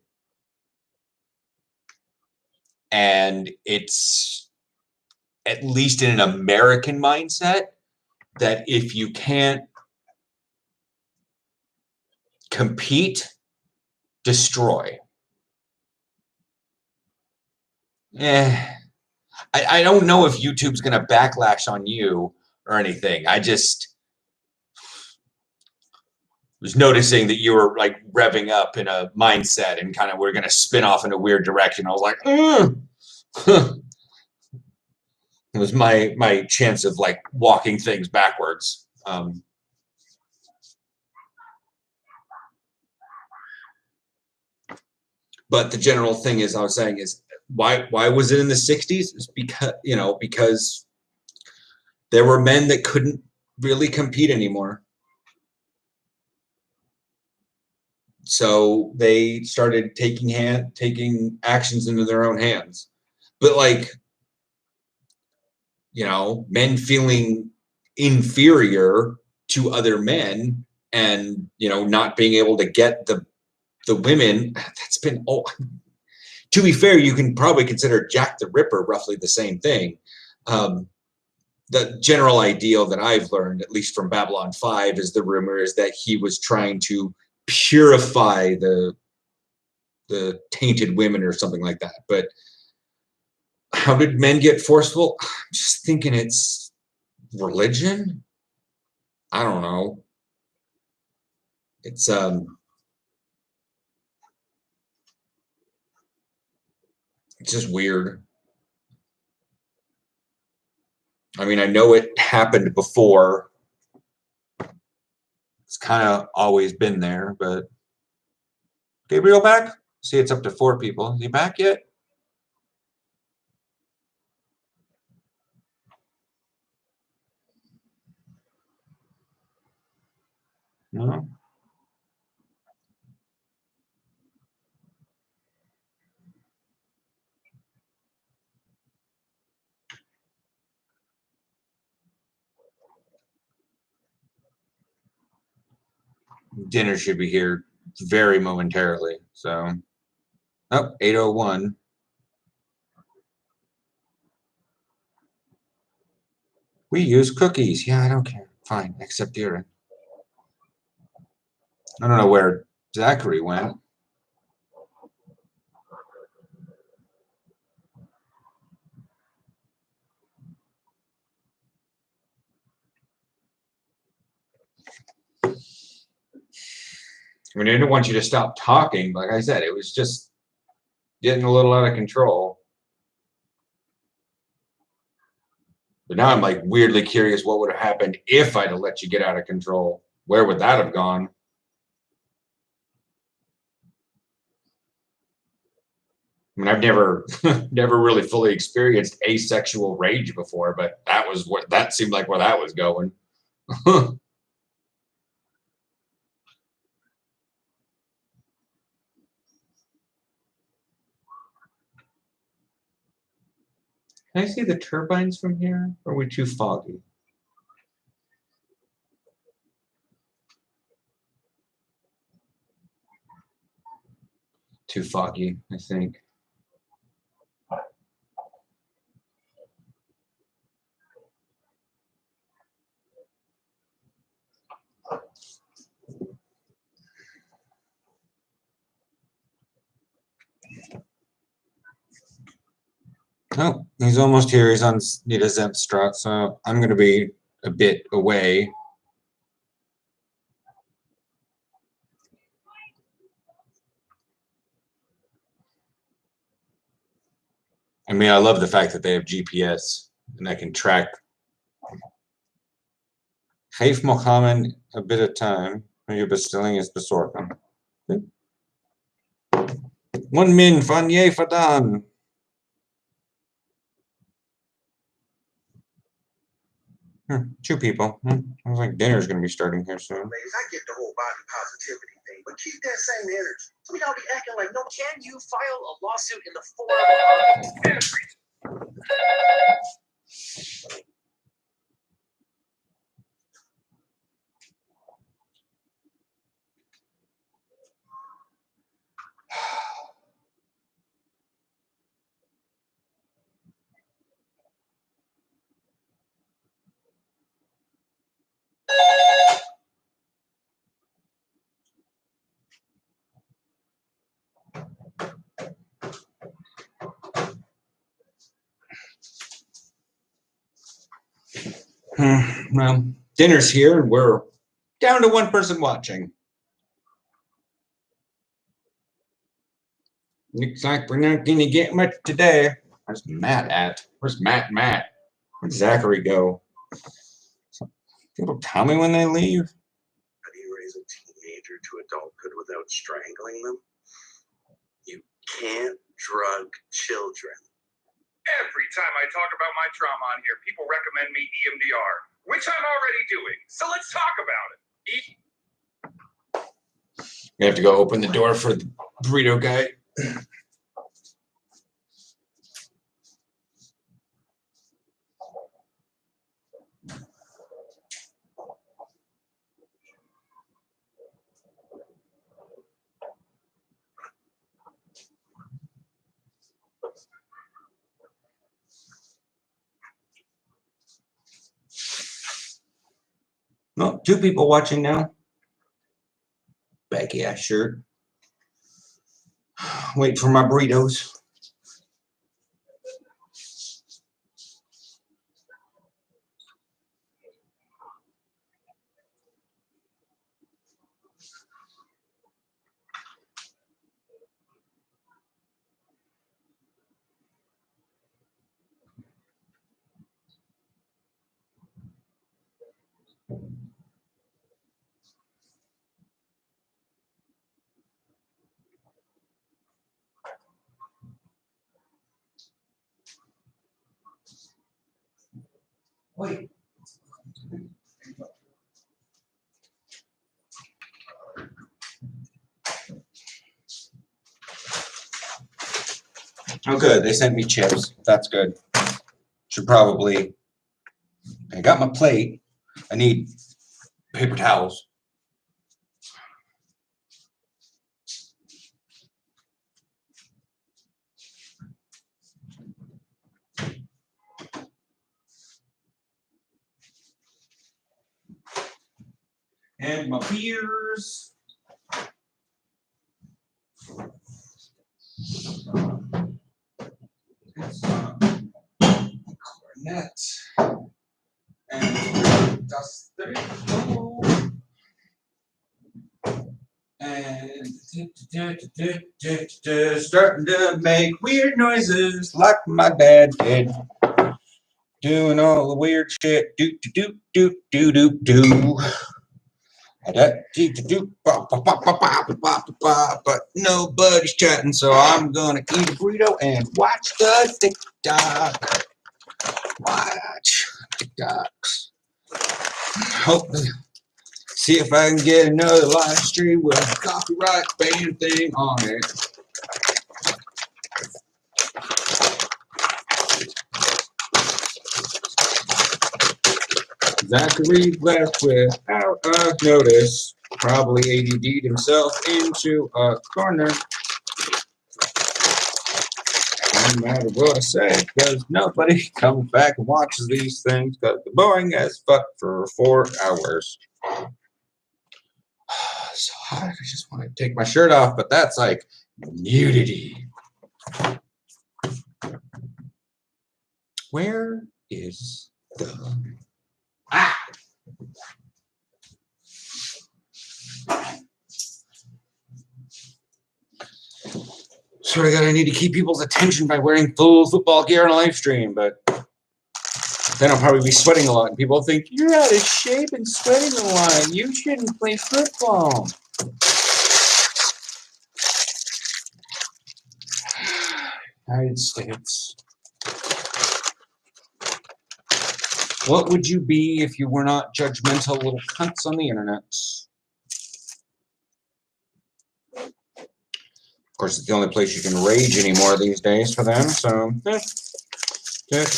And it's at least in an American mindset that if you can't compete, destroy. I don't know if YouTube's going to backlash on you or anything. I just was noticing that you were like revving up in a mindset and kind of we're going to spin off in a weird direction. I was like, it was my chance of like walking things backwards. But the general thing is, I was saying is why was it in the 60s? It's because there were men that couldn't really compete anymore. So they started taking actions into their own hands. But like, men feeling inferior to other men and, not being able to get the women, that's been, to be fair, you can probably consider Jack the Ripper roughly the same thing. The general ideal that I've learned, at least from Babylon 5, is the rumor is that he was trying to purify the tainted women or something like that. But how did men get forceful? I'm just thinking it's religion. I don't know. It's just weird. I mean, I know it happened before. It's kind of always been there, but Gabriel back? See, it's up to 4 people. Is he back yet? No. Dinner should be here very momentarily. So, 8:01. We use cookies. Yeah, I don't care. Fine, accept urine. I don't know where Zachary went. I mean, I didn't want you to stop talking. Like I said, it was just getting a little out of control. But now I'm like weirdly curious what would have happened if I'd have let you get out of control. Where would that have gone? I mean, I've never really fully experienced asexual rage before, but that seemed like where that was going. Can I see the turbines from here? Or are we too foggy? Too foggy, I think. Oh, he's almost here. He's on Nita Zemstrat, so I'm going to be a bit away. I mean, I love the fact that they have GPS and I can track. Geef Mohammed a bit of time. Je bestelling is bezorgen. 1 min van je vandaan. Two people. I was like, dinner's going to be starting here soon. I get the whole body positivity thing, but keep that same energy. Some of y'all be acting like no. Can you file a lawsuit in the form of every Well, dinner's here and we're down to one person watching. Looks like we're not going to get much today. Where's Matt at? Where's Matt? Where'd Zachary go? People tell me when they leave. How do you raise a teenager to adulthood without strangling them? You can't drug children. Every time I talk about my trauma on here, people recommend me EMDR, which I'm already doing. So let's talk about it. We have to go open the door for the burrito guy. No, 2 people watching now. Baggy ass shirt. Wait for my burritos. Wait. Oh, good. They sent me chips. That's good. Should probably. I got my plate. I need paper towels. And my beers. Cornet. And dust. There you go. And starting to make weird noises like my dad did. Doing all the weird shit. Do do do do do do do. But nobody's chatting, so I'm gonna eat a burrito and watch the TikTok. Watch TikToks. Hope see if I can get another live stream with a copyright ban thing on it. Zachary left without a notice. Probably ADD'd himself into a corner. No matter what I say, because nobody comes back and watches these things because they're boring as fuck for 4 hours. So I just want to take my shirt off, but that's like nudity. Where is the... Ah! Swear to God, I need to keep people's attention by wearing full football gear on a live stream, but then I'll probably be sweating a lot, and people think, you're out of shape and sweating a lot. You shouldn't play football. United States. What would you be if you were not judgmental little cunts on the internet? course, it's the only place you can rage anymore these days for them, so. EMDR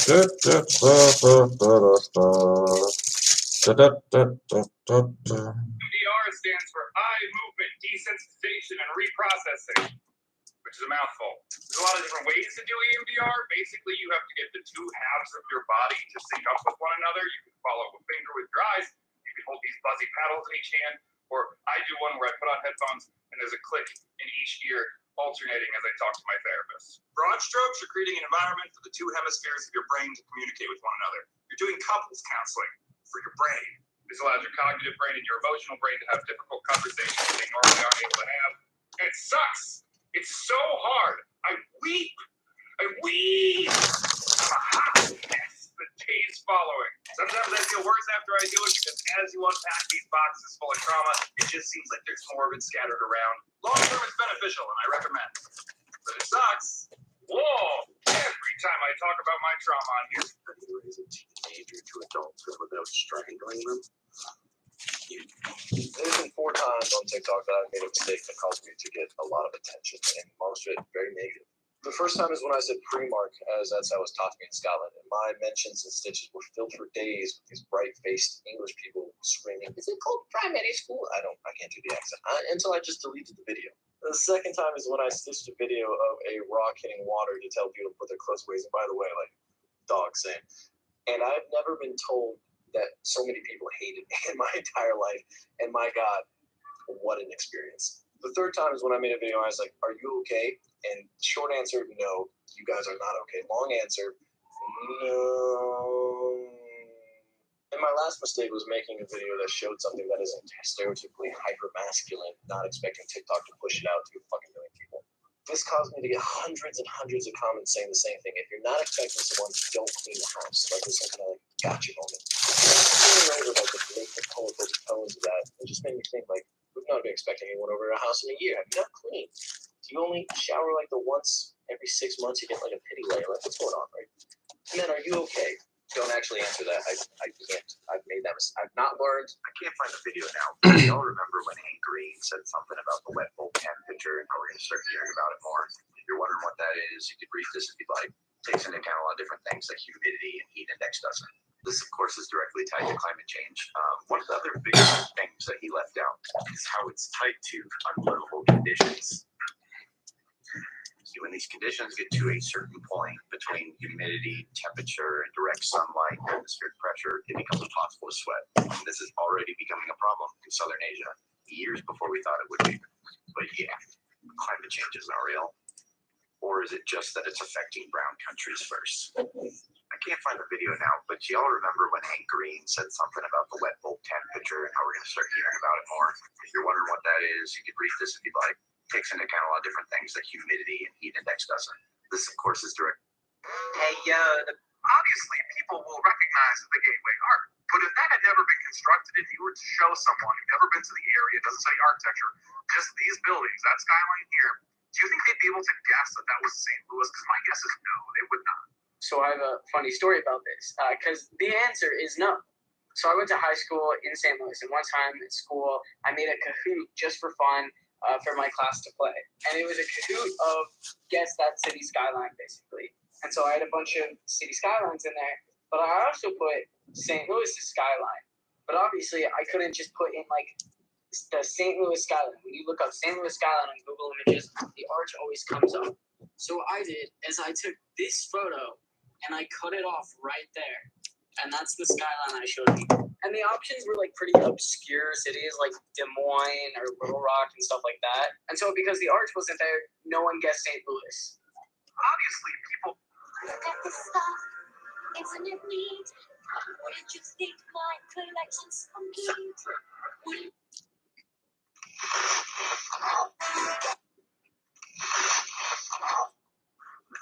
stands for eye movement desensitization and reprocessing, which is a mouthful. There's a lot of different ways to do EMDR. Basically, you have to get the two halves of your body to sync up with one another. You can follow a finger with your eyes. You can hold these fuzzy paddles in each hand. Or I do one where I put on headphones and there's a click in each ear, alternating as I talk to my therapist. Broad strokes are creating an environment for the two hemispheres of your brain to communicate with one another. You're doing couples counseling for your brain. This allows your cognitive brain and your emotional brain to have difficult conversations they normally aren't able to have. And it sucks. It's so hard. I weep. I'm a hot mess. The days following. Sometimes I feel worse after I do it because as you unpack these boxes full of trauma, it just seems like there's more of it scattered around. Long term, it's beneficial, and I recommend. But it sucks. Whoa! Every time I talk about my trauma on here. How do you raise a teenager to adulthood without strangling them? There's been 4 times on TikTok that I've made a mistake that caused me to get a lot of attention, and most of it very negative. The first time is when I said pre-mark, as that's how it was taught to me in Scotland, and my mentions and stitches were filled for days with these bright-faced English people screaming, "Is it called primary school?" I can't do the accent, until I just deleted the video. The second time is when I stitched a video of a rock hitting water to tell people to put their clothes away, and by the way, like dog saying. And I've never been told that so many people hated me in my entire life, and my God, what an experience. The third time is when I made a video, I was like, "Are you okay?" And short answer, no, you guys are not okay. Long answer, no. And my last mistake was making a video that showed something that isn't stereotypically hyper-masculine, not expecting TikTok to push it out to a fucking million people. This caused me to get hundreds and hundreds of comments saying the same thing. If you're not expecting someone, don't clean the house. Like there's some kind of like gotcha moment. Over like the blatant colorful tones of that, it just made me think like, we've not been expecting anyone over at our house in a year. Have you not cleaned? Do you only shower like the once every 6 months you get like a pity layer? Like what's going on, right? And then are you okay? Don't actually answer that. I can't. I've made that mistake. I've not learned. I can't find the video now. But we all remember when Hank Green said something about the wet bulb temperature, and how we're going to start hearing about it more. If you're wondering what that is, you could read this if you'd like. It takes into account a lot of different things like humidity and heat index doesn't. This, of course, is directly tied to climate change. One of the other big things that he left out is how it's tied to unlivable conditions. See, when these conditions get to a certain point between humidity, temperature, and direct sunlight, atmospheric pressure, it becomes impossible to sweat. And this is already becoming a problem in Southern Asia, years before we thought it would be. But yeah, climate change is not real. Or is it just that it's affecting brown countries first? I can't find the video now, but y'all remember when Hank Green said something about the wet bulb temperature and how we're going to start hearing about it more? If you're wondering what that is, you could read this if you'd like. It takes into account a lot of different things like humidity and heat index doesn't. This, of course, is direct. Hey, obviously people will recognize the gateway art, but if that had never been constructed, if you were to show someone who'd never been to the area, doesn't study architecture, just these buildings, that skyline here, do you think they'd be able to guess that that was St. Louis? Because my guess is no, they would not. So I have a funny story about this, because the answer is no. So I went to high school in St. Louis, and one time at school, I made a Kahoot just for fun for my class to play. And it was a Kahoot of guess that city skyline, basically. And so I had a bunch of city skylines in there, but I also put St. Louis's skyline. But obviously, I couldn't just put in, like, the St. Louis skyline. When you look up St. Louis skyline on Google Images, the arch always comes up. So what I did is I took this photo, and I cut it off right there. And that's the skyline I showed you. And the options were like pretty obscure cities like Des Moines or Little Rock and stuff like that. And so because the arch wasn't there, no one guessed St. Louis. Obviously people... Look at this stuff, isn't it neat? Wouldn't you think my collection's complete?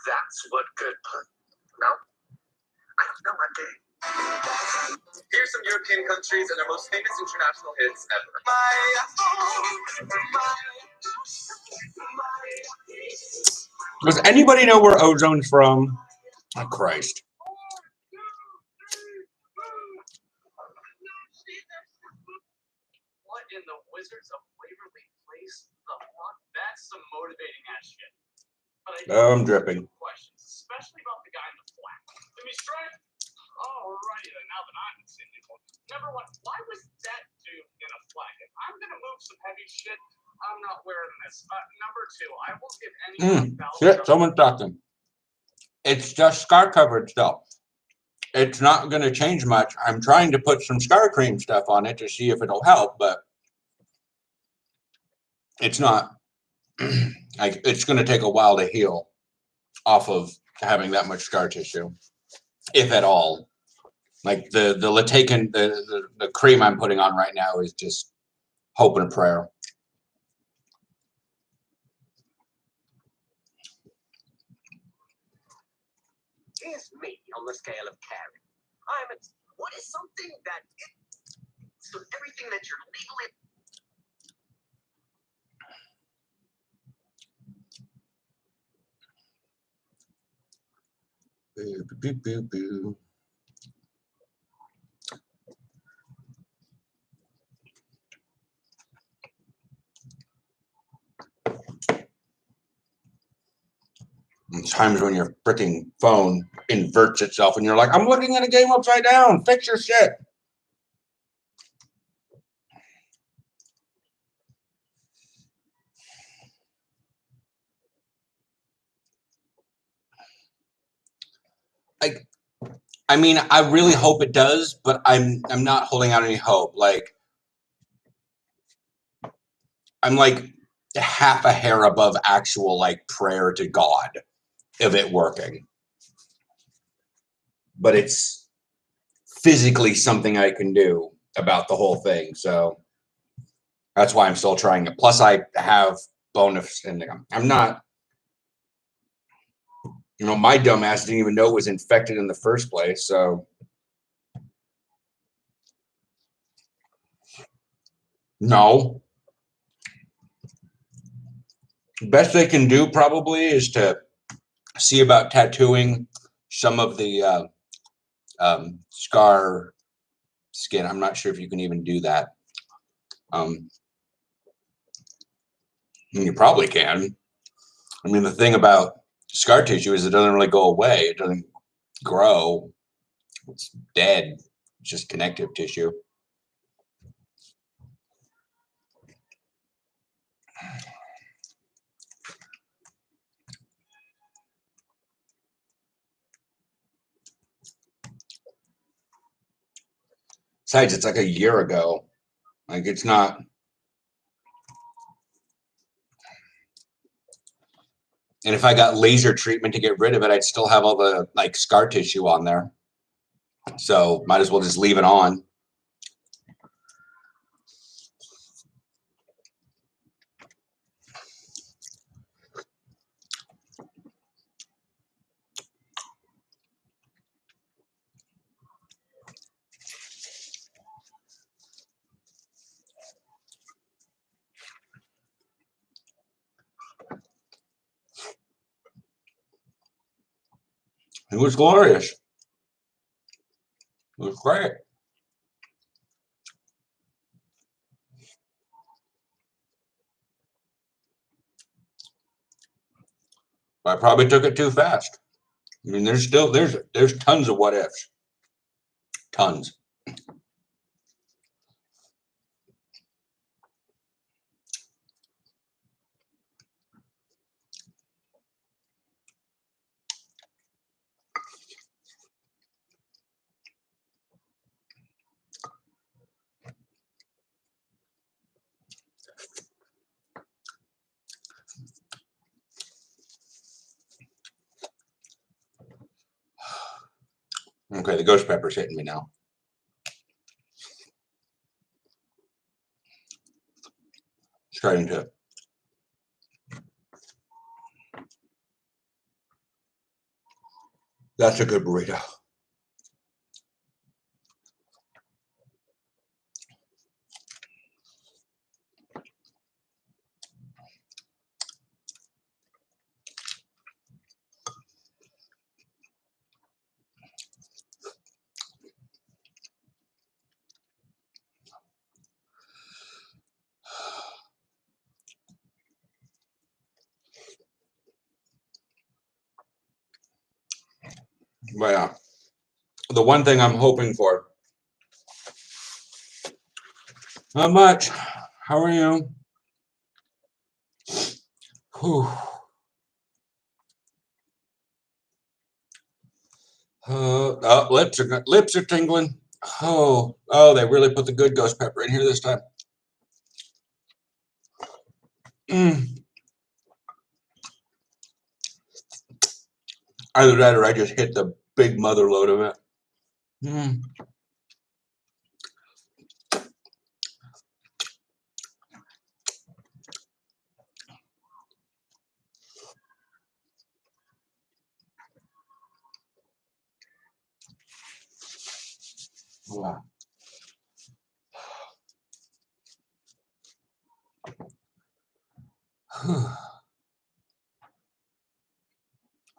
That's what good put. No? I don't know, I'm gay. Here's some European countries and their most famous international hits ever. Does anybody know where Ozone's from? Oh, Christ. What in the Wizards of Waverly Place? The fuck? That That's some motivating ass shit. But I Oh, I'm dripping. questions, especially about the guy in the flat. Give me strength. Alrighty then, now that I'm insinuating. Number one, why was that dude in a flag? If I'm gonna move some heavy shit, I'm not wearing this. Number two, I will give any Shit, someone's talking. It's just scar coverage though. It's not going to change much. I'm trying to put some scar cream stuff on it to see if it'll help, but it's not. Like, it's going to take a while to heal off of having that much scar tissue, if at all. Like the Lataken, the cream I'm putting on right now is just hope and prayer. Here's me on the scale of caring. What is something that so everything that you're legally. Boo, boo, boo, boo. Times when your freaking phone inverts itself and you're like, I'm looking at a game upside down. Fix your shit. I mean, I really hope it does, but I'm not holding out any hope. Like, I'm like half a hair above actual like prayer to God of it working. But it's physically something I can do about the whole thing. So that's why I'm still trying it. Plus, I have bonus, and I'm not. You know, my dumbass didn't even know it was infected in the first place. So no. Best they can do probably is to see about tattooing some of the scar skin. I'm not sure if you can even do that. You probably can. I mean, the thing about scar tissue is it doesn't really go away. It doesn't grow. It's dead. It's just connective tissue. Besides, it's like a year ago. Like, it's not. And if I got laser treatment to get rid of it, I'd still have all the like scar tissue on there. So might as well just leave it on. It was glorious. It was great. I probably took it too fast. I mean, there's tons of what ifs. Tons. Okay, the ghost pepper's hitting me now. Starting to. That's a good burrito. But yeah, the one thing I'm hoping for. Not much. How are you? Whew. Oh, lips are tingling. Oh, they really put the good ghost pepper in here this time. Either that or I just hit the big mother load of it. Wow.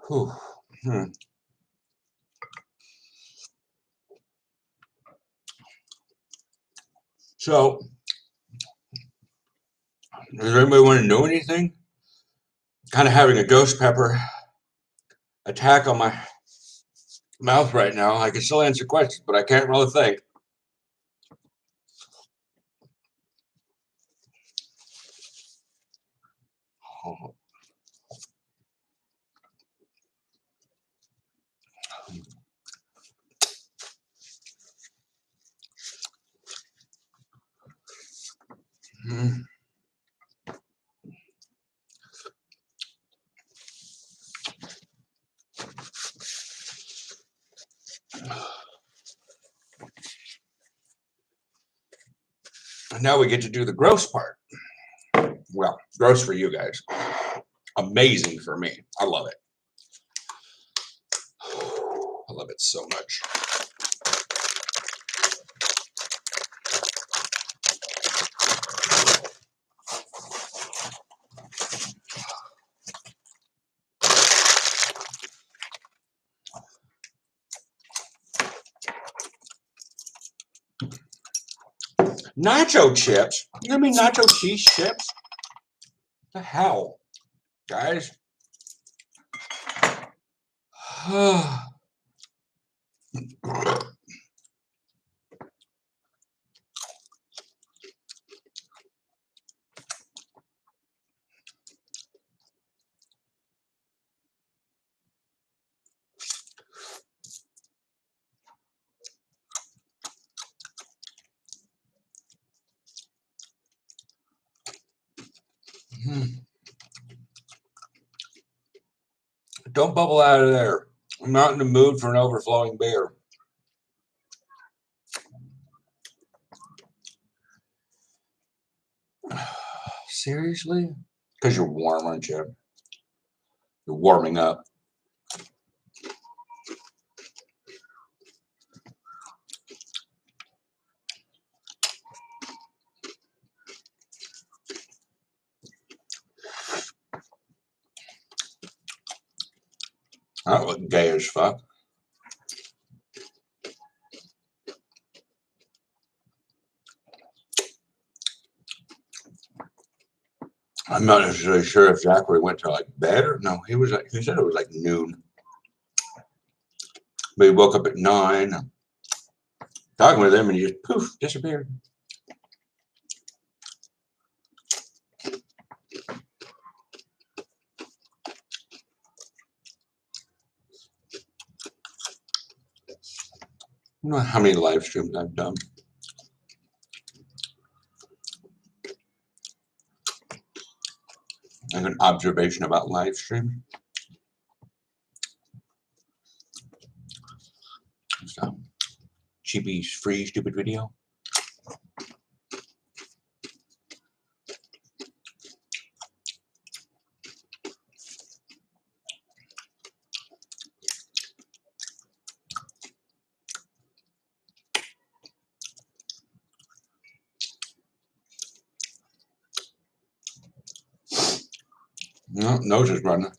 Whew. So, does anybody want to know anything? Kind of having a ghost pepper attack on my mouth right now. I can still answer questions, but I can't really think. And now we get to do the gross part. Well, gross for you guys. Amazing for me. I love it. I love it so much. Nacho chips? You mean nacho cheese chips? The hell, guys? Don't bubble out of there. I'm not in the mood for an overflowing beer. Seriously? Because you're warm, aren't you? You're warming up. That look gay as fuck. I'm not necessarily sure if Zachary went to like bed or no. He said it was like noon. But he woke up at 9. Talking with him and he just poof disappeared. I don't know how many live streams I've done. Like an observation about live stream. So, cheapy, free, stupid video. No, nose is running.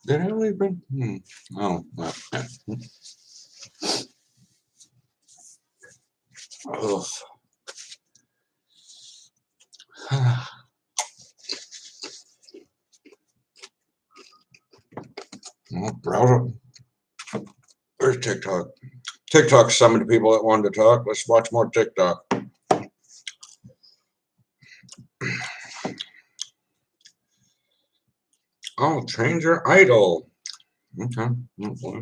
Did I leave it? Oh, well, yeah. Oh. Well, browser. Where's TikTok? TikTok summoned people that wanted to talk. Let's watch more TikTok. Oh, change your idol. Okay. Okay.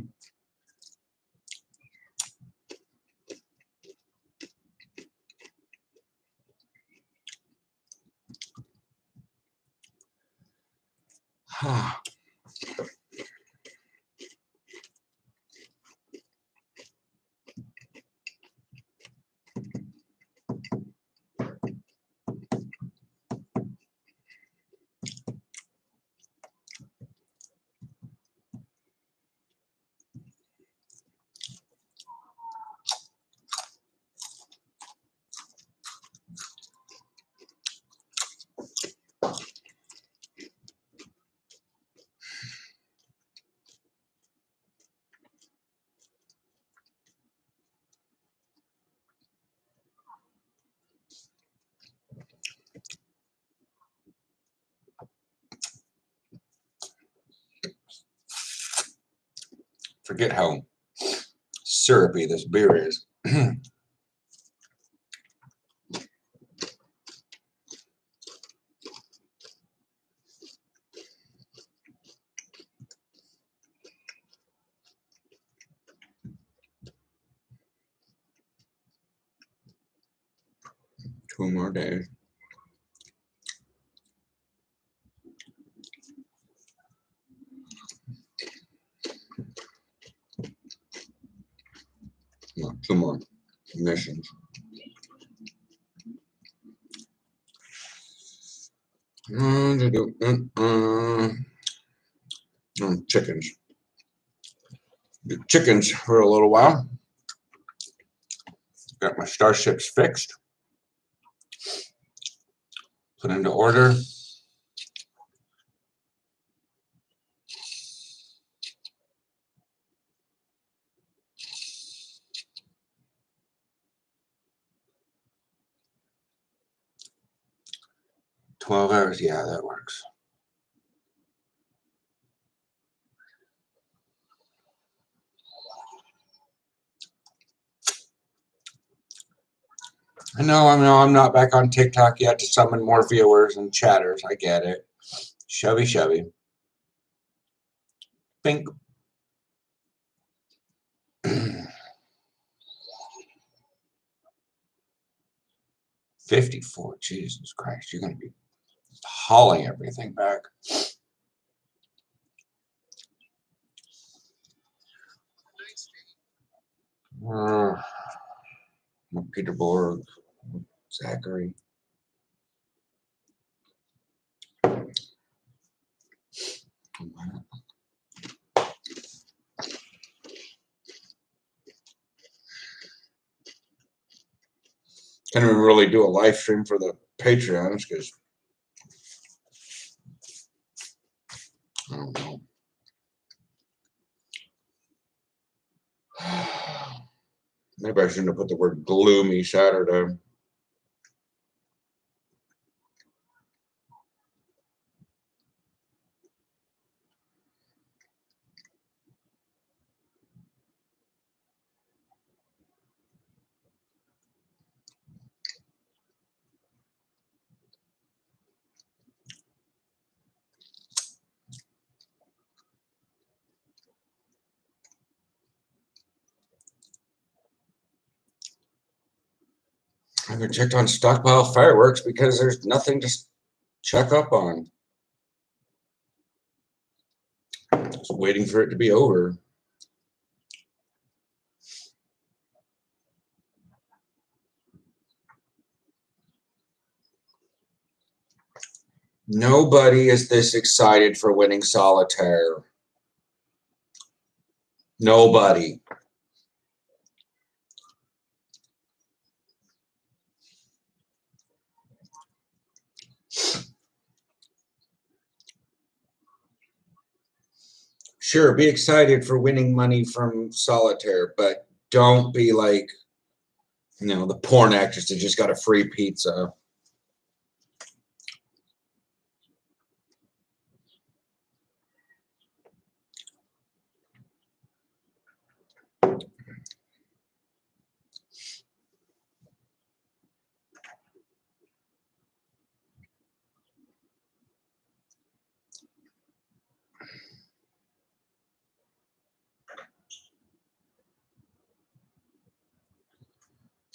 Forget how syrupy this beer is. 2 more days. No, 2 more missions. Chickens. Do chickens for a little while. Got my starships fixed. Put into order. $12, yeah, that works. I know I'm not back on TikTok yet to summon more viewers and chatters. I get it. Shovey. Bink. 54. Jesus Christ, you're gonna be hauling everything back. Peterborg, Zachary. Can't even really do a live stream for the Patreons because I don't know. Maybe I shouldn't have put the word gloomy Saturday. I haven't checked on stockpile fireworks because there's nothing to check up on. Just waiting for it to be over. Nobody is this excited for winning solitaire. Nobody. Sure, be excited for winning money from solitaire, but don't be like, you know, the porn actress that just got a free pizza.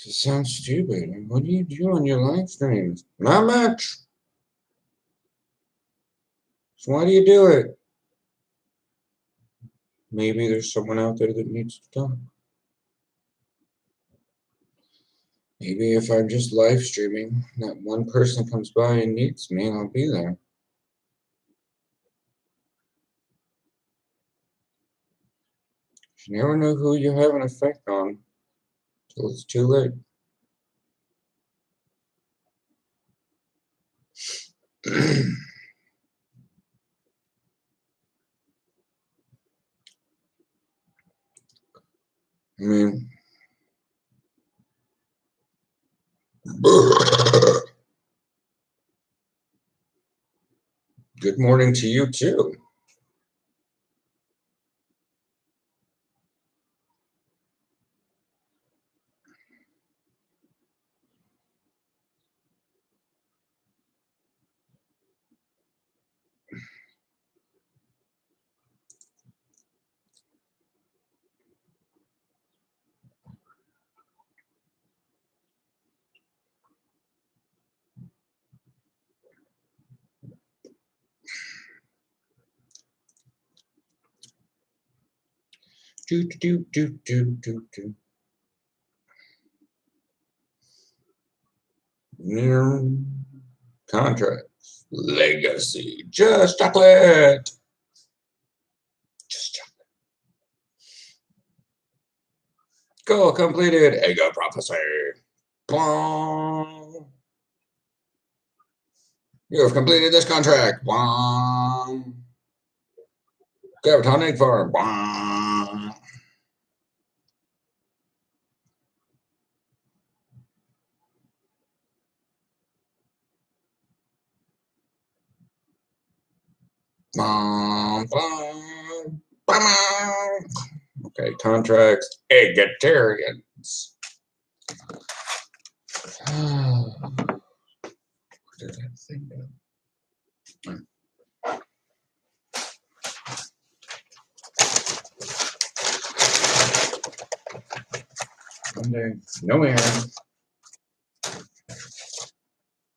It sounds stupid. What do you do on your live streams? Not much. So why do you do it? Maybe there's someone out there that needs to talk. Maybe if I'm just live streaming, that one person comes by and needs me, I'll be there. You never know who you have an effect on till it's too late. I mean, good morning to you too. Do. Contracts. Legacy. Just chocolate. Just chocolate. Goal completed. Ego prophecy. Bong. You have completed this contract. Bong. Capital Egg Farm. Bong. Bong. Bong. Bong. Okay, contracts. Egalitarians. Where did that thing go? Monday, no air.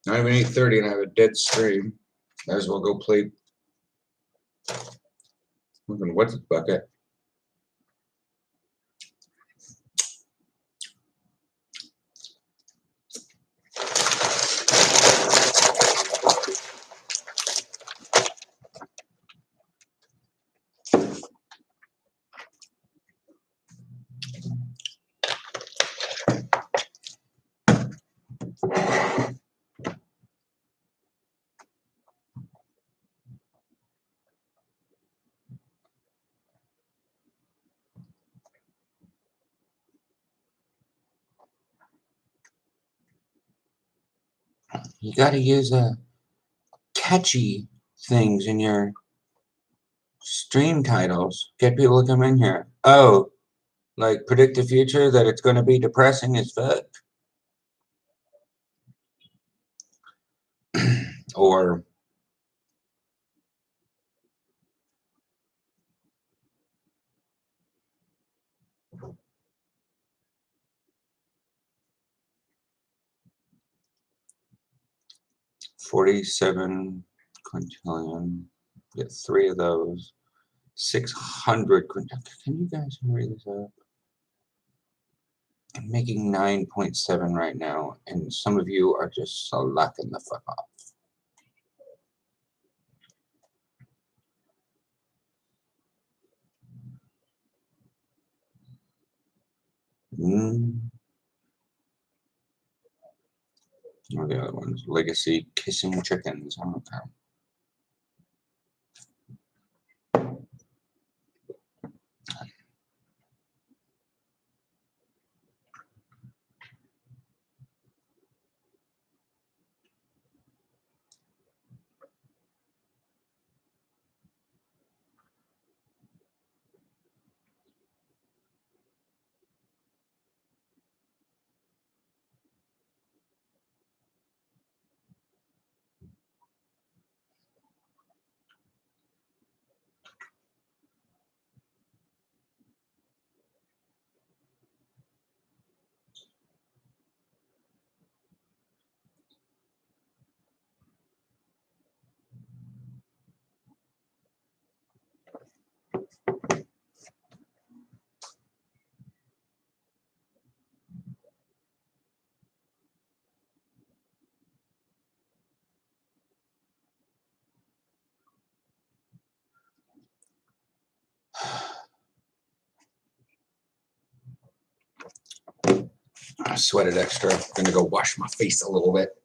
Not even 8:30 and I have a dead stream. Might as well go play. What's the bucket? You got to use catchy things in your stream titles. Get people to come in here. Oh, like predict the future that it's going to be depressing as fuck. Or $47 quintillion. Get 3 of those. 600 quintillion. Can you guys hurry this up? I'm making 9.7 right now, and some of you are just slacking the fuck off. Or the other ones, Legacy Kissing Chickens. Okay. I sweated extra. I'm gonna go wash my face a little bit.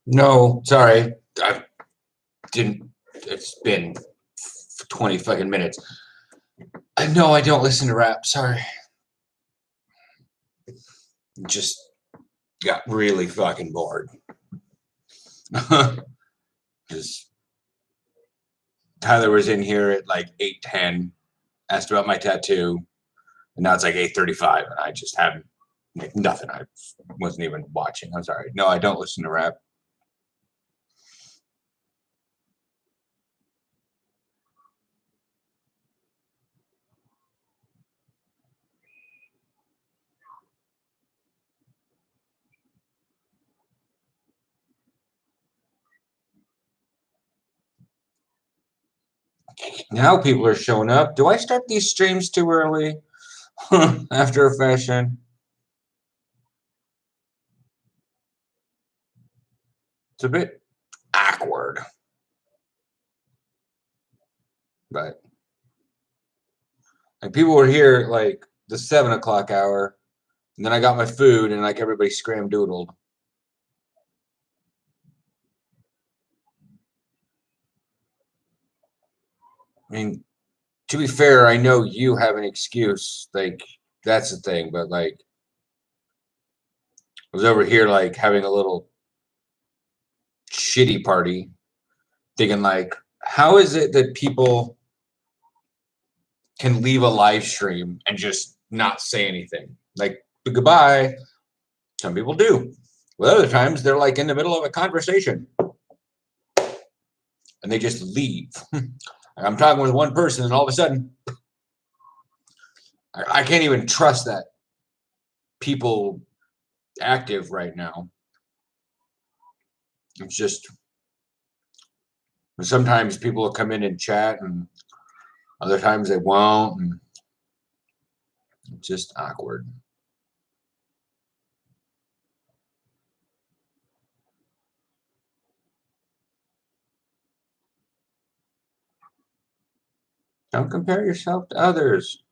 No, sorry. I didn't. It's been 20 fucking minutes. No, I don't listen to rap. Sorry. Just got really fucking bored. Just Tyler was in here at like 8:10, asked about my tattoo, and now it's like 8:35, and I just haven't like nothing. I wasn't even watching. I'm sorry. No, I don't listen to rap. Now people are showing up. Do I start these streams too early? After a fashion. It's a bit awkward. But like people were here at like the 7 o'clock hour, and then I got my food and like everybody scram-doodled. I mean, to be fair, I know you have an excuse. Like, that's the thing. But, like, I was over here, like, having a little shitty party, thinking, like, how is it that people can leave a live stream and just not say anything? Like, goodbye. Some people do. Well, other times, they're, like, in the middle of a conversation. And they just leave. I'm talking with one person, and all of a sudden, I can't even trust that people active right now. It's just sometimes people will come in and chat, and other times they won't, and it's just awkward. Don't compare yourself to others.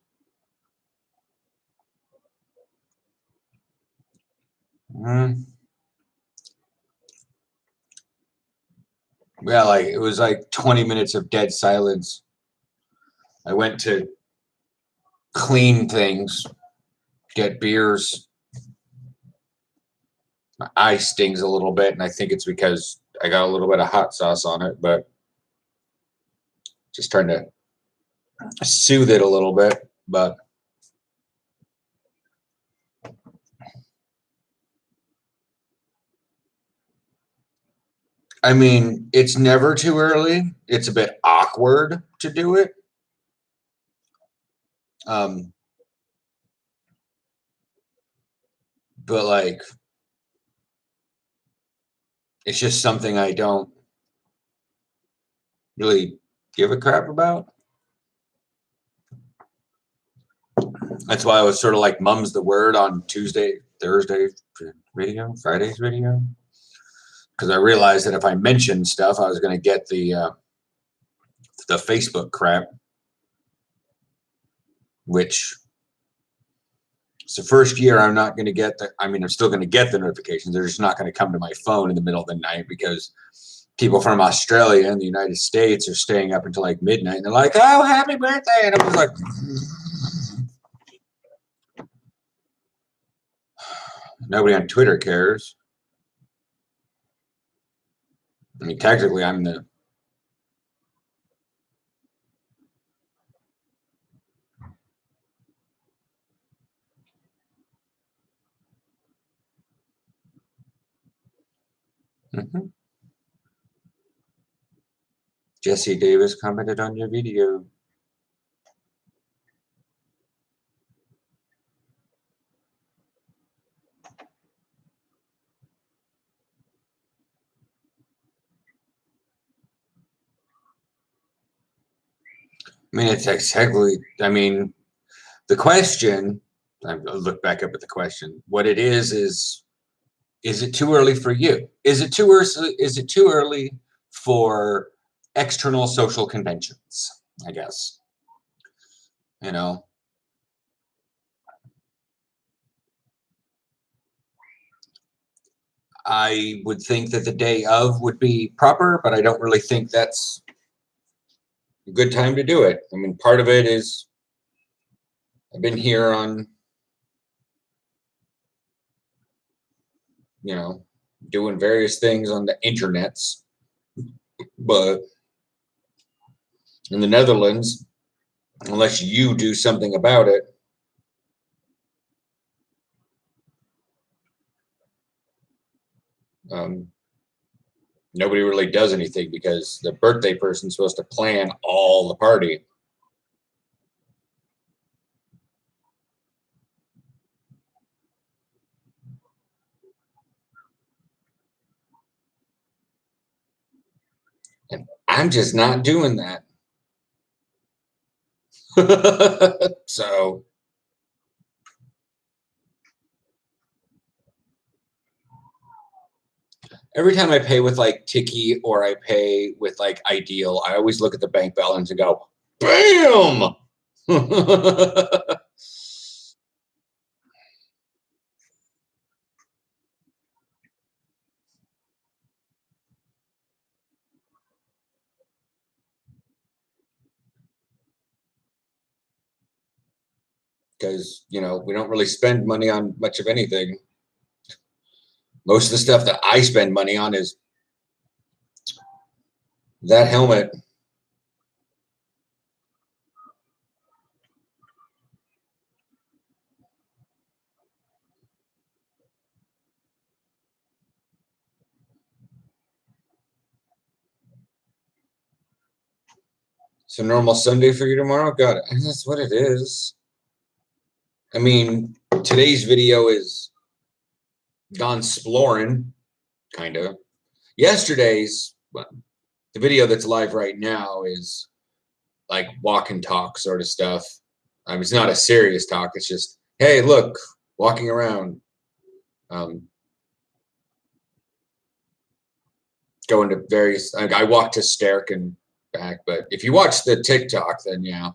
Yeah, like it was like 20 minutes of dead silence. I went to clean things, get beers. My eye stings a little bit, and I think it's because I got a little bit of hot sauce on it, but just trying to soothe it a little bit. But I mean, it's never too early. It's a bit awkward to do it. But like, it's just something I don't really give a crap about. That's why I was sort of like mum's the word on Tuesday, Thursday video, Friday's video. Because I realized that if I mentioned stuff, I was going to get the Facebook crap, which it's the first year I'm not going to get the, I mean, I'm still going to get the notifications. They're just not going to come to my phone in the middle of the night because people from Australia and the United States are staying up until like midnight. And they're like, oh, happy birthday. And I was like, nobody on Twitter cares. I mean, technically, I'm the Jesse Davis commented on your video. I mean, it's exactly, I mean, the question, I look back up at the question. What it is it too early for you? Is it too early? Is it too early for external social conventions? I guess. You know, I would think that the day of would be proper, but I don't really think that's a good time to do it. I mean, part of it is I've been here on, doing various things on the internets, but in the Netherlands, unless you do something about it, nobody really does anything because the birthday person's supposed to plan all the party. And I'm just not doing that. So every time I pay with like Tiki or I pay with like Ideal, I always look at the bank balance and go, BAM! Because, we don't really spend money on much of anything. Most of the stuff that I spend money on is that helmet. So normal Sunday for you tomorrow? God, that's what it is. I mean, today's video is gone exploring, kind of. Yesterday's, well, the video that's live right now is like walk and talk sort of stuff. I mean, it's not a serious talk. It's just, hey, look, walking around. Going to various, I walked to Sterk and back, but if you watch the TikTok, then yeah.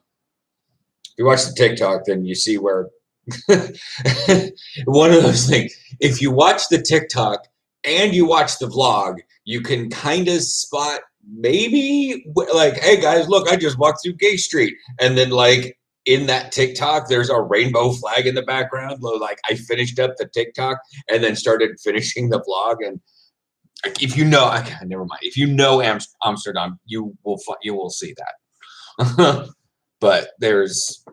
If you watch the TikTok, then you see where one of those things. If you watch the TikTok and you watch the vlog, you can kind of spot maybe like, hey guys, look, I just walked through Gay Street. And then like in that TikTok, there's a rainbow flag in the background. Like I finished up the TikTok and then started finishing the vlog. And if you know, never mind. If you know Amsterdam, you will see that. But there's,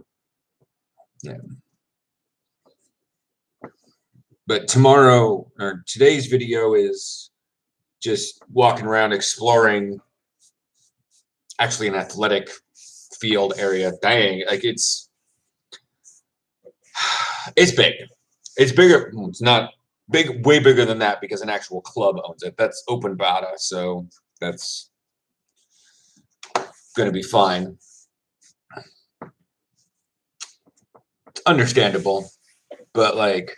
But tomorrow or today's video is just walking around exploring actually an athletic field area. Dang, like it's big. It's bigger. It's not big, way bigger than that because an actual club owns it. That's open bata, so that's going to be fine. It's understandable, but like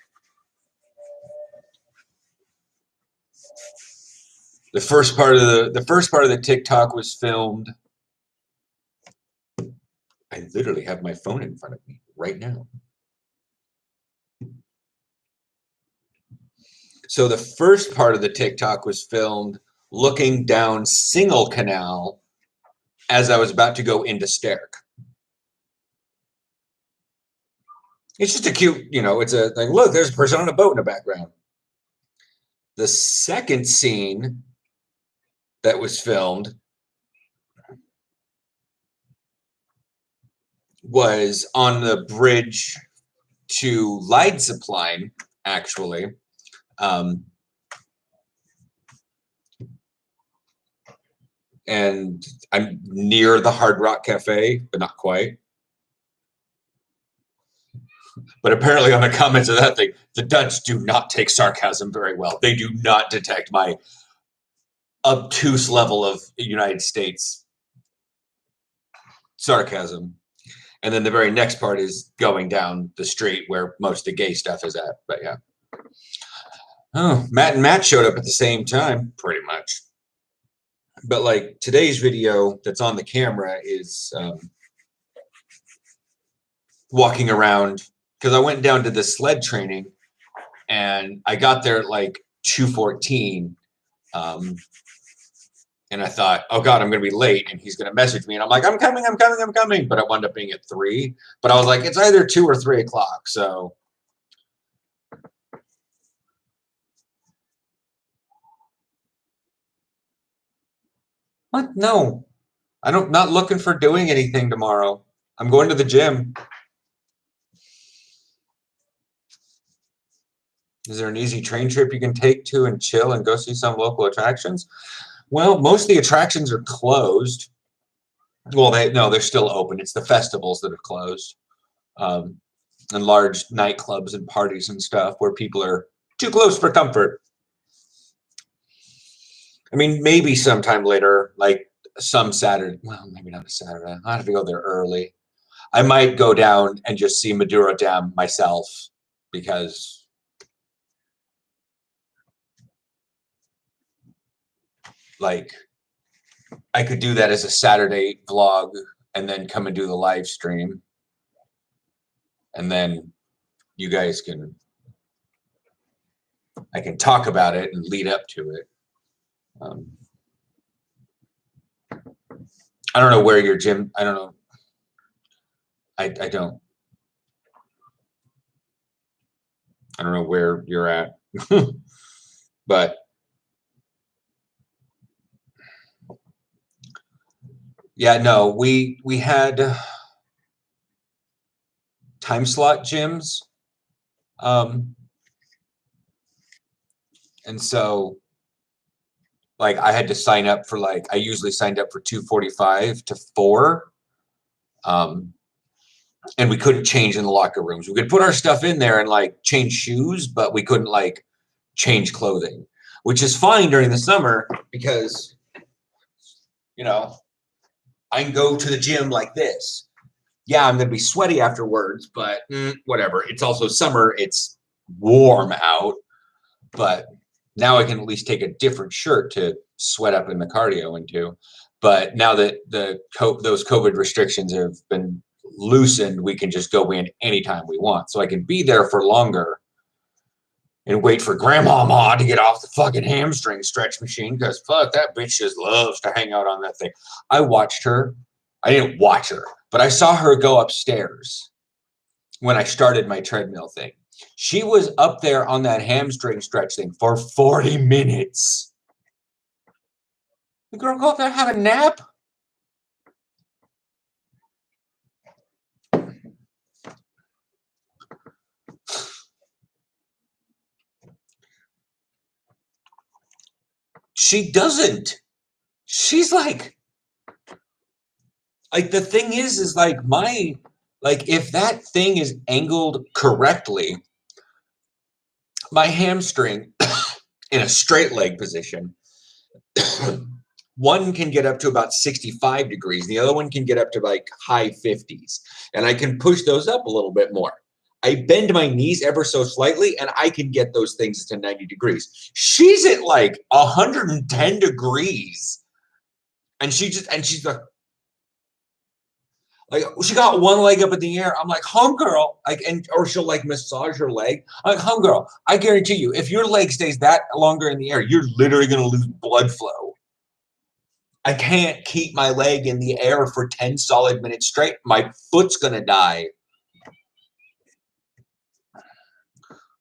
the first part of the TikTok was filmed. I literally have my phone in front of me right now. So the first part of the TikTok was filmed looking down Single Canal as I was about to go into Sterk. It's just a cute, it's a like, look, there's a person on a boat in the background. The second scene that was filmed was on the bridge to Leidseplein, actually. And I'm near the Hard Rock Cafe, but not quite. But apparently on the comments of that thing, the Dutch do not take sarcasm very well. They do not detect my obtuse level of United States sarcasm. And then the very next part is going down the street where most of the gay stuff is at. But yeah. Oh, Matt and Matt showed up at the same time, pretty much. But like today's video that's on the camera is walking around because I went down to the sled training and I got there at like 2:14. And I thought, oh God, I'm going to be late and he's going to message me. And I'm like, I'm coming. But it wound up being at 3. But I was like, it's either 2 or 3 o'clock. So what? No, not looking for doing anything tomorrow. I'm going to the gym. Is there an easy train trip you can take to and chill and go see some local attractions? Well, most of the attractions are closed. Well, they're still open. It's the festivals that are closed, and large nightclubs and parties and stuff where people are too close for comfort. I mean, maybe sometime later, like some Saturday. Well, maybe not a Saturday. I have to go there early. I might go down and just see Maduro Dam myself because like I could do that as a Saturday vlog and then come and do the live stream. And then you guys I can talk about it and lead up to it. I don't know where your gym, I don't know. I don't know where you're at, but yeah, no, we had time slot gyms. And so like I had to sign up for I usually signed up for 2:45 to 4. And we couldn't change in the locker rooms. We could put our stuff in there and change shoes, but we couldn't change clothing, which is fine during the summer because, I can go to the gym like this. Yeah, I'm going to be sweaty afterwards, but whatever. It's also summer. It's warm out, but now I can at least take a different shirt to sweat up in the cardio into. But now that those COVID restrictions have been loosened, we can just go in anytime we want. So I can be there for longer and wait for Grandmama to get off the fucking hamstring stretch machine because fuck, that bitch just loves to hang out on that thing. I watched her. I didn't watch her, but I saw her go upstairs when I started my treadmill thing. She was up there on that hamstring stretch thing for 40 minutes. The girl go up there and have a nap? She doesn't. She's like the thing is if that thing is angled correctly, my hamstring in a straight leg position, one can get up to about 65 degrees. The other one can get up to high 50s. And I can push those up a little bit more. I bend my knees ever so slightly and I can get those things to 90 degrees. She's at 110 degrees. And she's she got one leg up in the air. I'm like, homegirl, or she'll massage her leg. I'm like, homegirl, I guarantee you, if your leg stays that longer in the air, you're literally going to lose blood flow. I can't keep my leg in the air for 10 solid minutes straight. My foot's going to die.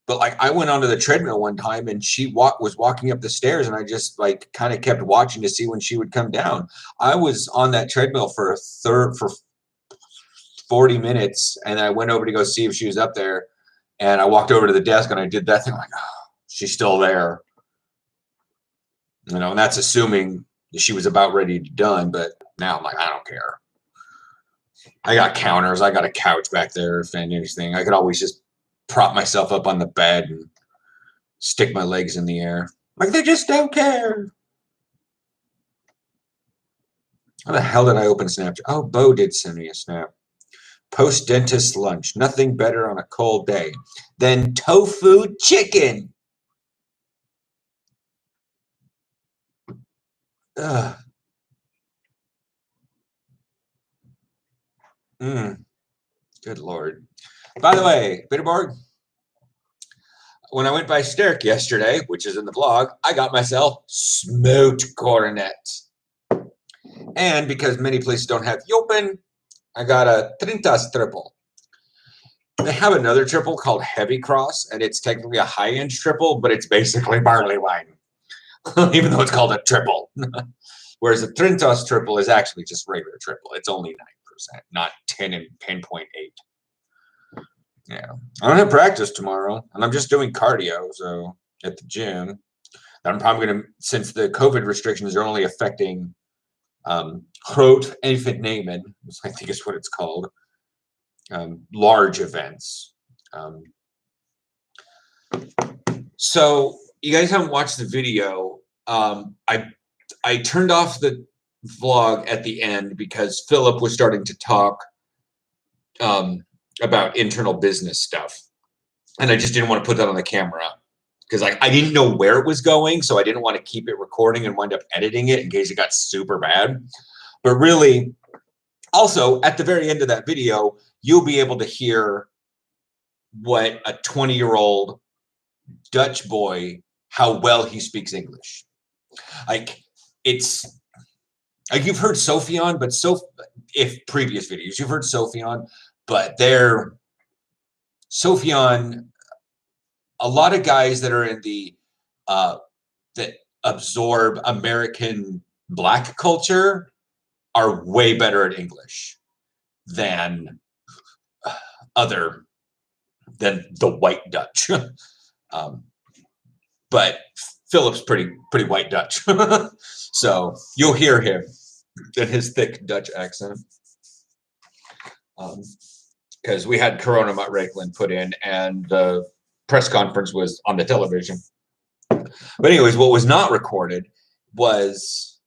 But I went onto the treadmill one time and she was walking up the stairs and I just kind of kept watching to see when she would come down. I was on that treadmill for 40 minutes and I went over to go see if she was up there and I walked over to the desk and I did that thing oh, she's still there. And that's assuming she was about ready to be done, but now I'm I don't care. I got counters. I got a couch back there if anything. I could always just prop myself up on the bed and stick my legs in the air. They just don't care. How the hell did I open Snapchat? Oh, Bo did send me a snap. Post-dentist lunch. Nothing better on a cold day than tofu chicken. Ugh. Good Lord. By the way, Bitterborg, when I went by Sterk yesterday, which is in the blog, I got myself smoked coronet. And because many places don't have Yopen, I got a Trintas triple. They have another triple called Heavy Cross, and it's technically a high-end triple, but it's basically barley wine, even though it's called a triple. Whereas the Trintas triple is actually just regular triple. It's only 9%, not 10 and 10.8. Yeah, I don't have practice tomorrow, and I'm just doing cardio, so at the gym. I'm probably going to, since the COVID restrictions are only affecting groot evenementen, I think is what it's called, large events. So you guys haven't watched the video. I turned off the vlog at the end because Philip was starting to talk about internal business stuff. And I just didn't want to put that on the camera because I didn't know where it was going. So I didn't want to keep it recording and wind up editing it in case it got super bad. But really, also at the very end of that video, you'll be able to hear what a 20-year-old Dutch boy, how well he speaks English. Like, it's like you've heard Sophion, but if previous videos, you've heard Sophion, but they're Sophion, a lot of guys that are in the that absorb American Black culture are way better at English than the white Dutch. But Philip's pretty white Dutch. So you'll hear him in his thick Dutch accent. Because we had Corona Maatregelen put in, and the press conference was on the television. But anyways, what was not recorded was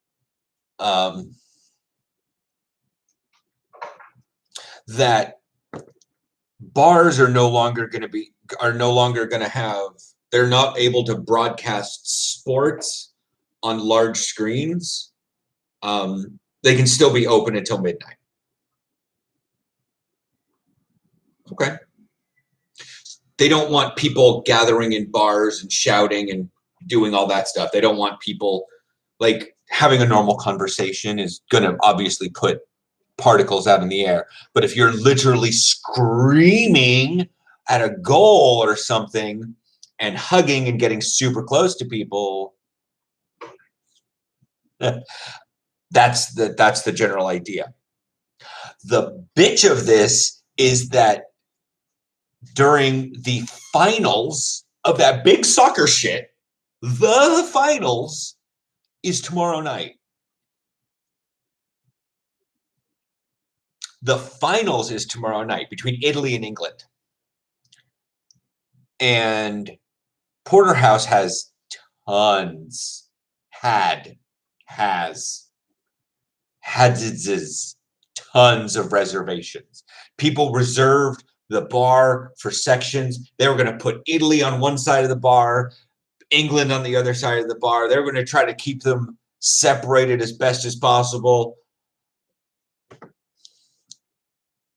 that bars are no longer going to have. They're not able to broadcast sports on large screens. They can still be open until midnight. Okay. They don't want people gathering in bars and shouting and doing all that stuff. They don't want people, like, having a normal conversation is going to obviously put particles out in the air. But if you're literally screaming at a goal or something and hugging and getting super close to people, that's the general idea. The bitch of this is that during the finals of that big soccer shit, the finals is tomorrow night. The finals is tomorrow night between Italy and England. And Porterhouse has tons, tons of reservations. People reserved the bar for sections. They were going to put Italy on one side of the bar, England on the other side of the bar. They were going to try to keep them separated as best as possible.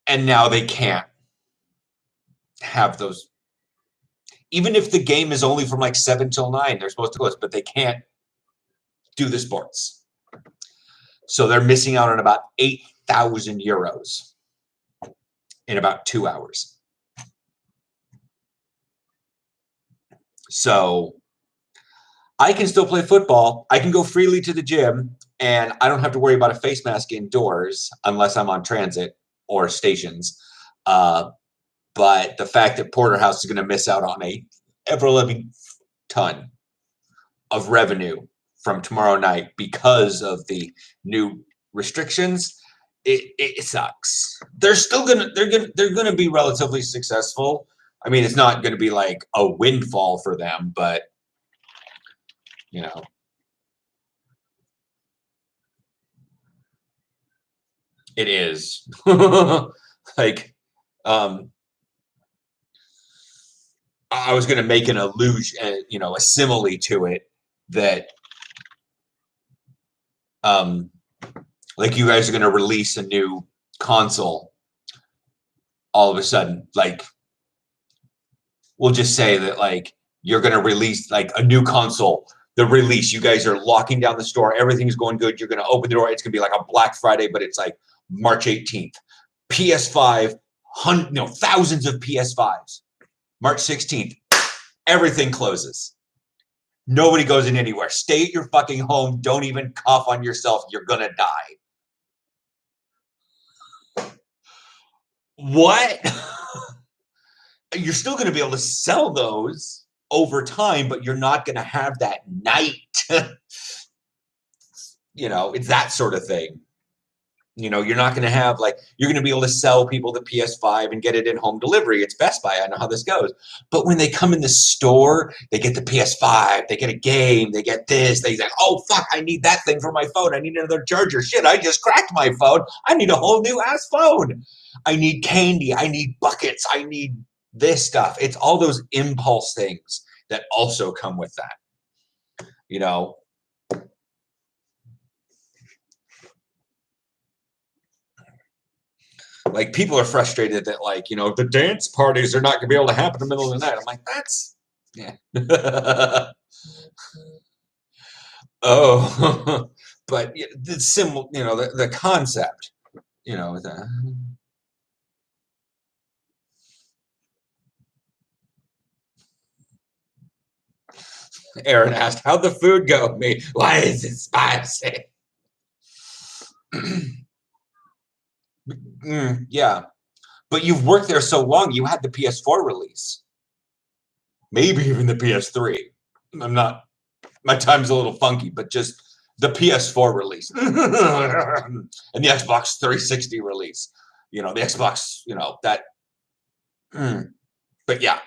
And now they can't have those. Even if the game is only from like 7 till 9, they're supposed to close, but they can't do the sports. So they're missing out on about 8,000 euros in about 2 hours. So I can still play football. I can go freely to the gym, and I don't have to worry about a face mask indoors unless I'm on transit or stations. But the fact that Porterhouse is going to miss out on a ever-living ton of revenue from tomorrow night because of the new restrictions, it sucks. They're gonna be relatively successful. I mean, it's not going to be like a windfall for them, but you know, it is. Like, I was going to make an allusion, a simile to it that, like, you guys are going to release a new console all of a sudden. Like, we'll just say that, like, you're going to release like a new console. The release, you guys are locking down the store. Everything's going good. You're going to open the door. It's going to be like a Black Friday, but it's like March 18th. PS5, thousands of PS5s. March 16th, everything closes. Nobody goes in anywhere. Stay at your fucking home. Don't even cough on yourself. You're going to die. What? You're still going to be able to sell those over time, but you're not going to have that night. It's that sort of thing. You're not going to have you're going to be able to sell people the PS5 and get it in home delivery. It's Best Buy. I know how this goes. But when they come in the store, they get the PS5, they get a game, they get this. They say, oh, fuck, I need that thing for my phone. I need another charger. Shit, I just cracked my phone. I need a whole new ass phone. I need candy. I need buckets. I need this stuff. It's all those impulse things that also come with that. Like people are frustrated that the dance parties are not going to be able to happen in the middle of the night. I'm like, that's yeah. Oh, but the symbol, the concept, Aaron asked, how'd the food go? Me, why is it spicy? Yeah. But you've worked there so long, you had the PS4 release. Maybe even the PS3. My time's a little funky, but just the PS4 release. And the Xbox 360 release. The Xbox, that. But yeah.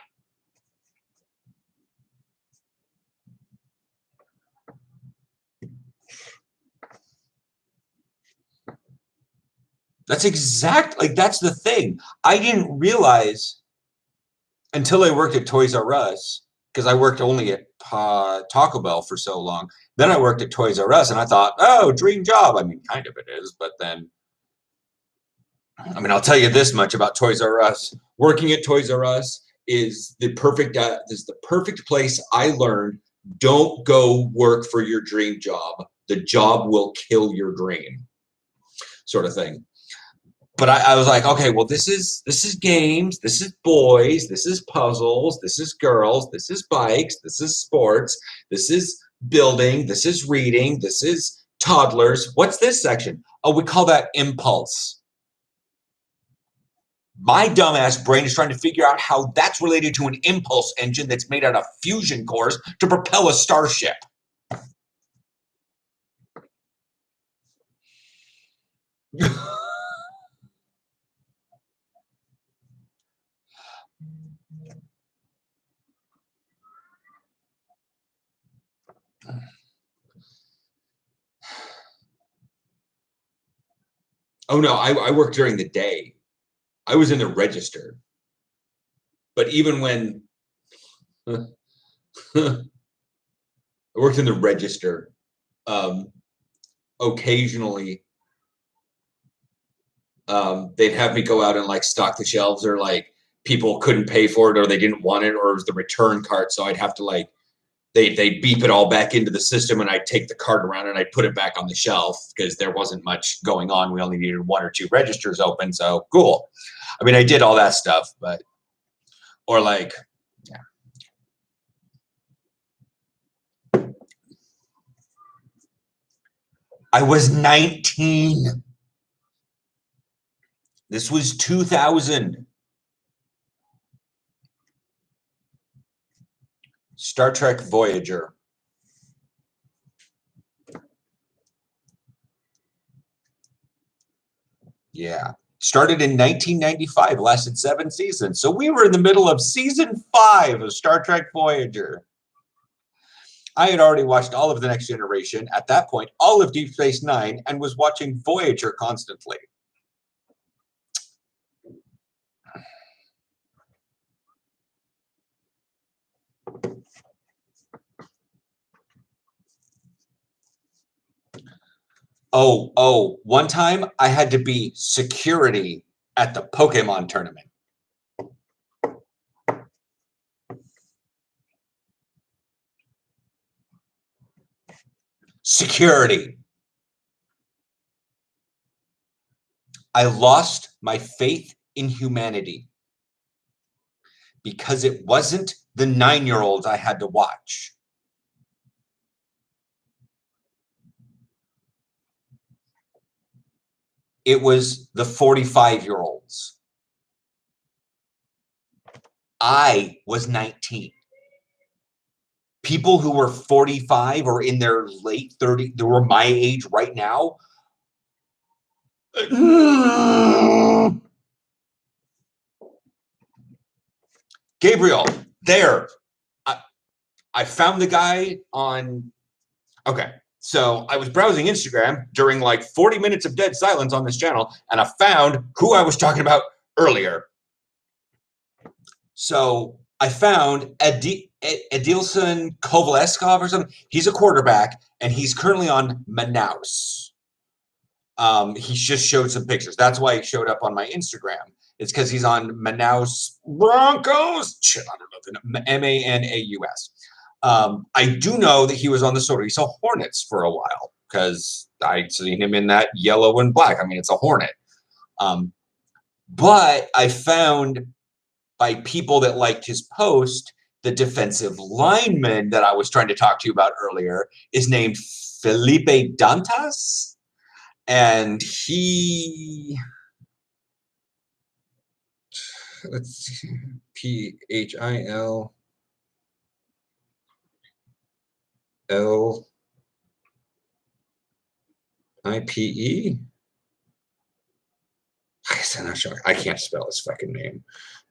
That's that's the thing. I didn't realize until I worked at Toys R Us, because I worked only at Taco Bell for so long. Then I worked at Toys R Us and I thought, oh, dream job. I mean, kind of it is, but then, I'll tell you this much about Toys R Us. Working at Toys R Us is the perfect place I learned, don't go work for your dream job. The job will kill your dream, sort of thing. But I was like, okay, well, this is games, this is boys, this is puzzles, this is girls, this is bikes, this is sports, this is building, this is reading, this is toddlers. What's this section? Oh, we call that impulse. My dumbass brain is trying to figure out how that's related to an impulse engine that's made out of fusion cores to propel a starship. Oh, no, I worked during the day. I was in the register. But even when I worked in the register, occasionally they'd have me go out and stock the shelves, or people couldn't pay for it, or they didn't want it, or it was the return cart. So I'd have to they'd beep it all back into the system, and I'd take the cart around and I'd put it back on the shelf because there wasn't much going on. We only needed 1 or 2 registers open. So cool. I did all that stuff, but, or yeah. I was 19. This was 2000. Star Trek Voyager. Yeah. Started in 1995, lasted 7 seasons. So we were in the middle of season 5 of Star Trek Voyager. I had already watched all of The Next Generation, at that point, all of Deep Space Nine, and was watching Voyager constantly. Oh, one time I had to be security at the Pokemon tournament. security. I lost my faith in humanity because it wasn't the 9-year-olds I had to watch. It was the 45-year-olds. I was 19. People who were 45 or in their late 30s, they were my age right now. Gabriel, there. I found the guy on. Okay, so I was browsing Instagram during like 40 minutes of dead silence on this channel, and I found who I was talking about earlier. So I found Adilson Kovaleskov or something. He's a quarterback, and he's currently on Manaus. He just showed some pictures. That's why he showed up on my Instagram. It's because he's on Manaus Broncos. Shit, I don't know. Manaus. I do know that he was on the Sorriso Hornets for a while because I'd seen him in that yellow and black. I mean, it's a Hornet. But I found by people that liked his post, the defensive lineman that I was trying to talk to you about earlier is named Felipe Dantas. And he, let's see, PHILLIPE. I'm not sure. I can't spell his fucking name.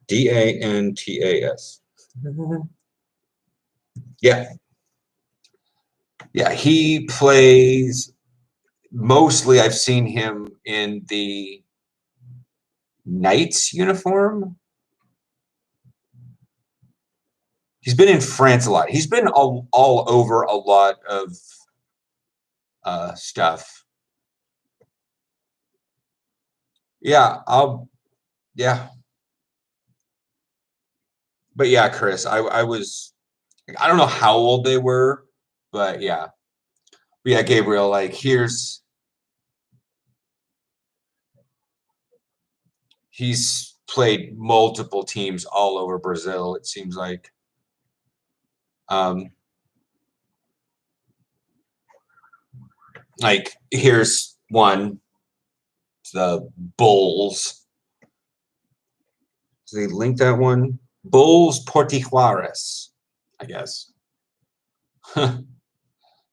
DANTAS. Yeah. Yeah, he plays. Mostly, I've seen him in the Knights uniform. He's been in France a lot. He's been all over a lot of stuff. Yeah, yeah. But yeah, Chris, I was, I don't know how old they were, but yeah. But yeah, Gabriel, like he's played multiple teams all over Brazil, it seems like. Like here's one, the Bulls. Do they link that one? Bulls Portijuares, I guess.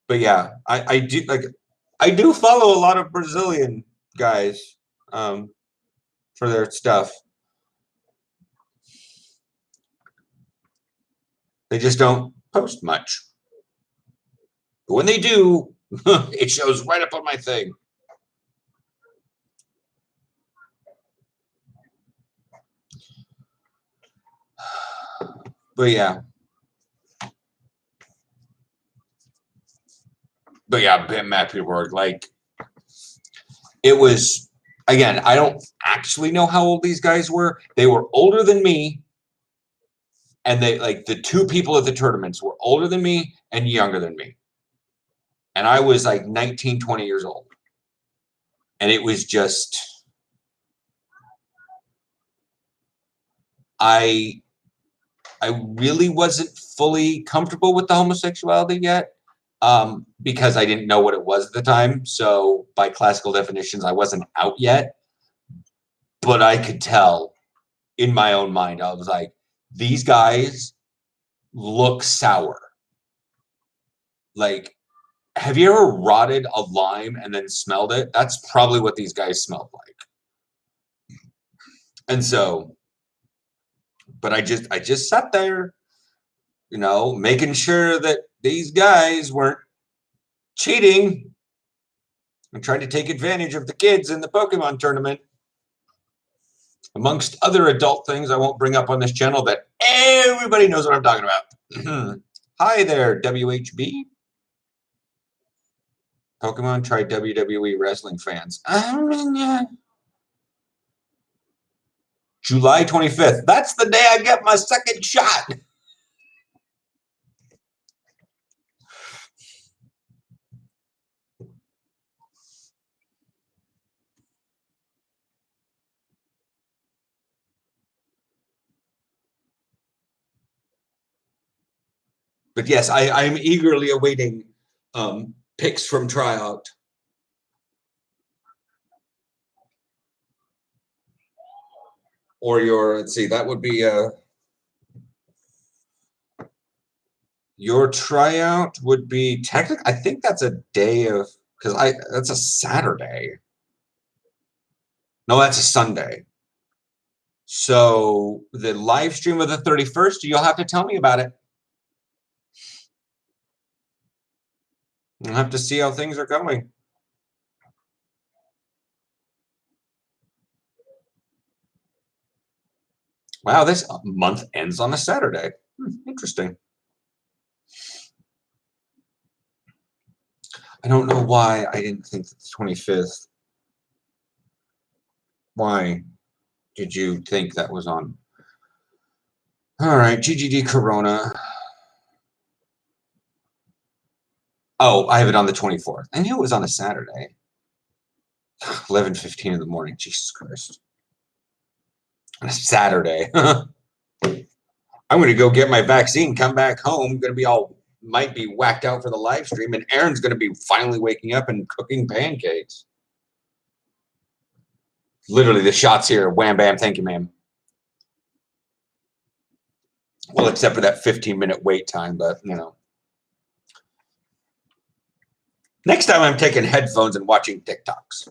But yeah, I do follow a lot of Brazilian guys for their stuff. They just don't post much. But when they do, it shows right up on my thing. But yeah. But yeah, Matt Peterborg, like it was, again, I don't actually know how old these guys were. They were older than me. And they, like, the two people at the tournaments were older than me and younger than me. And I was like 19, 20 years old. And it was just, I really wasn't fully comfortable with the homosexuality yet because I didn't know what it was at the time. So by classical definitions, I wasn't out yet. But I could tell in my own mind, I was like, these guys look sour. Like, have you ever rotted a lime and then smelled it? That's probably what these guys smelled like. And so, but I just sat there, you know, making sure that these guys weren't cheating and trying to take advantage of the kids in the Pokemon tournament. Amongst other adult things I won't bring up on this channel that everybody knows what I'm talking about. Hi there, WHB. Pokemon try WWE wrestling fans. July 25th. That's the day I get my second shot. But yes, I'm eagerly awaiting picks from tryout. Or your, let's see, that would be your tryout would be technically, I think that's a day of, because that's a Saturday. No, that's a Sunday. So the live stream of the 31st, you'll have to tell me about it. I'll have to see how things are going. Wow, this month ends on a Saturday. Interesting. I don't know why I didn't think that the 25th. Why did you think that was on? All right, GGD Corona. Oh, I have it on the 24th. I knew it was on a Saturday. 11:15 in the morning. Jesus Christ. On a Saturday. I'm going to go get my vaccine, come back home, going to be all, might be whacked out for the live stream, and Aaron's going to be finally waking up and cooking pancakes. Literally, the shots here. Wham, bam, thank you, ma'am. Well, except for that 15-minute wait time, but, you know. Next time I'm taking headphones and watching TikToks.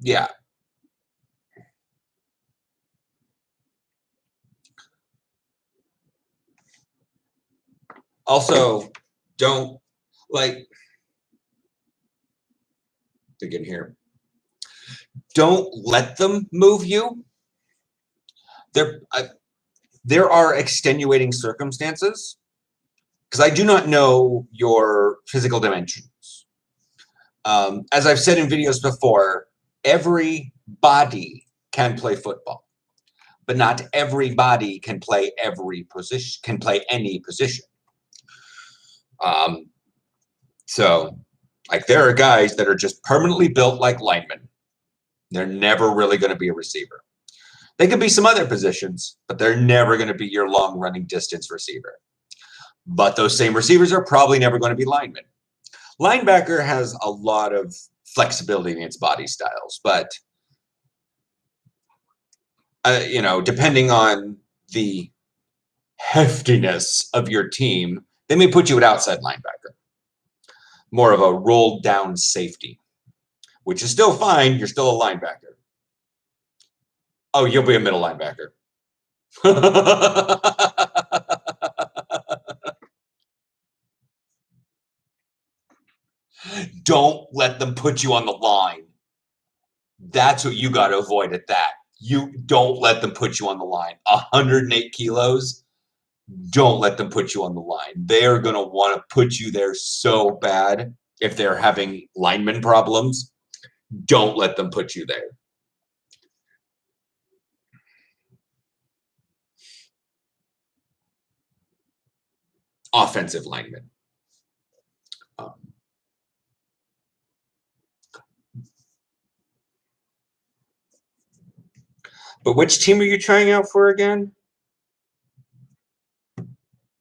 Yeah. Also, don't, like, begin here. Don't let them move you. There are extenuating circumstances, because I do not know your physical dimensions. As I've said in videos before, every body can play football, but not everybody can play every position, can play any position. So, like, there are guys that are just permanently built like linemen. They're never really going to be a receiver. They could be some other positions, but they're never going to be your long running distance receiver. But those same receivers are probably never going to be linemen. Linebacker has a lot of flexibility in its body styles, but you know, depending on the heftiness of your team, they may put you at outside linebacker, more of a rolled down safety, which is still fine. You're still a linebacker. Oh, you'll be a middle linebacker. Don't let them put you on the line. That's what you got to avoid at that. You don't let them put you on the line. 108 kilos, don't let them put you on the line. They are going to want to put you there so bad if they're having lineman problems. Don't let them put you there. Offensive lineman. But which team are you trying out for again?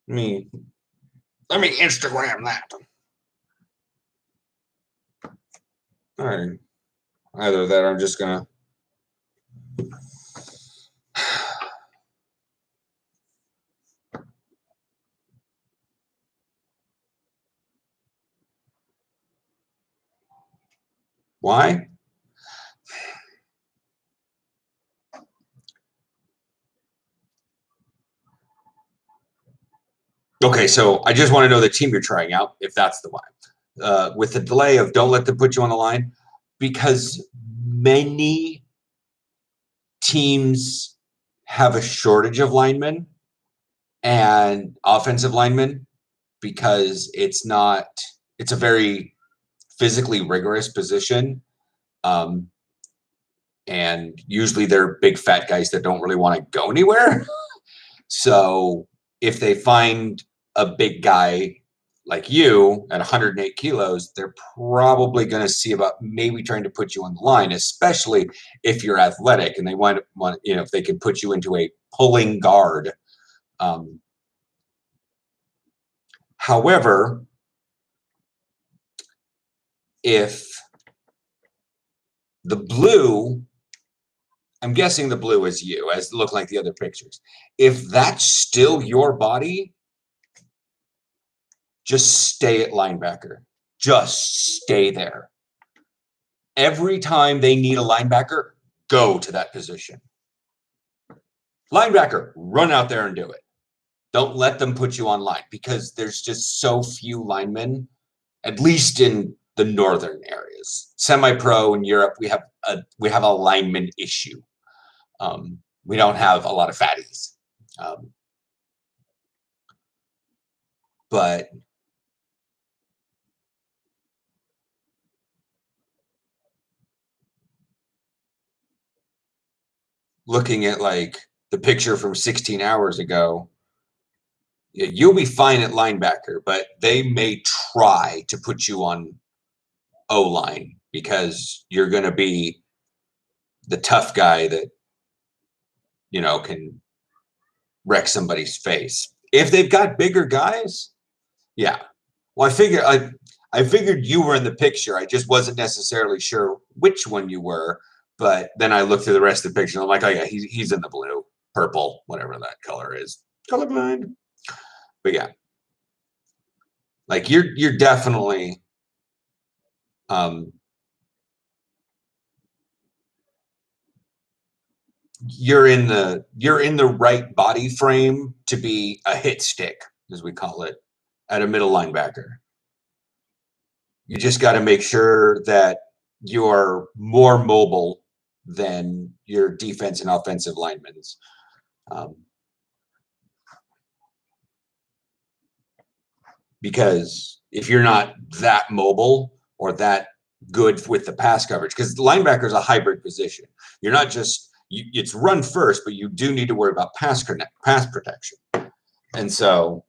Let me Instagram that. All right. Either that, or I'm just gonna. Why? Okay, so I just want to know the team you're trying out, if that's the one. With the delay of don't let them put you on the line, because many teams have a shortage of linemen and offensive linemen, because it's a very physically rigorous position. And usually they're big fat guys that don't really want to go anywhere. So if they find a big guy like you at 108 kilos, they're probably going to see about maybe trying to put you on the line, especially if you're athletic and they want, you know, if they can put you into a pulling guard. However, if the blue, I'm guessing the blue is you, as it looked like the other pictures. If that's still your body, just stay at linebacker. Just stay there. Every time they need a linebacker, go to that position. Linebacker, run out there and do it. Don't let them put you on line because there's just so few linemen, at least in the northern areas. Semi-pro in Europe, we have a lineman issue. We don't have a lot of fatties. But looking at like the picture from 16 hours ago, you'll be fine at linebacker, but they may try to put you on O-line because you're going to be the tough guy that, you know, can wreck somebody's face. If they've got bigger guys, yeah. Well, I figured you were in the picture. I just wasn't necessarily sure which one you were. But then I looked through the rest of the picture. And I'm like, oh yeah, he's in the blue, purple, whatever that color is. Colorblind. But yeah, like you're definitely you're in the right body frame to be a hit stick, as we call it, at a middle linebacker. You just got to make sure that you're more mobile than your defense and offensive linemen. Because if you're not that mobile or that good with the pass coverage, because the linebacker is a hybrid position. You're not just, it's run first, but you do need to worry about pass protection. And so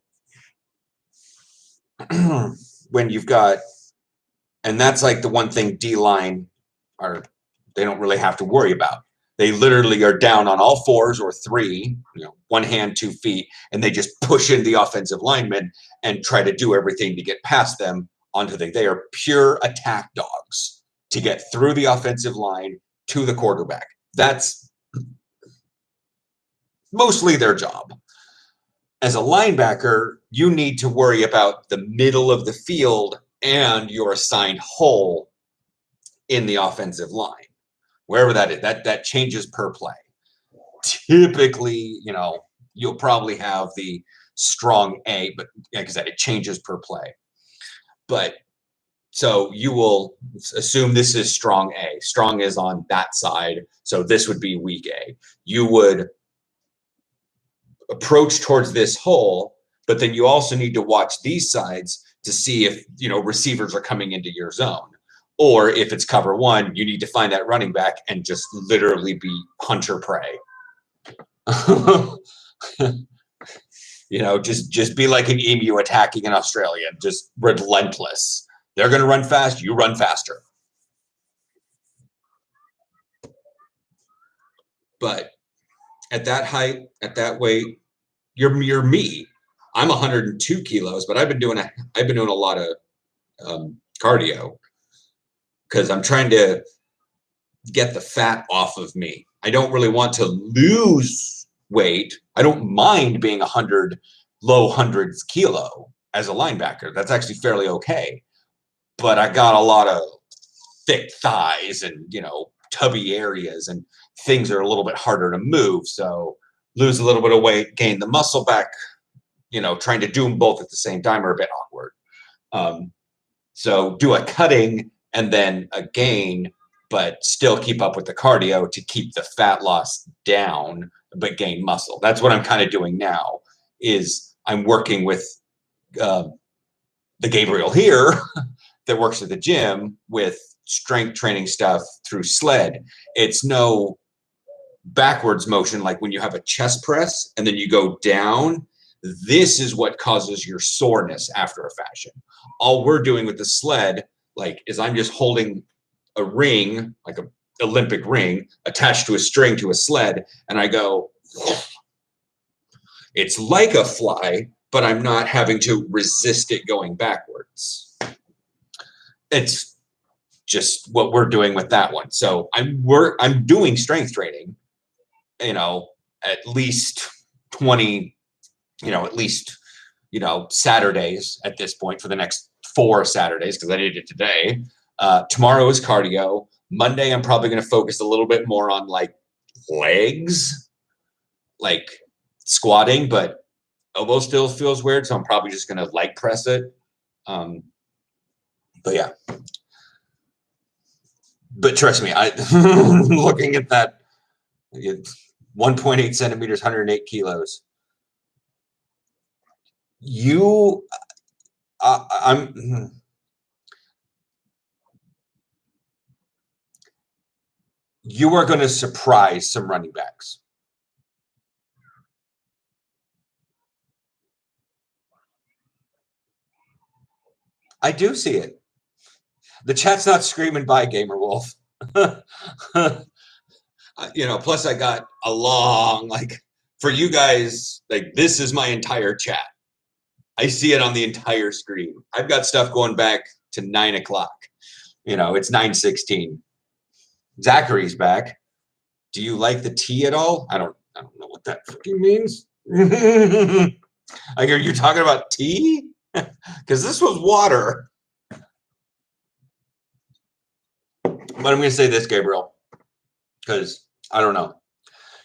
when you've got, and that's like the one thing D-line they don't really have to worry about. They literally are down on all fours or three, you know, one hand, 2 feet, and they just push in the offensive linemen and try to do everything to get past them onto they are pure attack dogs to get through the offensive line to the quarterback. That's mostly their job. As a linebacker, you need to worry about the middle of the field and your assigned hole in the offensive line. Wherever that is, that changes per play. Typically, you know, you'll probably have the strong A, but like I said, it changes per play. But so you will assume this is strong A. Strong is on that side, so this would be weak A. You would approach towards this hole, but then you also need to watch these sides to see if, you know, receivers are coming into your zone. Or if it's cover one, you need to find that running back and just literally be hunter prey. You know, just be like an emu attacking an Australian, just relentless. They're going to run fast, you run faster. But at that height, at that weight, you're me. I'm 102 kilos, but I've been doing a lot of cardio because I'm trying to get the fat off of me. I don't really want to lose weight. I don't mind being 100, low hundreds kilo as a linebacker. That's actually fairly okay. But I got a lot of thick thighs and, you know, tubby areas, and things are a little bit harder to move. So lose a little bit of weight, gain the muscle back, you know, trying to do them both at the same time are a bit awkward. So do a cutting and then a gain, but still keep up with the cardio to keep the fat loss down, but gain muscle. That's what I'm kind of doing now, is I'm working with the Gabriel here that works at the gym with strength training stuff through sled. It's no backwards motion like when you have a chest press and then you go down, This is what causes your soreness after a fashion. All we're doing with the sled, like, is I'm just holding a ring, like a Olympic ring, attached to a string to a sled, and I go, it's like a fly, but I'm not having to resist it going backwards. It's just what we're doing with that one. So I'm doing strength training, at least 20, Saturdays at this point for the next 4 Saturdays, because I did it today. Tomorrow is cardio. Monday, I'm probably going to focus a little bit more on like legs, like squatting, but elbow still feels weird. So I'm probably just going to leg press it. But yeah. But trust me, looking at that, 1.8 centimeters, 108 kilos. You are going to surprise some running backs. I do see it. The chat's not screaming by Gamer Wolf. Plus I got a long, for you guys, this is my entire chat. I see it on the entire screen. I've got stuff going back to 9 o'clock. It's 9:16. Zachary's back. Do you like the tea at all? I don't know what that fucking means. Are you talking about tea? Because this was water. But I'm going to say this, Gabriel, because I don't know.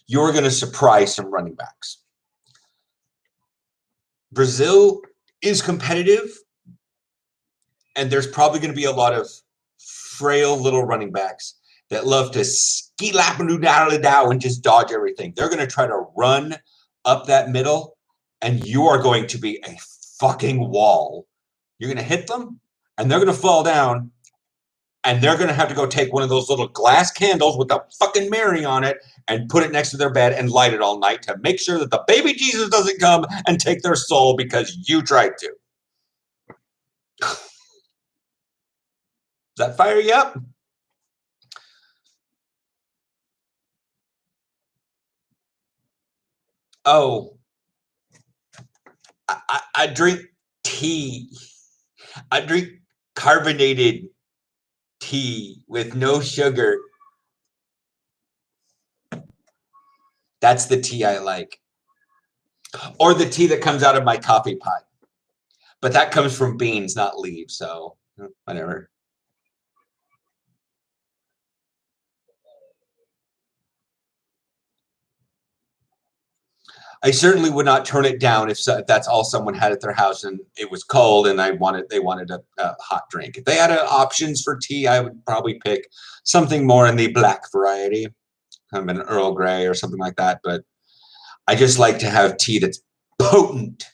You're going to surprise some running backs. Brazil is competitive, and there's probably going to be a lot of frail little running backs that love to ski lap and just dodge everything. They're going to try to run up that middle, and you are going to be a fucking wall. You're going to hit them, and they're going to fall down, and they're going to have to go take one of those little glass candles with a fucking Mary on it and put it next to their bed and light it all night to make sure that the baby Jesus doesn't come and take their soul because you tried to. Does that fire you up? Oh, I drink tea. I drink carbonated tea with no sugar. That's the tea I like. Or the tea that comes out of my coffee pot. But that comes from beans, not leaves, so whatever. I certainly would not turn it down if that's all someone had at their house and it was cold and they wanted a hot drink. If they had options for tea, I would probably pick something more in the black variety, kind of an Earl Grey or something like that. But I just like to have tea that's potent.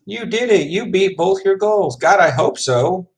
You did it. You beat both your goals. God, I hope so.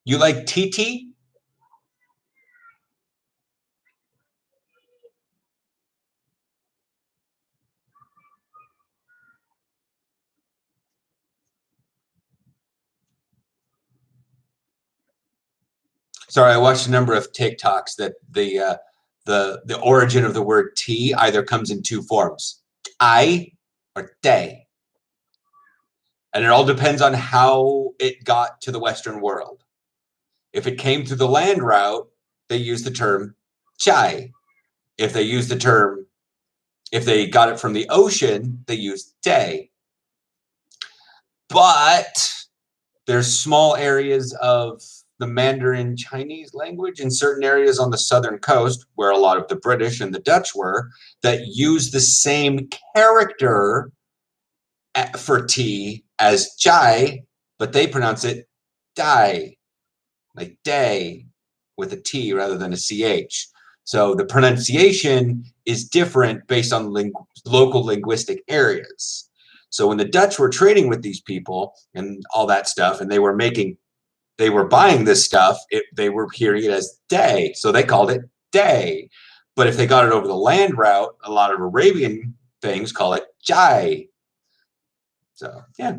You like TT? Sorry, I watched a number of TikToks that the origin of the word tea either comes in 2 forms, I or they. And it all depends on how it got to the Western world. If it came through the land route, they use the term chai. If they got it from the ocean, they use day. But there's small areas of the Mandarin Chinese language in certain areas on the southern coast, where a lot of the British and the Dutch were, that use the same character for T as Jai, but they pronounce it die, like day, with a T rather than a CH. So the pronunciation is different based on local linguistic areas. So when the Dutch were trading with these people and all that stuff, and they were buying this stuff, they were hearing it as day, so they called it day. But if they got it over the land route, a lot of Arabian things call it jai. So yeah.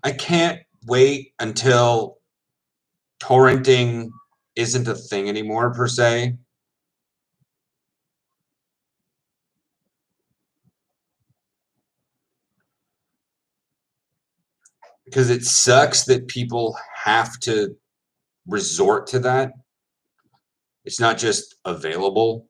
I can't wait until torrenting isn't a thing anymore, per se. Because it sucks that people have to resort to that. It's not just available.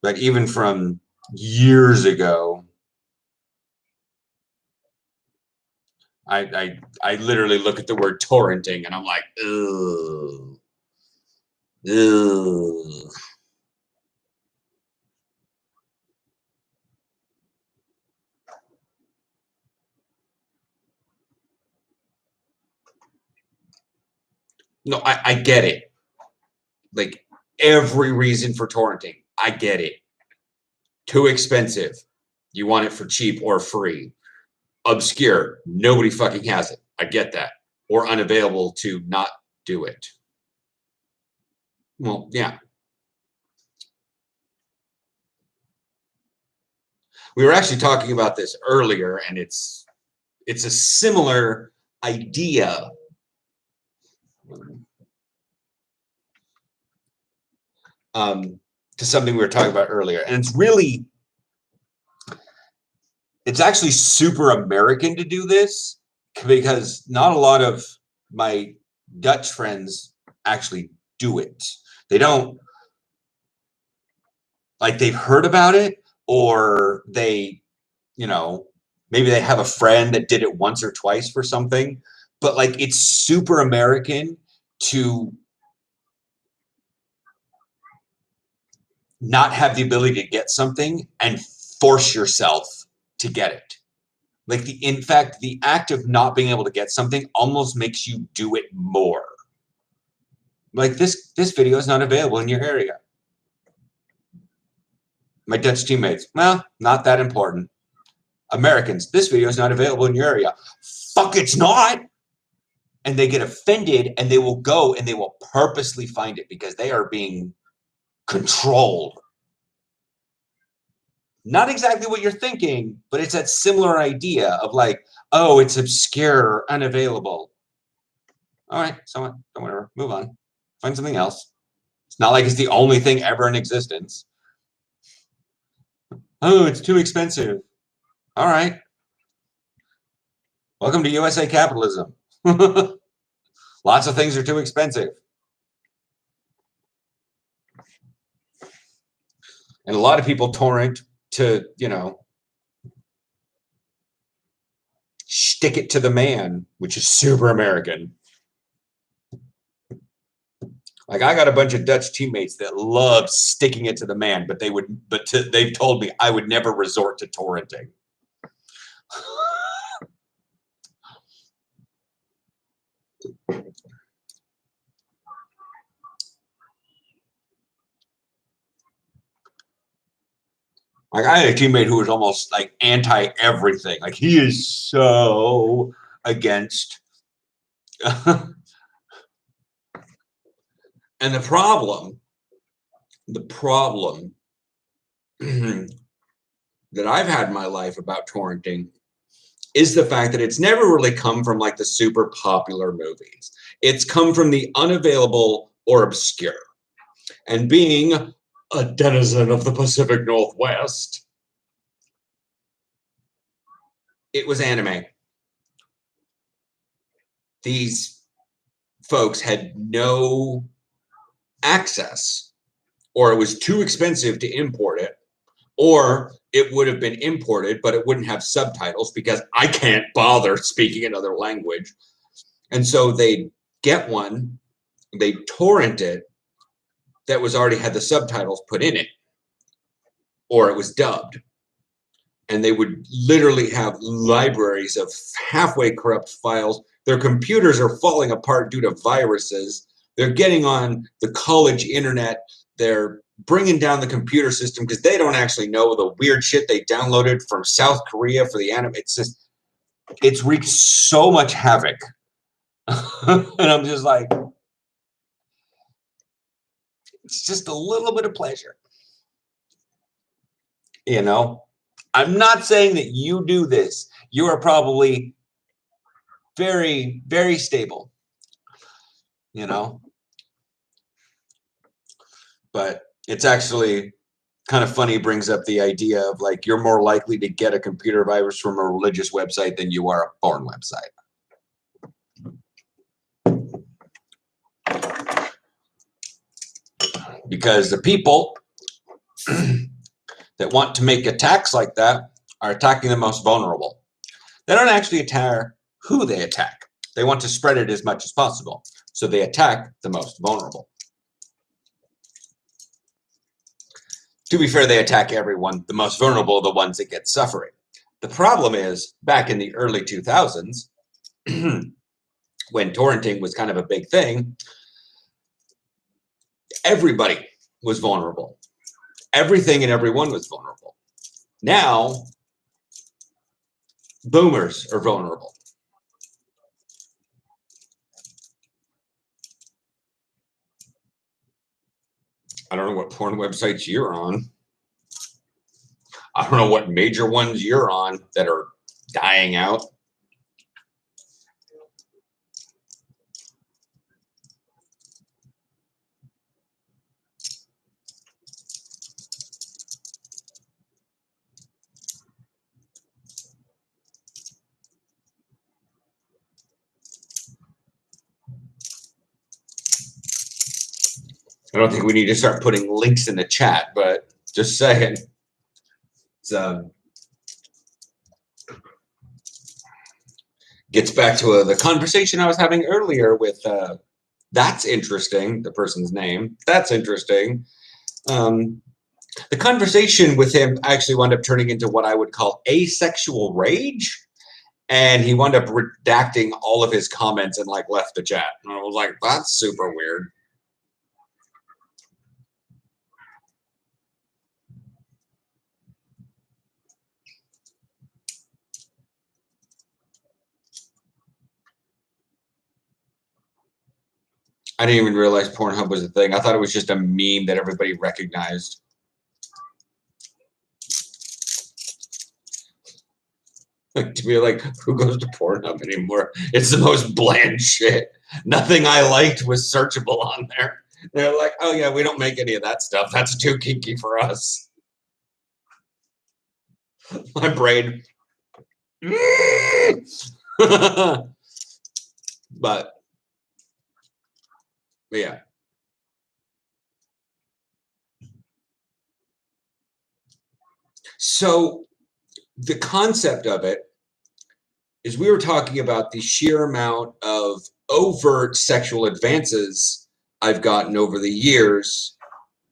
But even from years ago, I literally look at the word torrenting and I'm like, ugh. Ugh. No, I get it. Like every reason for torrenting, I get it. Too expensive. You want it for cheap or free. Obscure. Nobody fucking has it. I get that. Or unavailable to not do it. Well, yeah. We were actually talking about this earlier, and it's a similar idea. To something we were talking about earlier. And it's actually super American to do this, because not a lot of my Dutch friends actually do it. They don't, like, they've heard about it, or they, maybe they have a friend that did it once or twice for something, but like it's super American to not have the ability to get something and force yourself to get it. Like in fact, the act of not being able to get something almost makes you do it more. Like this video is not available in your area. My Dutch teammates, well, not that important. Americans, this video is not available in your area. Fuck, it's not. And they get offended, and they will go and they will purposely find it because they are being controlled. Not exactly what you're thinking, but it's that similar idea of like, oh, it's obscure, unavailable. All right, so whatever, move on. Find something else. It's not like it's the only thing ever in existence. Oh, it's too expensive. All right. Welcome to USA capitalism. Lots of things are too expensive. And a lot of people torrent to, stick it to the man, which is super American. Like I got a bunch of Dutch teammates that love sticking it to the man, but they've told me I would never resort to torrenting. Like I had a teammate who was almost like anti everything. Like he is so against. And the problem that I've had in my life about torrenting is the fact that it's never really come from like the super popular movies. It's come from the unavailable or obscure. And being a denizen of the Pacific Northwest, it was anime. These folks had no access, or it was too expensive to import it, or it would have been imported, but it wouldn't have subtitles because I can't bother speaking another language. And so they'd get one, they torrent it, that was already had the subtitles put in it, or it was dubbed. And they would literally have libraries of halfway corrupt files. Their computers are falling apart due to viruses. They're getting on the college internet. They're bringing down the computer system because they don't actually know the weird shit they downloaded from South Korea for the anime. It's just, it's wreaked so much havoc. And I'm just like, it's just a little bit of pleasure. You know, I'm not saying that you do this. You are probably very, very stable, you know, but it's actually kind of funny. Brings up the idea of like, you're more likely to get a computer virus from a religious website than you are a foreign website. Because the people that want to make attacks like that are attacking the most vulnerable. They don't actually attack who they attack. They want to spread it as much as possible. So they attack the most vulnerable. To be fair, they attack everyone. The most vulnerable are the ones that get suffering. The problem is, back in the early 2000s, when torrenting was kind of a big thing, everybody was vulnerable. Everything and everyone was vulnerable. Now, boomers are vulnerable. I don't know what porn websites you're on. I don't know what major ones you're on that are dying out. I don't think we need to start putting links in the chat, but just saying. It's, gets back to the conversation I was having earlier with that's interesting, the person's name. That's interesting. The conversation with him actually wound up turning into what I would call asexual rage. And he wound up redacting all of his comments and like left the chat. And I was like, that's super weird. I didn't even realize Pornhub was a thing. I thought it was just a meme that everybody recognized. Like, to be like, who goes to Pornhub anymore? It's the most bland shit. Nothing I liked was searchable on there. They're like, oh yeah, we don't make any of that stuff. That's too kinky for us. My brain. But yeah. So the concept of it is we were talking about the sheer amount of overt sexual advances I've gotten over the years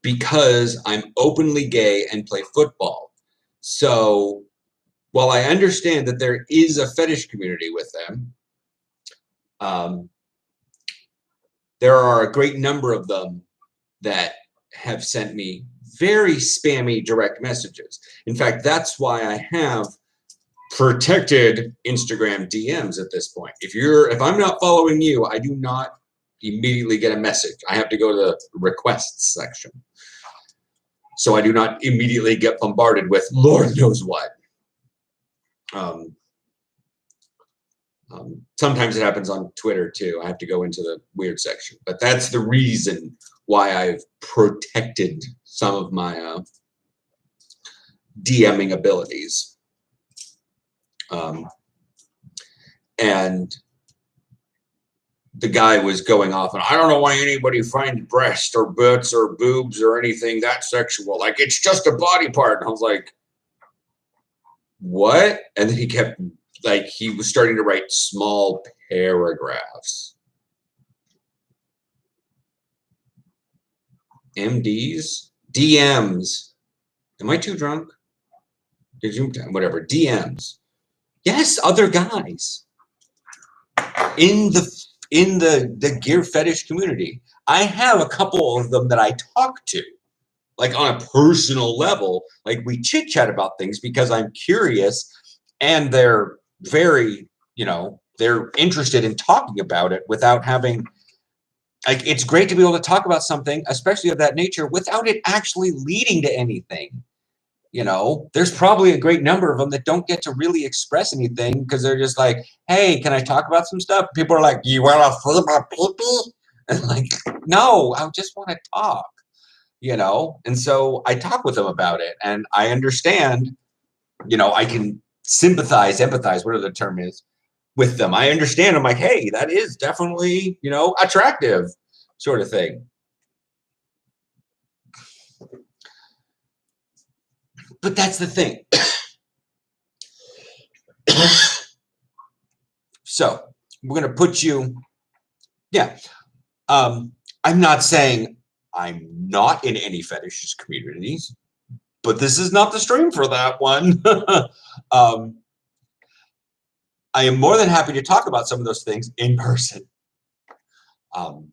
because I'm openly gay and play football. So while I understand that there is a fetish community with them, there are a great number of them that have sent me very spammy direct messages. In fact, that's why I have protected Instagram DMs at this point. If I'm not following you, I do not immediately get a message. I have to go to the requests section. So I do not immediately get bombarded with Lord knows what. Sometimes it happens on Twitter too. I have to go into the weird section, but that's the reason why I've protected some of my DMing abilities. And the guy was going off, and I don't know why anybody finds breast or butts or boobs or anything that sexual. Like, it's just a body part. And I was like, what? And then he kept, like, he was starting to write small paragraphs. MDs? DMs. Am I too drunk? Did you, whatever, DMs. Yes, other guys in the gear fetish community. I have a couple of them that I talk to, like on a personal level. Like, we chit chat about things because I'm curious, and they're very, you know, they're interested in talking about it without having, like, it's great to be able to talk about something, especially of that nature, without it actually leading to anything. You know, there's probably a great number of them that don't get to really express anything because they're just like, hey, can I talk about some stuff? People are like, you want to flip a pee-pee? And like, no, I just want to talk, you know? And so I talk with them about it, and I understand, you know, I can sympathize, empathize, whatever the term is, with them. I understand. I'm like, hey, that is definitely, you know, attractive sort of thing. But that's the thing. So we're going to put you, yeah. I'm not saying I'm not in any fetishist communities, but this is not the stream for that one. I am more than happy to talk about some of those things in person. I'm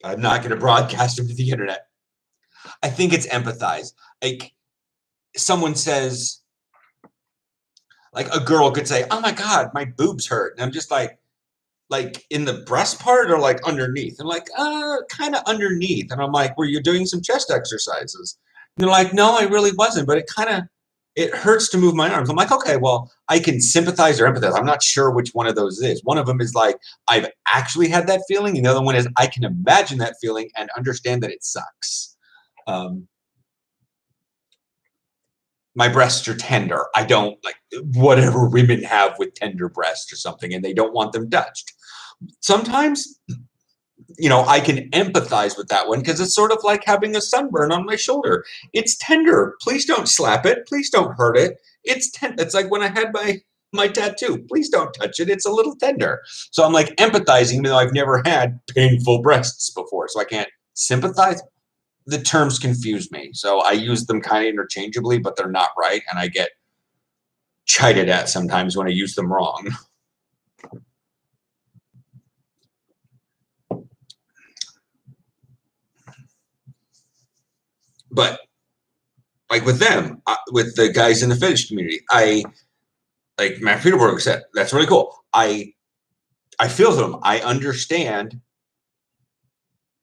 not going to broadcast them to the internet. I think it's empathize. Like, someone says, like, a girl could say, oh my God, my boobs hurt. And I'm just like in the breast part or like underneath? And like, kind of underneath. And I'm like, were you doing some chest exercises? And they're like, no, I really wasn't, but it hurts to move my arms. I'm like, okay, well, I can sympathize or empathize. I'm not sure which one of those is. One of them is like, I've actually had that feeling. And the other one is, I can imagine that feeling and understand that it sucks. My breasts are tender. I don't like whatever women have with tender breasts or something, and they don't want them touched. Sometimes, you know, I can empathize with that one because it's sort of like having a sunburn on my shoulder. It's tender. Please don't slap it. Please don't hurt it. It's It's like when I had my tattoo. Please don't touch it. It's a little tender. So I'm like empathizing, even though I've never had painful breasts before, so I can't sympathize. The terms confuse me, so I use them kind of interchangeably, but they're not right, and I get chided at sometimes when I use them wrong. But like with them, with the guys in the fetish community, like Matt Peterberg said, that's really cool. I feel them. I understand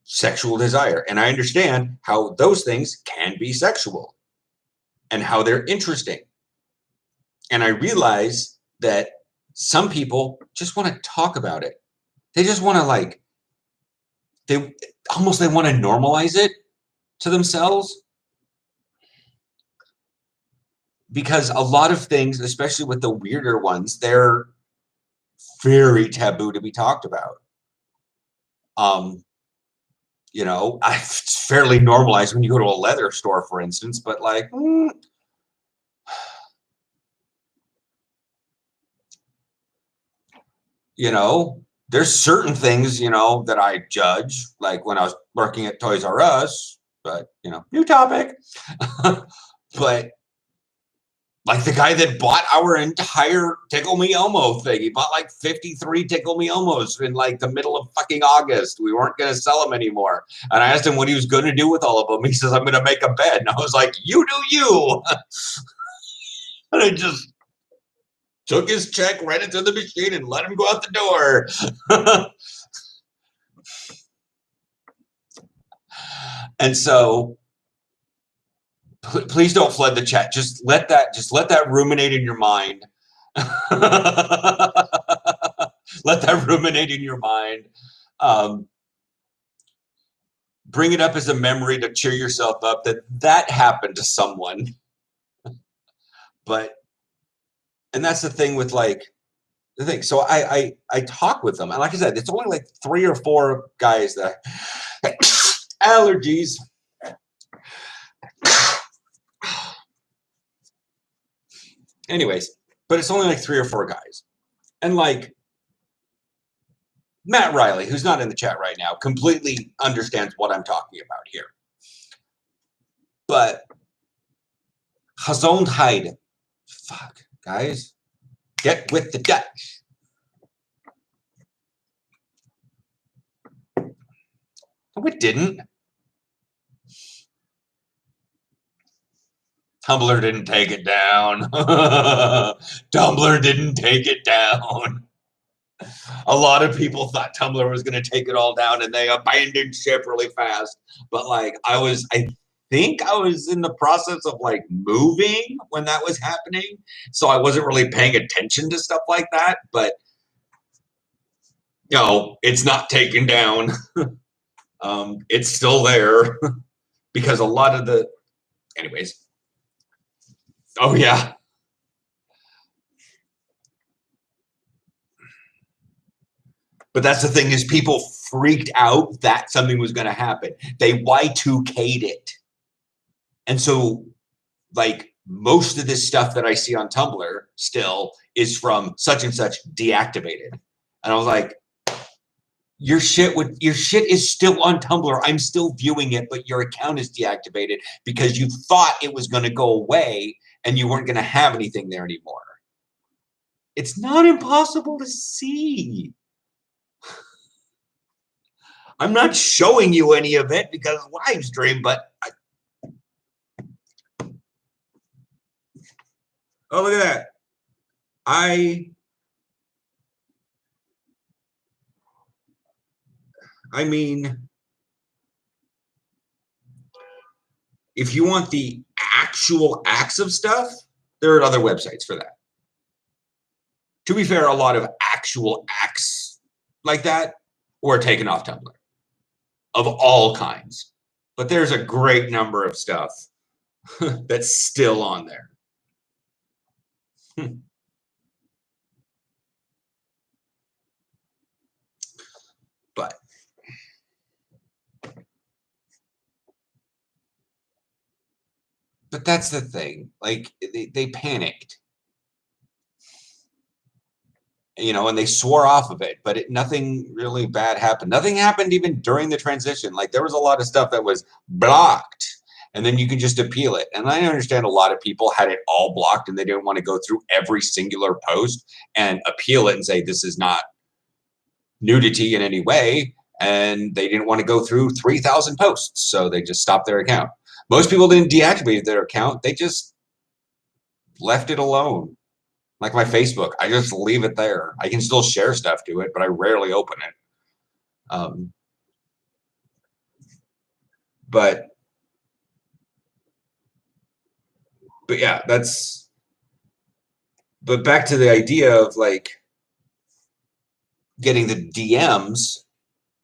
sexual desire, and I understand how those things can be sexual and how they're interesting. And I realize that some people just want to talk about it. They just want to they want to normalize it to themselves, because a lot of things, especially with the weirder ones, they're very taboo to be talked about. You know, it's fairly normalized when you go to a leather store, for instance, but like, you know, there's certain things, you know, that I judge, like when I was working at Toys R Us, but, you know, new topic. But like the guy that bought our entire Tickle Me Elmo thing, he bought like 53 Tickle Me Elmos in like the middle of fucking August. We weren't going to sell them anymore. And I asked him what he was going to do with all of them. He says, I'm going to make a bed. And I was like, you do you. And I just took his check, ran it through the machine, and let him go out the door. And so please don't flood the chat. Just let that ruminate in your mind. Let that ruminate in your mind. Bring it up as a memory to cheer yourself up that happened to someone. And that's the thing with like the thing. So I talk with them, and like I said, it's only like 3 or 4 guys that allergies. Anyways, but it's only like 3 or 4 guys, and like Matt Riley, who's not in the chat right now, completely understands what I'm talking about here. But Gezondheid, fuck, guys, get with the Dutch. No, it didn't. Tumblr didn't take it down. Tumblr didn't take it down. A lot of people thought Tumblr was going to take it all down, and they abandoned ship really fast. But like, I think I was in the process of like moving when that was happening, so I wasn't really paying attention to stuff like that. But no, it's not taken down. It's still there because a lot of the, anyways. Oh yeah. But that's the thing, is people freaked out that something was going to happen. They Y2K'd it. And so, like, most of this stuff that I see on Tumblr still is from such and such deactivated. And I was like, your shit is still on Tumblr. I'm still viewing it, but your account is deactivated because you thought it was going to go away and you weren't going to have anything there anymore. It's not impossible to see. I'm not showing you any of it because live stream, but oh, look at that. I mean, if you want the actual acts of stuff, there are other websites for that. To be fair, a lot of actual acts like that were taken off Tumblr of all kinds. But there's a great number of stuff that's still on there. But that's the thing. Like, they panicked. You know, and they swore off of it, but nothing really bad happened. Nothing happened even during the transition. Like, there was a lot of stuff that was blocked, and then you can just appeal it. And I understand a lot of people had it all blocked, and they didn't want to go through every singular post and appeal it and say, this is not nudity in any way. And they didn't want to go through 3,000 posts, so they just stopped their account. Most people didn't deactivate their account. They just left it alone. Like my Facebook, I just leave it there. I can still share stuff to it, but I rarely open it. But yeah, but back to the idea of like getting the DMs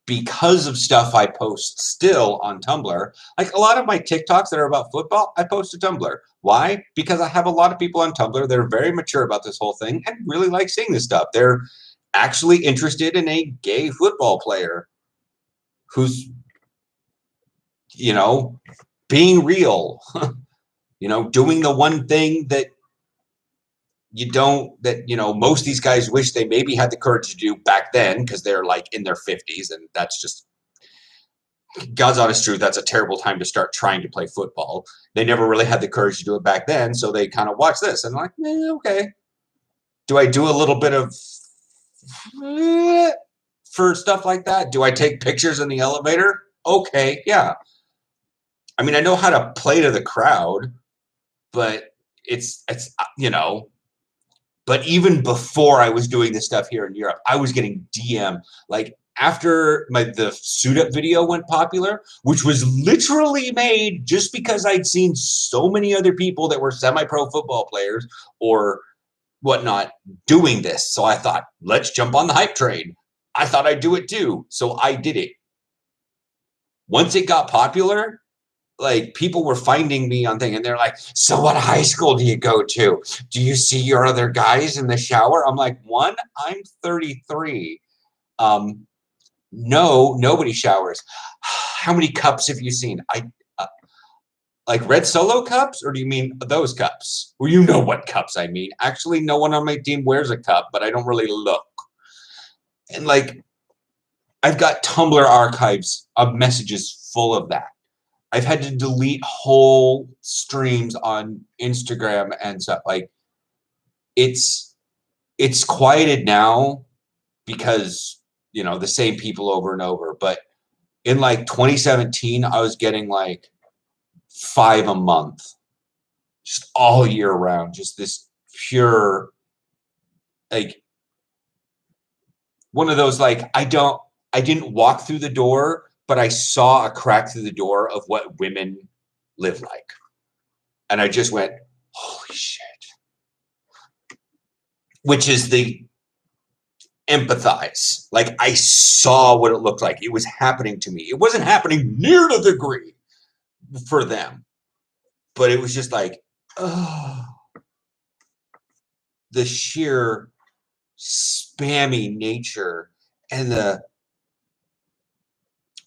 because of stuff I post still on Tumblr. Like a lot of my TikToks that are about football, I post to Tumblr. Why? Because I have a lot of people on Tumblr that are very mature about this whole thing and really like seeing this stuff. They're actually interested in a gay football player who's, you know, being real, you know, doing the one thing that most of these guys wish they maybe had the courage to do back then because they're like in their 50s, and that's just God's honest truth. That's a terrible time to start trying to play football. They never really had the courage to do it back then, so they kind of watch this and like, okay. Do I do a little bit of for stuff like that? Do I take pictures in the elevator? Okay, yeah. I mean, I know how to play to the crowd, but it's you know. But even before I was doing this stuff here in Europe, I was getting DM like after the suit up video went popular, which was literally made just because I'd seen so many other people that were semi-pro football players or whatnot doing this. So I thought, let's jump on the hype train. I thought I'd do it too. So I did it. Once it got popular, like people were finding me on thing and they're like, so what high school do you go to? Do you see your other guys in the shower? I'm like, one, I'm 33. No, nobody showers. How many cups have you seen? Like red Solo cups, or do you mean those cups? Well, you know what cups I mean. Actually, no one on my team wears a cup, but I don't really look. And like, I've got Tumblr archives of messages full of that. I've had to delete whole streams on Instagram and stuff. Like, it's quieted now because, you know, the same people over and over. But in like 2017, I was getting like 5 a month, just all year round, just this pure, like, one of those, like, I didn't walk through the door, but I saw a crack through the door of what women live like. And I just went, holy shit. Which is the empathize. Like, I saw what it looked like. It was happening to me. It wasn't happening near the degree for them, but it was just like, oh, the sheer spammy nature and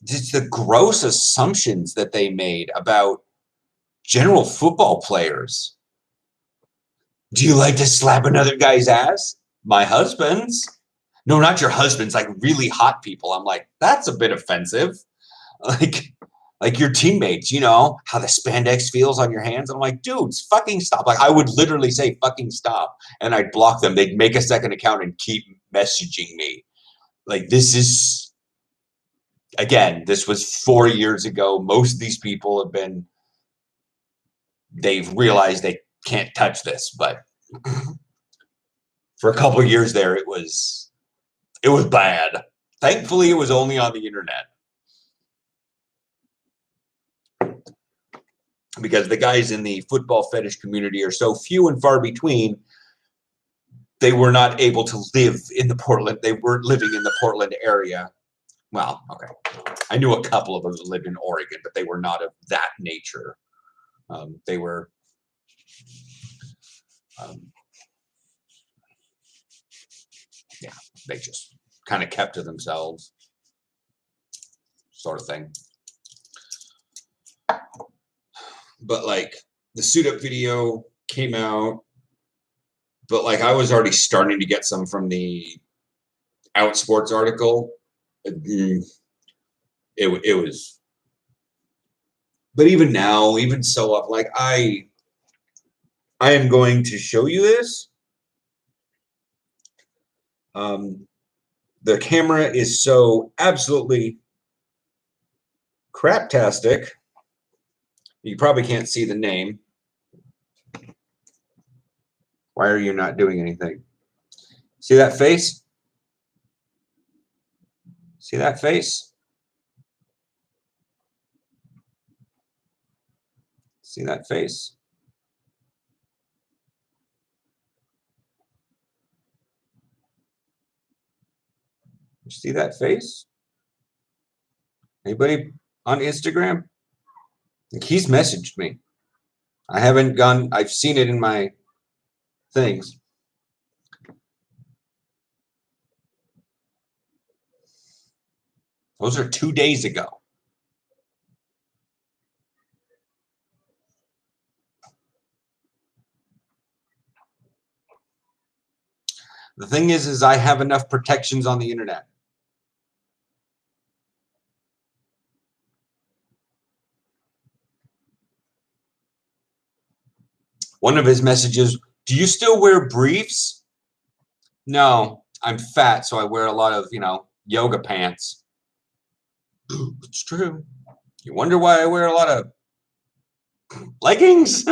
just the gross assumptions that they made about general football players. Do you like to slap another guy's ass? My husband's. No, not your husband's, like really hot people. I'm like, that's a bit offensive. Like your teammates, you know, how the spandex feels on your hands. I'm like, dudes, fucking stop. Like, I would literally say fucking stop and I'd block them. They'd make a second account and keep messaging me. Like, this is, again, this was 4 years ago. Most of these people they've realized they can't touch this, but for a couple of years there, it was bad. Thankfully, it was only on the internet. Because the guys in the football fetish community are so few and far between, they were not able to live in the Portland. They weren't living in the Portland area. Well, okay. I knew a couple of them that lived in Oregon, but they were not of that nature. They were, yeah, they just kind of kept to themselves, sort of thing. But like, the suit up video came out, but like, I was already starting to get some from the Outsports article. It was, but even now, even so up, like, I am going to show you this. The camera is so absolutely craptastic. You probably can't see the name. Why are you not doing anything? See that face? See that face? See that face? You see that face? Anybody on Instagram? Like, he's messaged me. I haven't gone, I've seen it in my things. Those are 2 days ago. The thing is I have enough protections on the internet. One of his messages, do you still wear briefs? No, I'm fat, so I wear a lot of, you know, yoga pants. It's true. You wonder why I wear a lot of leggings?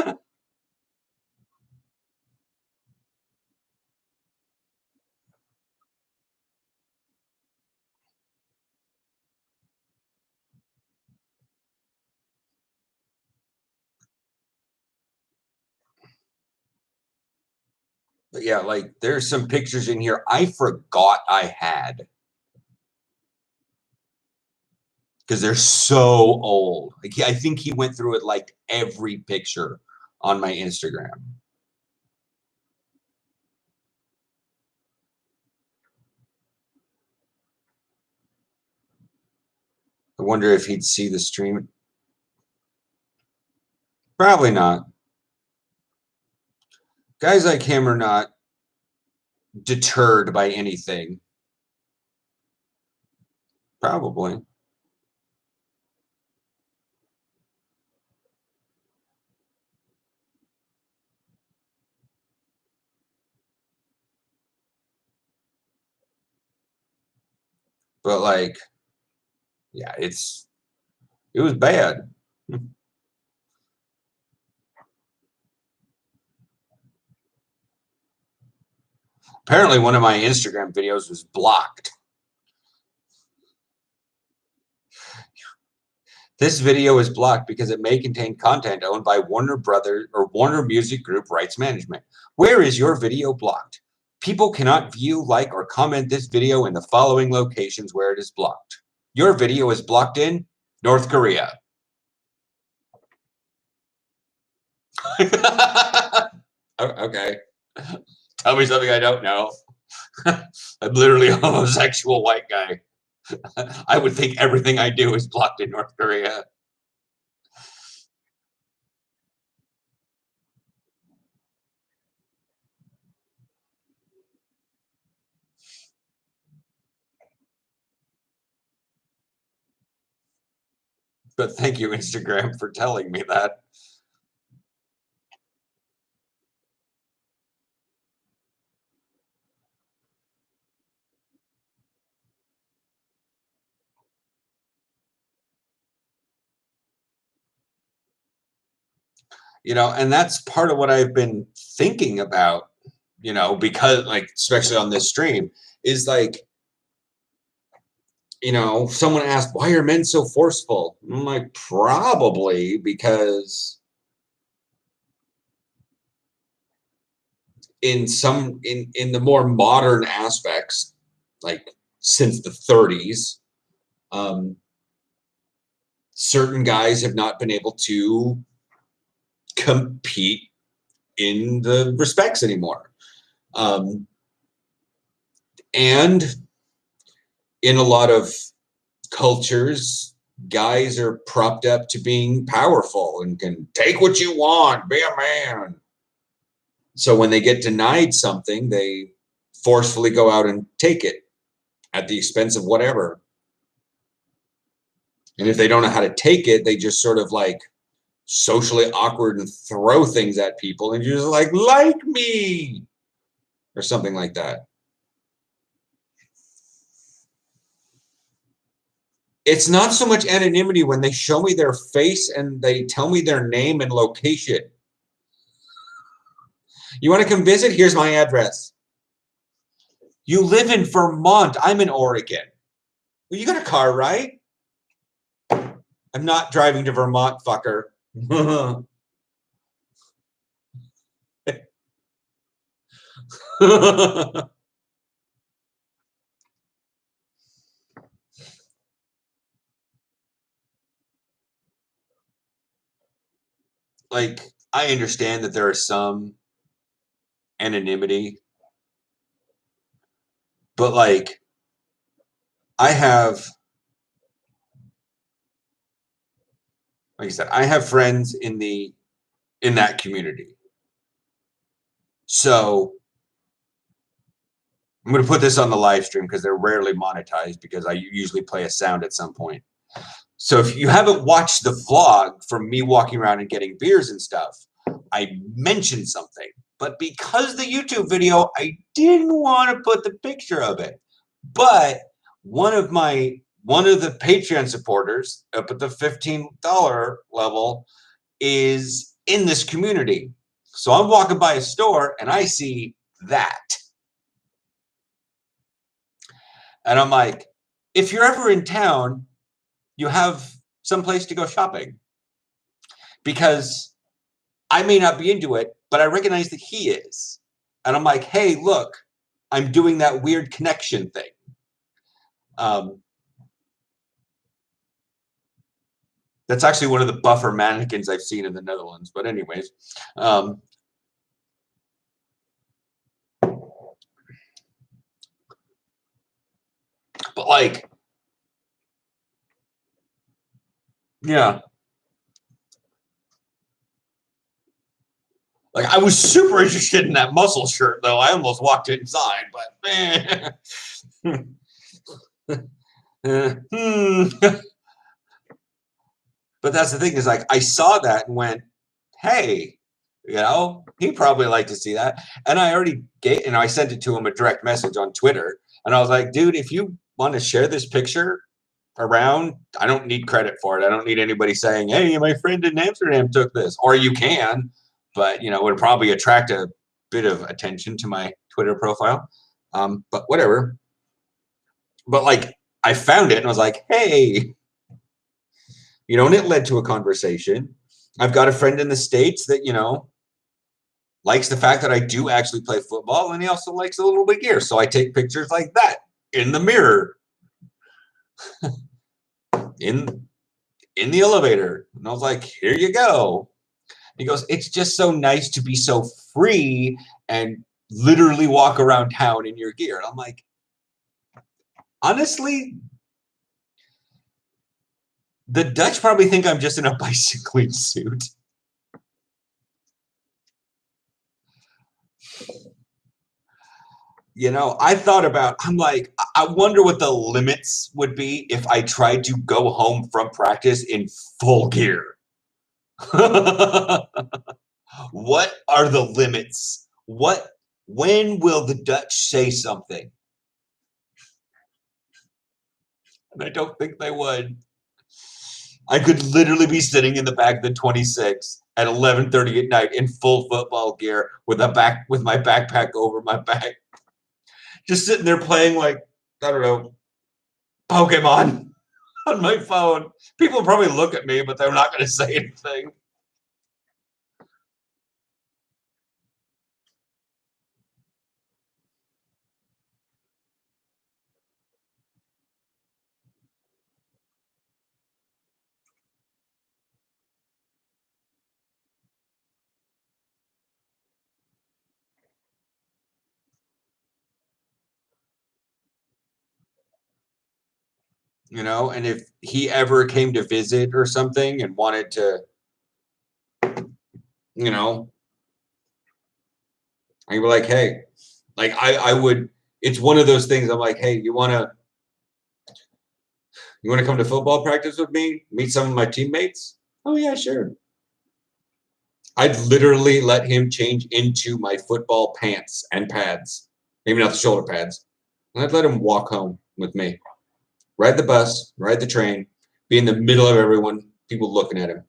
But yeah, like there's some pictures in here I forgot I had. Because they're so old. Like, I think he went through it like every picture on my Instagram. I wonder if he'd see the stream. Probably not. Guys like him are not deterred by anything. Probably. But like, yeah, it was bad. Apparently one of my Instagram videos was blocked. This video is blocked because it may contain content owned by Warner Brothers or Warner Music Group Rights Management. Where is your video blocked? People cannot view, like, or comment this video in the following locations where it is blocked. Your video is blocked in North Korea. Okay. Tell me something I don't know. I'm literally a homosexual white guy. I would think everything I do is blocked in North Korea. But thank you, Instagram, for telling me that. You know, and that's part of what I've been thinking about, you know, because like, especially on this stream, is like, you know, someone asked, why are men so forceful? I'm like, probably because in the more modern aspects, like since the 30s, certain guys have not been able to compete in the respects anymore. And in a lot of cultures, guys are propped up to being powerful and can take what you want, be a man. So when they get denied something, they forcefully go out and take it at the expense of whatever. And if they don't know how to take it, they just sort of like socially awkward and throw things at people and you're just like me, or something like that. It's not so much anonymity when they show me their face and they tell me their name and location. You want to come visit? Here's my address. You live in Vermont. I'm in Oregon. Well, you got a car, right? I'm not driving to Vermont, fucker. Like, I understand that there is some anonymity, but like, I have, like I said, I have friends in that community. So I'm going to put this on the live stream because they're rarely monetized because I usually play a sound at some point. So if you haven't watched the vlog from me walking around and getting beers and stuff, I mentioned something. But because the YouTube video, I didn't want to put the picture of it. But one of the Patreon supporters up at the $15 level is in this community. So I'm walking by a store and I see that. And I'm like, if you're ever in town, you have some place to go shopping. Because I may not be into it, but I recognize that he is. And I'm like, hey, look, I'm doing that weird connection thing. That's actually one of the buffer mannequins I've seen in the Netherlands. But anyways, but like, yeah. Like, I was super interested in that muscle shirt, though. I almost walked inside, but But that's the thing is, like, I saw that and went, hey, he'd probably like to see that. And I already I sent it to him a direct message on Twitter. And I was like, dude, if you want to share this picture around, I don't need credit for it. I don't need anybody saying, hey, my friend in Amsterdam took this. Or you can, but, it would probably attract a bit of attention to my Twitter profile. But whatever. But, like, I found it and I was like, hey, and it led to a conversation. I've got a friend in the States that, likes the fact that I do actually play football, and he also likes a little bit of gear. So I take pictures like that in the mirror, in the elevator. And I was like, here you go. He goes, it's just so nice to be so free and literally walk around town in your gear. And I'm like, honestly, the Dutch probably think I'm just in a bicycling suit. I thought about, I'm like, I wonder what the limits would be if I tried to go home from practice in full gear. What are the limits? When will the Dutch say something? And I don't think they would. I could literally be sitting in the back of the 26 at 11:30 at night in full football gear with my backpack over my back. Just sitting there playing, like, I don't know, Pokemon on my phone. People will probably look at me, but they're not going to say anything. And if he ever came to visit or something and wanted to, I'd be like, hey, like, I would, it's one of those things. I'm like, hey, you want to come to football practice with me? Meet some of my teammates? Oh yeah, sure. I'd literally let him change into my football pants and pads, maybe not the shoulder pads. And I'd let him walk home with me. Ride the bus, ride the train, be in the middle of everyone, people looking at him.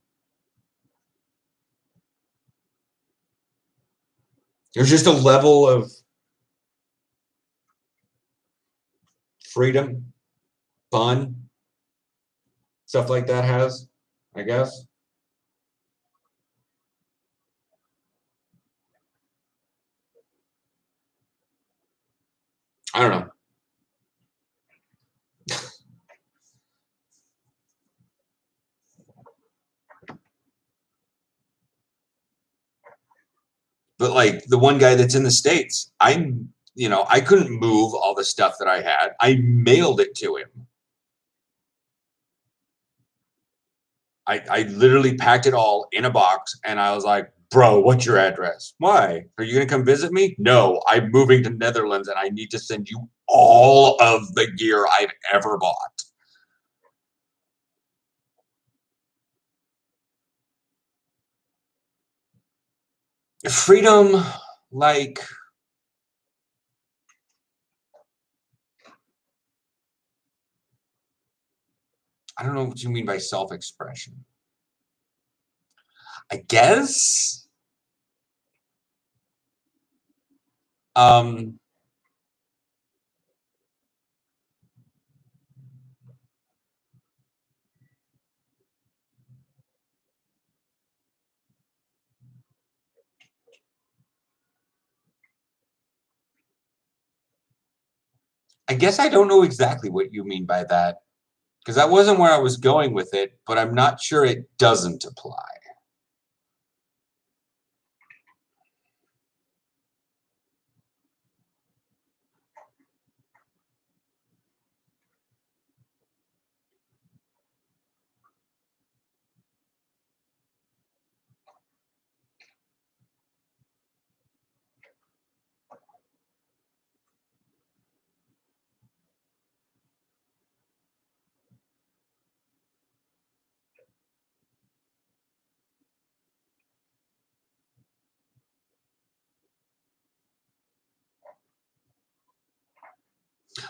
There's just a level of freedom, fun, stuff like that has, I guess. I don't know. But, like, the one guy that's in the States, I couldn't move all the stuff that I had. I mailed it to him. I literally packed it all in a box, and I was like, bro, what's your address? Why? Are you going to come visit me? No, I'm moving to Netherlands, and I need to send you all of the gear I've ever bought. Freedom, like, I don't know what you mean by self-expression. I guess. I guess I don't know exactly what you mean by that, because that wasn't where I was going with it, but I'm not sure it doesn't apply.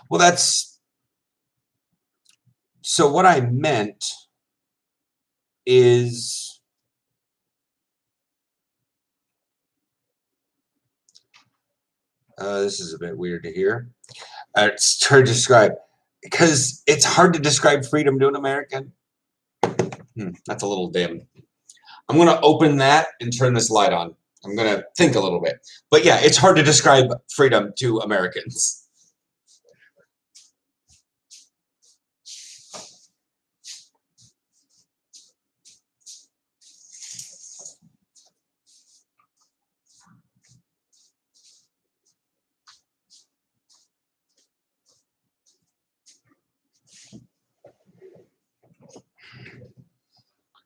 Well, that's so what I meant is this is a bit weird to hear. It's hard to describe because it's hard to describe freedom to an American. That's a little dim. I'm going to open that and turn this light on. I'm going to think a little bit. But yeah, it's hard to describe freedom to Americans.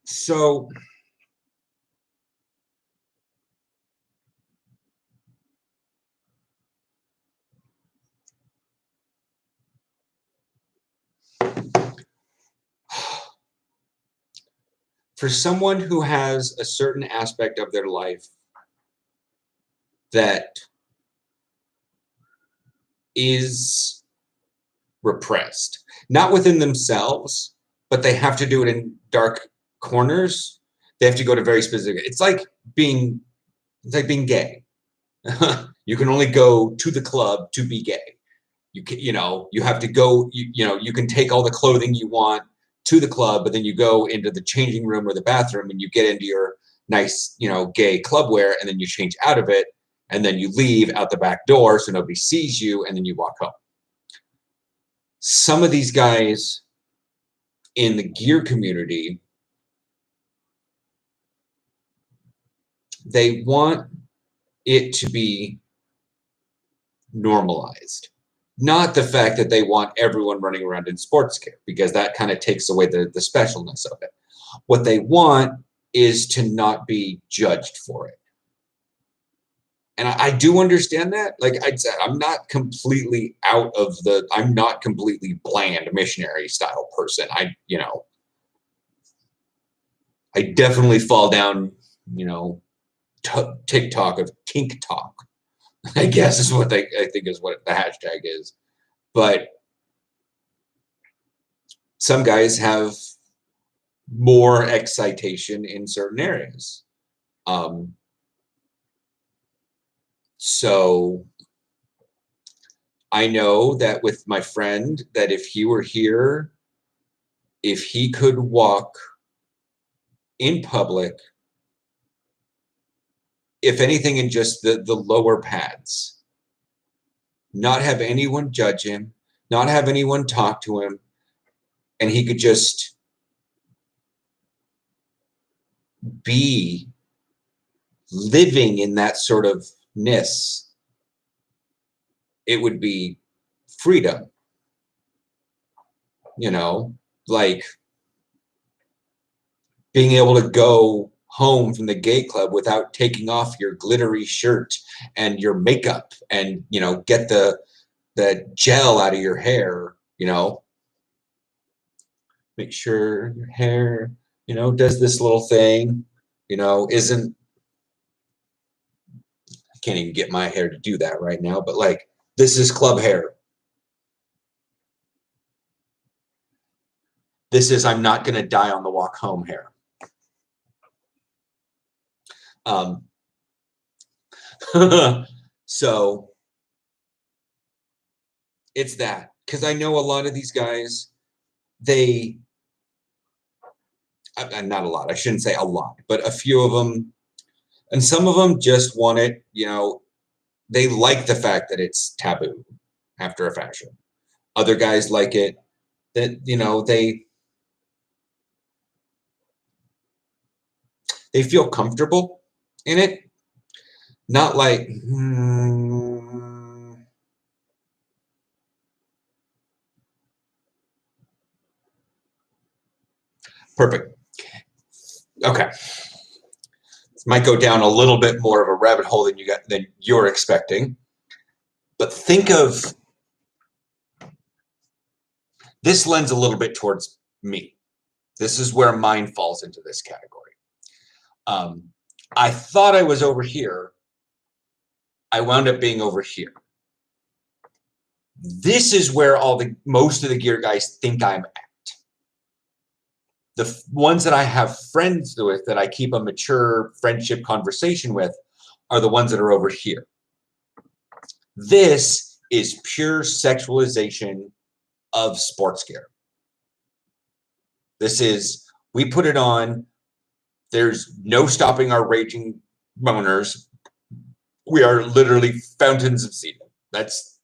So for someone who has a certain aspect of their life that is repressed, not within themselves, but they have to do it in dark corners. They have to go to very specific. It's like being gay. You can only go to the club to be gay. You have to go. You can take all the clothing you want to the club, but then you go into the changing room or the bathroom and you get into your nice, gay club wear, and then you change out of it, and then you leave out the back door so nobody sees you, and then you walk home. Some of these guys in the gear community, they want it to be normalized. Not the fact that they want everyone running around in sports gear, because that kind of takes away the specialness of it. What they want is to not be judged for it. And I do understand that. Like I said, I'm not completely bland missionary style person. I definitely fall down, TikTok of kink talk, I guess is what I think is what the hashtag is. But some guys have more excitation in certain areas. So I know that with my friend, that if he were here, if he could walk in public, if anything, in just the lower pads, not have anyone judge him, not have anyone talk to him, and he could just be living in that sort of ness, it would be freedom. Like being able to go home from the gay club without taking off your glittery shirt and your makeup and, get the gel out of your hair, make sure your hair, does this little thing, isn't, I can't even get my hair to do that right now, but like, this is club hair. This is, I'm not going to die on the walk home hair. So it's that, because I know a lot of these guys, not a lot, I shouldn't say a lot, but a few of them, and some of them just want it, they like the fact that it's taboo after a fashion. Other guys like it. That, you know, they feel comfortable in it. Not like, perfect. Okay. This might go down a little bit more of a rabbit hole than you're expecting. But think of this lens a little bit towards me. This is where mine falls into this category. I thought I was over here. I wound up being over here. This is where most of the gear guys think I'm at. The ones that I have friends with, that I keep a mature friendship conversation with, are the ones that are over here. This is pure sexualization of sports gear. This is, we put it on, there's no stopping our raging boners. We are literally fountains of semen. That's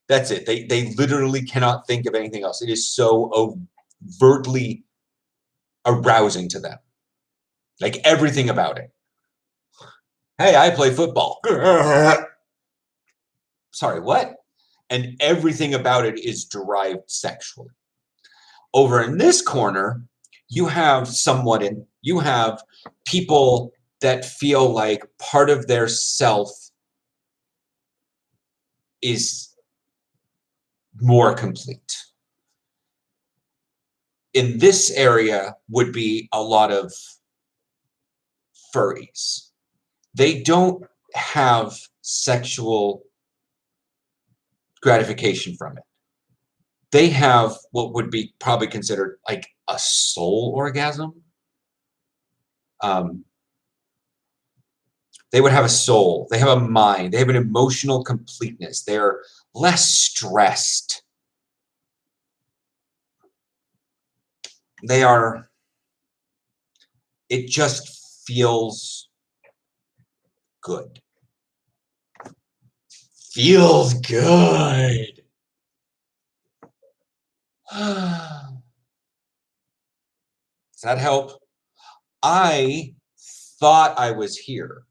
it. They literally cannot think of anything else. It is so overtly arousing to them. Like everything about it. Hey, I play football. Sorry, what? And everything about it is derived sexually. Over in this corner, you have people that feel like part of their self is more complete. In this area would be a lot of furries. They don't have sexual gratification from it. They have what would be probably considered like a soul orgasm. They would have a soul. They have a mind. They have an emotional completeness. They're less stressed. It just feels good. Feels good. Does that help? I thought I was here.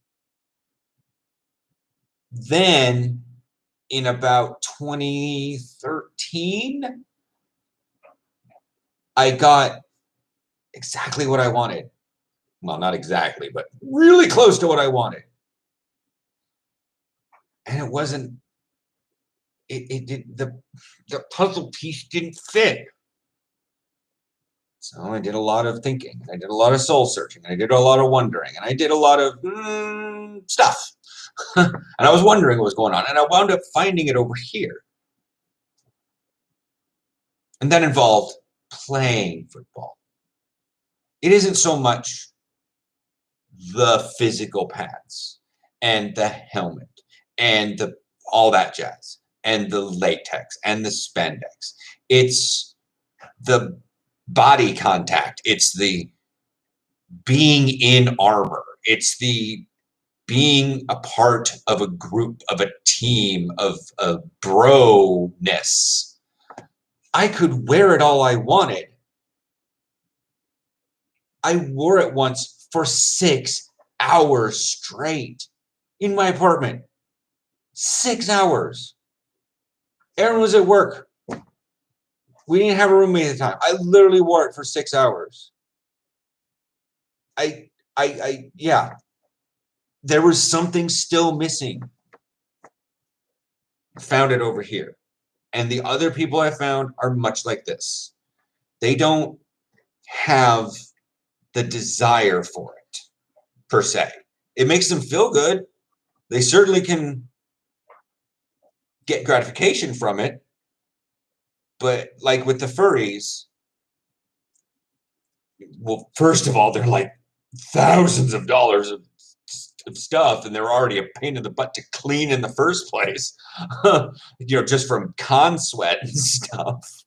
Then in about 2013, I got exactly what I wanted. Well, not exactly, but really close to what I wanted. And it wasn't, the puzzle piece didn't fit. So I did a lot of thinking. I did a lot of soul searching. I did a lot of wondering. And I did a lot of stuff. And I was wondering what was going on. And I wound up finding it over here. And that involved playing football. It isn't so much the physical pads and the helmet and all that jazz and the latex and the spandex. It's the body contact. It's the being in armor. It's the being a part of a group, of a team, of bro-ness. I could wear it all I wanted. I wore it once for 6 hours straight in my apartment. 6 hours. Aaron was at work. We didn't have a roommate at the time. I literally wore it for 6 hours. Yeah. There was something still missing. Found it over here. And the other people I found are much like this. They don't have the desire for it, per se. It makes them feel good. They certainly can get gratification from it. But like with the furries, well, first of all, they're like thousands of dollars of stuff, and they're already a pain in the butt to clean in the first place. Just from con sweat and stuff.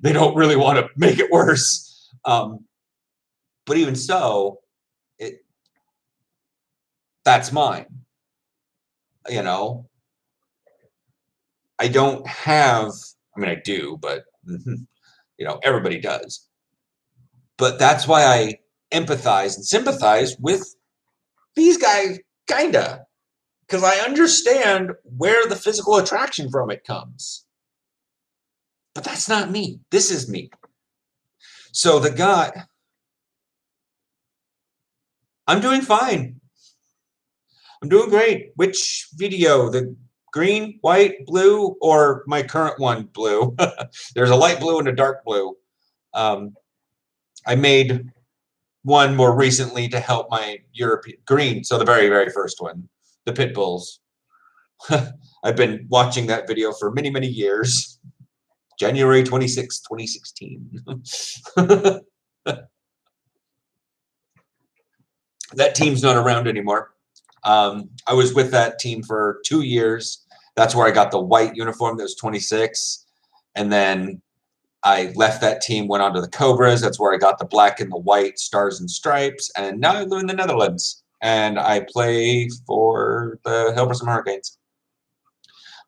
They don't really want to make it worse. But even so, that's mine. I don't have I mean, I do, but you know, everybody does. But that's why I empathize and sympathize with these guys, kinda, because I understand where the physical attraction from it comes. But that's not me. This is me. So the guy, I'm doing fine. I'm doing great. Which video? The green, white, blue, or my current one, blue? There's a light blue and a dark blue. I made one more recently to help my European green. So the very, very first one, the pit bulls. I've been watching that video for many, many years. January 26, 2016. That team's not around anymore. I was with that team for 2 years. That's where I got the white uniform that was 26. And then I left that team, went on to the Cobras. That's where I got the black and the white stars and stripes. And now I live in the Netherlands. And I play for the Hilversum Hurricanes,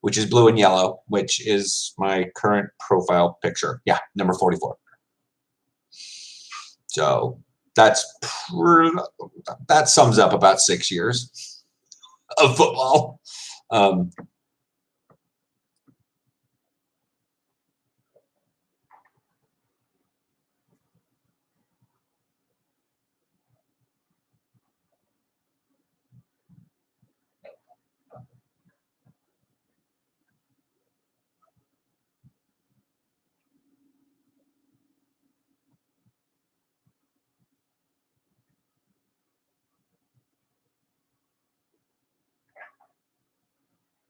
which is blue and yellow, which is my current profile picture. Yeah, number 44. So that sums up about 6 years of football.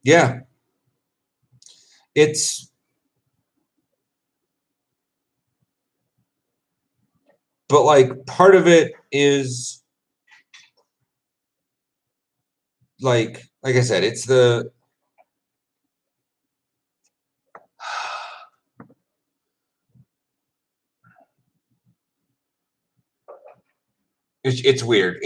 Yeah. But like part of it is like I said, it's it's weird.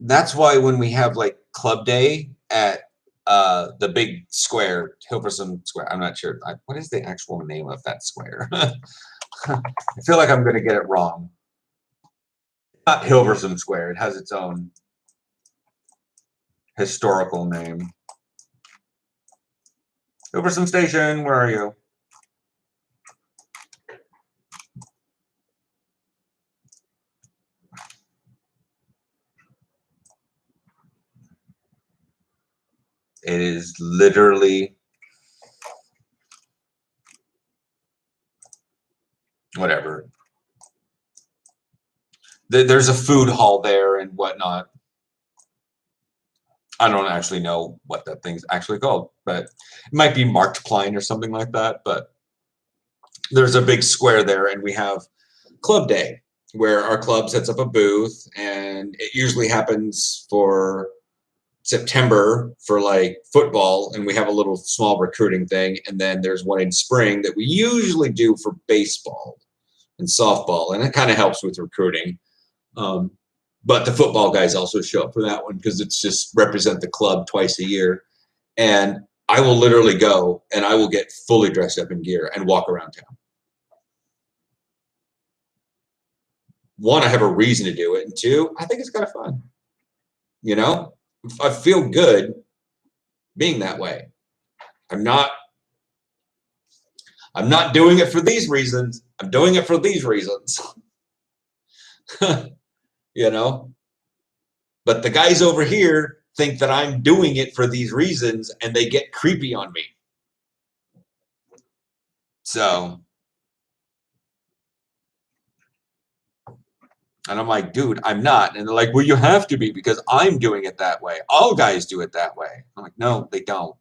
That's why when we have like club day at the big square, Hilversum Square, I'm not sure. What is the actual name of that square? I feel like I'm going to get it wrong. Not Hilversum Square. It has its own historical name. Hilversum Station, where are you? It is literally whatever. There's a food hall there and whatnot. I don't actually know what that thing's actually called, but it might be Marktplein or something like that. But there's a big square there, and we have club day where our club sets up a booth, and it usually happens for September for like football, and we have a little small recruiting thing, and then there's one in spring that we usually do for baseball and softball, and it kind of helps with recruiting. But the football guys also show up for that one because it's just represent the club twice a year. And I will literally go and I will get fully dressed up in gear and walk around town. One, I have a reason to do it. And two, I think it's kind of fun. You know, I feel good being that way. I'm not doing it for these reasons. I'm doing it for these reasons. You know, but the guys over here think that I'm doing it for these reasons and they get creepy on me. So, and I'm like, dude, I'm not. And they're like, well, you have to be because I'm doing it that way. All guys do it that way. I'm like, no, they don't.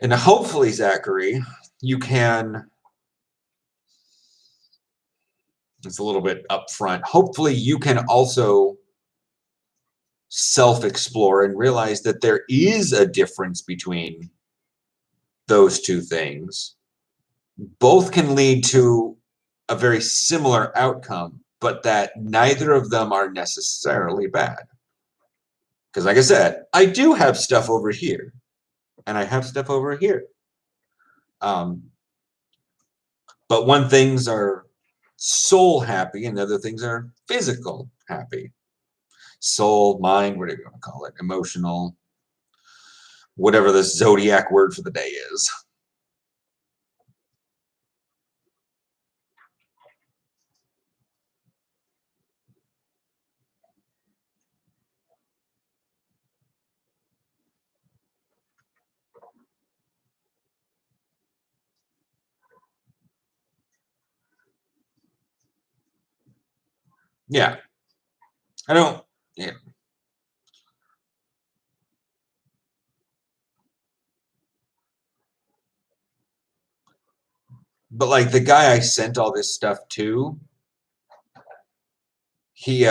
And hopefully, Zachary, you can, it's a little bit upfront. Hopefully you can also self-explore and realize that there is a difference between those two things. Both can lead to a very similar outcome, but that neither of them are necessarily bad. Because like I said, I do have stuff over here. And I have stuff over here. But one things are soul happy and other things are physical happy. Soul, mind, what are you going to call it? Emotional, whatever the zodiac word for the day is. Yeah. I don't, yeah. But like the guy I sent all this stuff to, he'd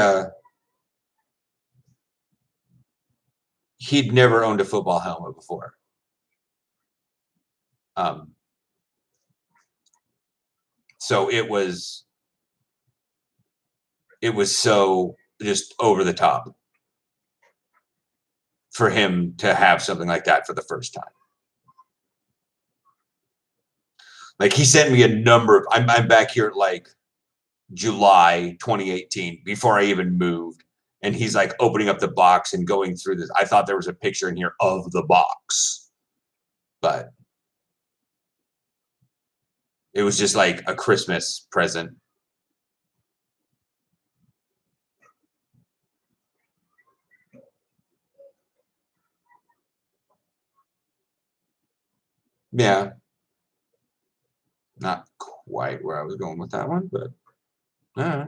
never owned a football helmet before. So it was so just over the top for him to have something like that for the first time. Like he sent me a number of, I'm back here at like July 2018 before I even moved. And he's like opening up the box and going through this. I thought there was a picture in here of the box, but it was just like a Christmas present. Yeah. Not quite where I was going with that one, but yeah.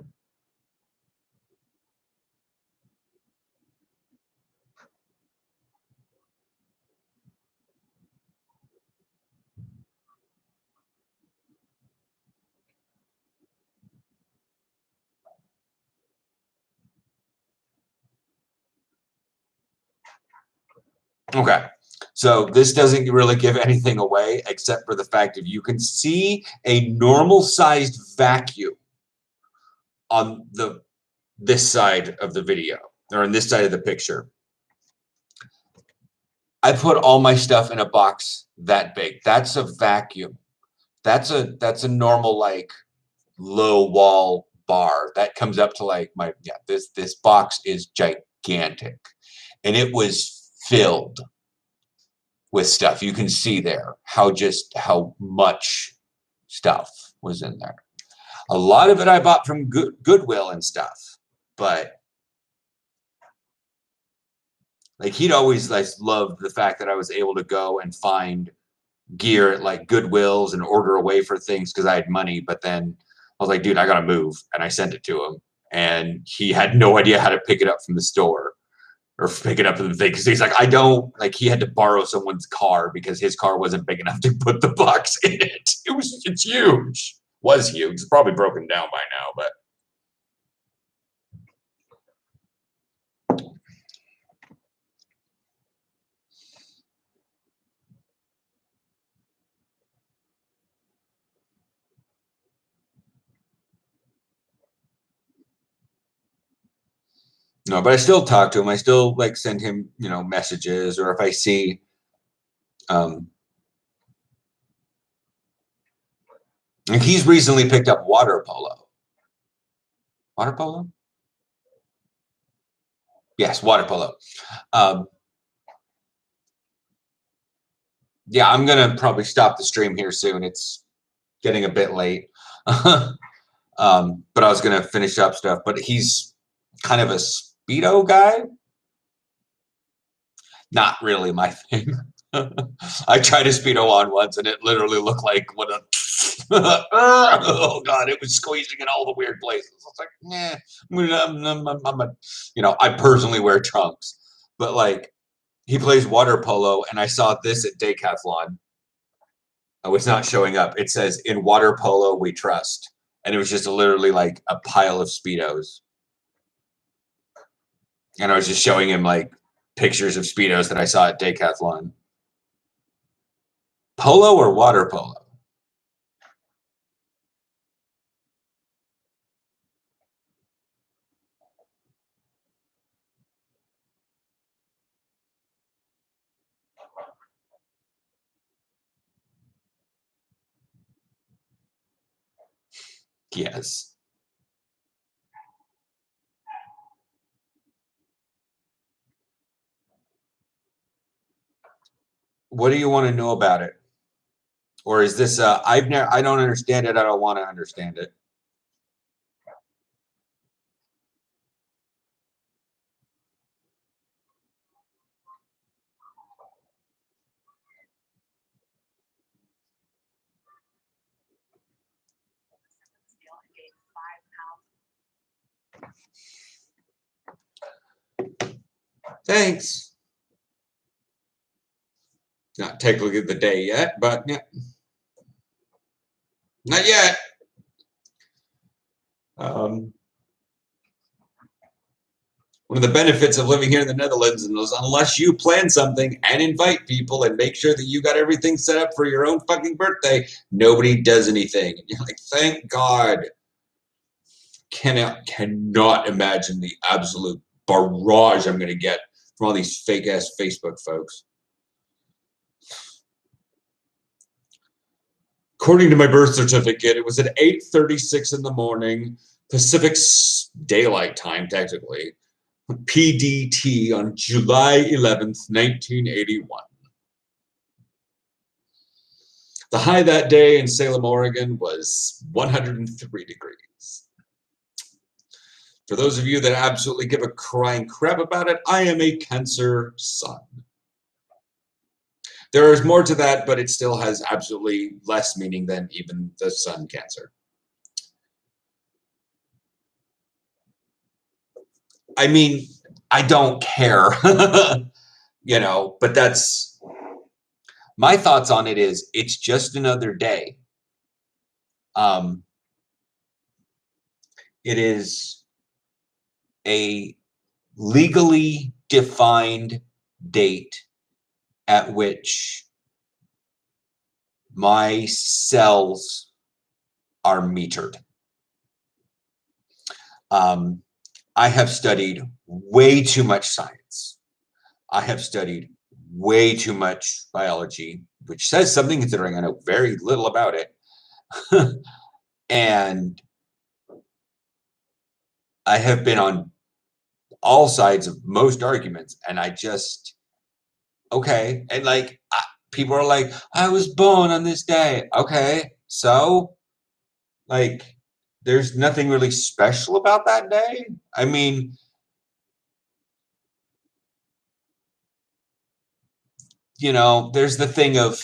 Okay. So this doesn't really give anything away except for the fact if you can see a normal sized vacuum on this side of the video or on this side of the picture. I put all my stuff in a box that big. That's a vacuum. That's a normal like low wall bar that comes up to like this box is gigantic and it was filled with stuff. You can see there how much stuff was in there. A lot of it I bought from Goodwill and stuff, but like he'd always like loved the fact that I was able to go and find gear at like Goodwills and order away for things because I had money. But then I was like, dude, I gotta move, and I sent it to him, and he had no idea how to pick it up from the store or pick it up in the thing because he's like, I don't like. He had to borrow someone's car because his car wasn't big enough to put the box in it. It's huge. Was huge. It's probably broken down by now, but. No, but I still talk to him. I still like send him, messages, or if I see, and he's recently picked up water polo. Water polo? Yes, water polo. Yeah, I'm gonna probably stop the stream here soon. It's getting a bit late. But I was gonna finish up stuff. But he's kind of a Speedo guy. Not really my thing. I tried a Speedo on once and it literally looked like what a oh god, it was squeezing in all the weird places. I was like, I personally wear trunks, but like he plays water polo and I saw this at Decathlon. Oh, it's not showing up. It says in water polo we trust. And it was just literally like a pile of Speedos. And I was just showing him like pictures of Speedos that I saw at Decathlon. Polo or water polo? Yes. What do you want to know about it? Or is this I don't understand it, I don't want to understand it. Thanks. Not technically the day yet, but yeah. Not yet. One of the benefits of living here in the Netherlands is unless you plan something and invite people and make sure that you got everything set up for your own fucking birthday, nobody does anything. And you're like, thank God. Cannot imagine the absolute barrage I'm going to get from all these fake ass Facebook folks. According to my birth certificate, it was at 8:36 in the morning, Pacific Daylight Time, technically, PDT, on July 11th, 1981. The high that day in Salem, Oregon was 103 degrees. For those of you that absolutely give a crying crap about it, I am a Cancer sun. There is more to that, but it still has absolutely less meaning than even the sun Cancer. I mean, I don't care, you know, but that's my thoughts on it is it's just another day. It is a legally defined date at which my cells are metered. I have studied way too much science. I have studied way too much biology, which says something considering I know very little about it. And I have been on all sides of most arguments, and I just, okay. And like, people are like, I was born on this day. Okay, so like, there's nothing really special about that day. I mean, you know, there's the thing of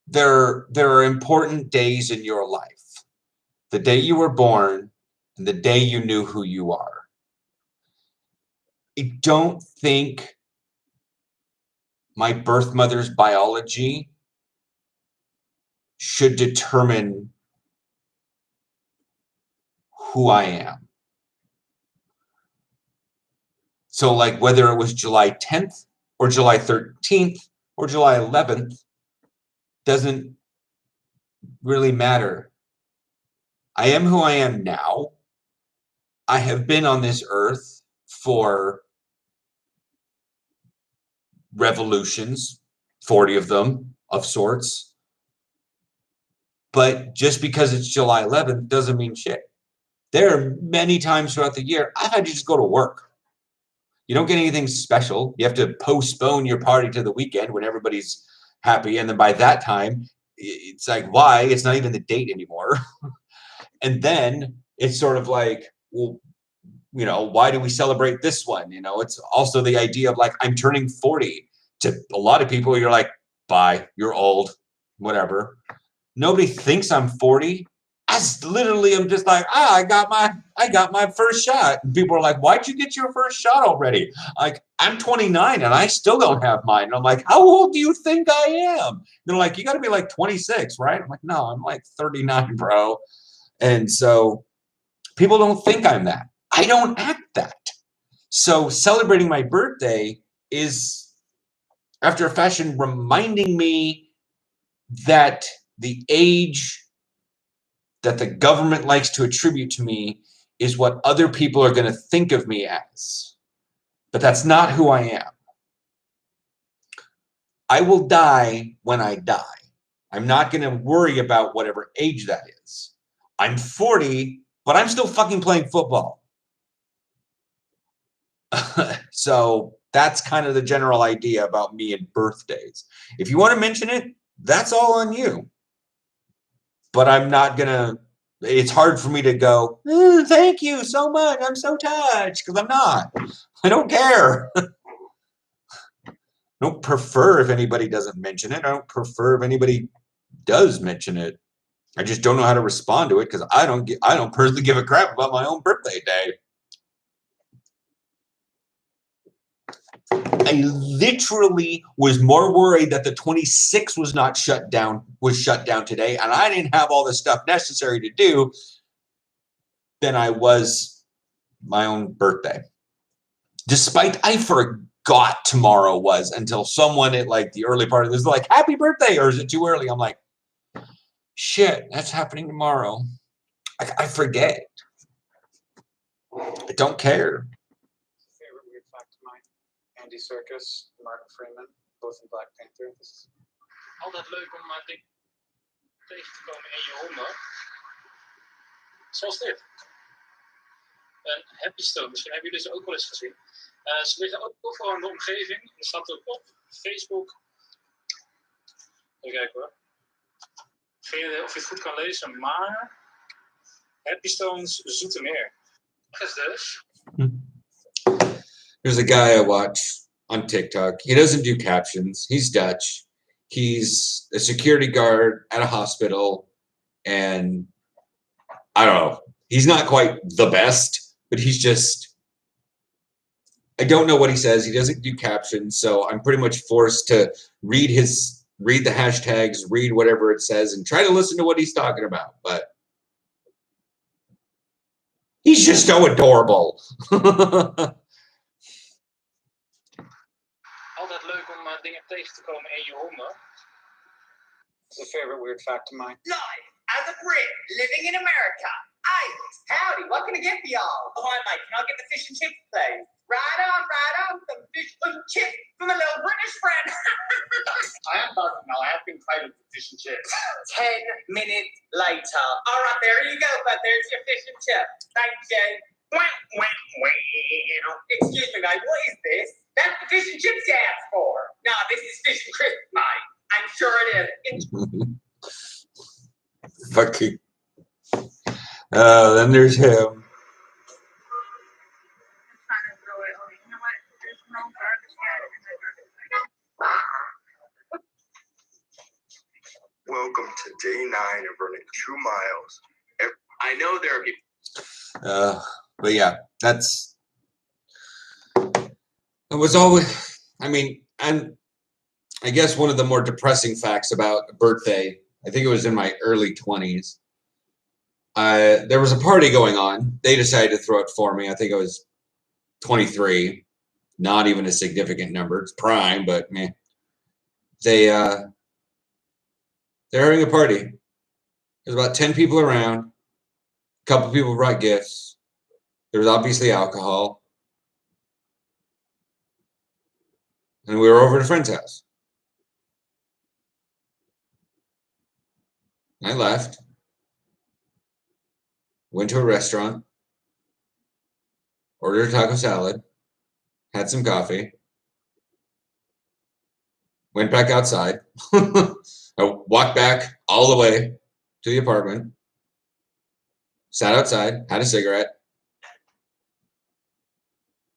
there are important days in your life. The day you were born and the day you knew who you are. I don't think my birth mother's biology should determine who I am. So like whether it was July 10th or July 13th or July 11th doesn't really matter. I am who I am now. I have been on this earth for revolutions, 40 of them of sorts. But just because it's July 11th doesn't mean shit. There are many times throughout the year I've had to just go to work. You don't get anything special. You have to postpone your party to the weekend when everybody's happy. And then by that time, it's like, why? It's not even the date anymore. And then it's sort of like, well, you know, why do we celebrate this one? You know, it's also the idea of like, I'm turning 40. To a lot of people, you're like, bye, you're old, whatever. Nobody thinks I'm 40. I'm just like, I got my first shot. And people are like, why'd you get your first shot already? Like, I'm 29 and I still don't have mine. And I'm like, how old do you think I am? They're like, you got to be like 26, right? I'm like, no, I'm like 39, bro. And so people don't think I'm that. I don't act that. So celebrating my birthday is, after a fashion, reminding me that the age that the government likes to attribute to me is what other people are going to think of me as. But that's not who I am. I will die when I die. I'm not going to worry about whatever age that is. I'm 40, but I'm still fucking playing football. So that's kind of the general idea about me and birthdays. If you want to mention it, that's all on you. But I'm not going to, it's hard for me to go, thank you so much. I'm so touched, because I'm not. I don't care. I don't prefer if anybody doesn't mention it. I don't prefer if anybody does mention it. I just don't know how to respond to it because I don't personally give a crap about my own birthday day. I literally was more worried that the 26th was shut down today, and I didn't have all the stuff necessary to do than I was my own birthday. Despite I forgot tomorrow was until someone at like the early part of this like, happy birthday, or is it too early? I'm like, shit, that's happening tomorrow. I forget. I don't care. Favorite weird fact of mine: Andy Serkis, Martin Freeman, both in Black Panther. This is altijd leuk om dingen tegen te komen in je honden. Zoals dit. Een happy stone. Misschien hebben jullie ze ook wel eens gezien. Ze liggen ook overal in de omgeving. Er staat ook op Facebook. Even kijken hoor. Geen idee of je het goed kan lezen, maar Happy Stones Zoetermeer. Is dus. There's a guy I watch on TikTok. He doesn't do captions. He's Dutch. He's a security guard at a hospital. And I don't know. He's not quite the best, but he's just, I don't know what he says. He doesn't do captions. So I'm pretty much forced to read the hashtags, read whatever it says, and try to listen to what he's talking about. But he's just so adorable. Altijd leuk om dingen tegen te komen in je honden. It's a favorite weird fact of mine. Live as a Brit living in America. Iris, howdy, what can I get for y'all? Oh, hi, mate, can I get the fish and chips, please? Right on, some fish and chips from a little British friend. I am buzzing now. I have been craving for fish and chips. 10 minutes later. All right, there you go, but there's your fish and chips. Thank you. Excuse me, mate, what is this? That's the fish and chips you asked for. No, this is fish and crisps, mate. I'm sure it is. Fucking. Then there's him. Welcome to day 9 of running 2 miles. I know there are people. But yeah, it was always, I mean, and I guess one of the more depressing facts about a birthday, I think it was in my early 20s. There was a party going on. They decided to throw it for me. I think I was 23, not even a significant number. It's prime, but man, they're having a party. There's about 10 people around. A couple people brought gifts. There was obviously alcohol. And we were over at a friend's house. I left. Went to a restaurant. Ordered a taco salad. Had some coffee. Went back outside. I walked back all the way to the apartment. Sat outside. Had a cigarette.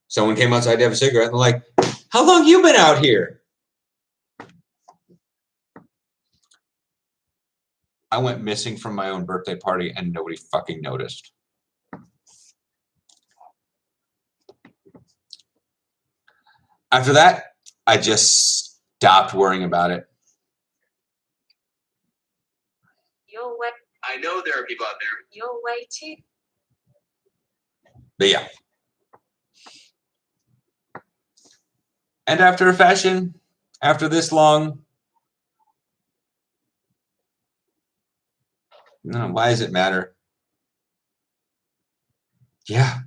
Someone came outside to have a cigarette. And they're like, how long you been out here? I went missing from my own birthday party and nobody fucking noticed. After that, I just stopped worrying about it. You're way. I know there are people out there. You're way too. But yeah. And after a fashion, after this long, no, why does it matter? Yeah.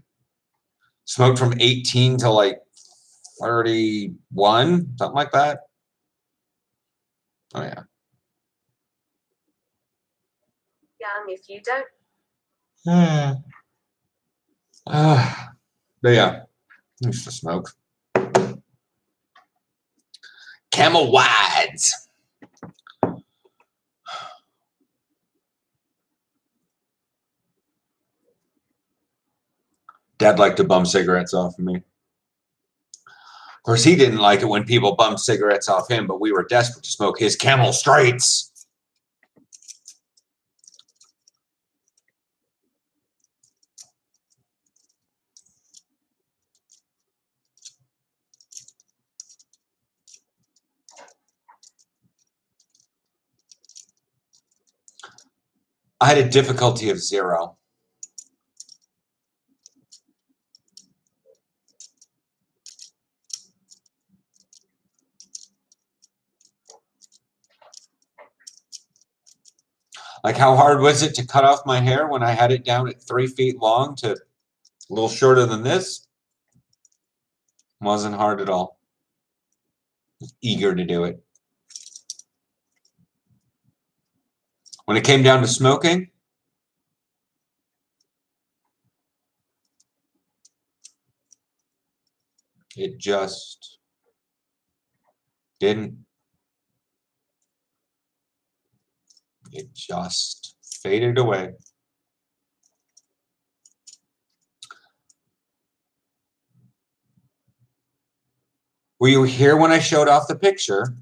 Smoked from 18 to like 31, something like that. Oh, yeah. young if you don't. But yeah, I used to smoke. Camel Wides. Dad liked to bum cigarettes off of me. Of course, he didn't like it when people bummed cigarettes off him, but we were desperate to smoke his Camel Straights. I had a difficulty of 0. Like, how hard was it to cut off my hair when I had it down at 3 feet long to a little shorter than this? Wasn't hard at all. Was eager to do it. When it came down to smoking, it just didn't. It just faded away. Were you here when I showed off the picture?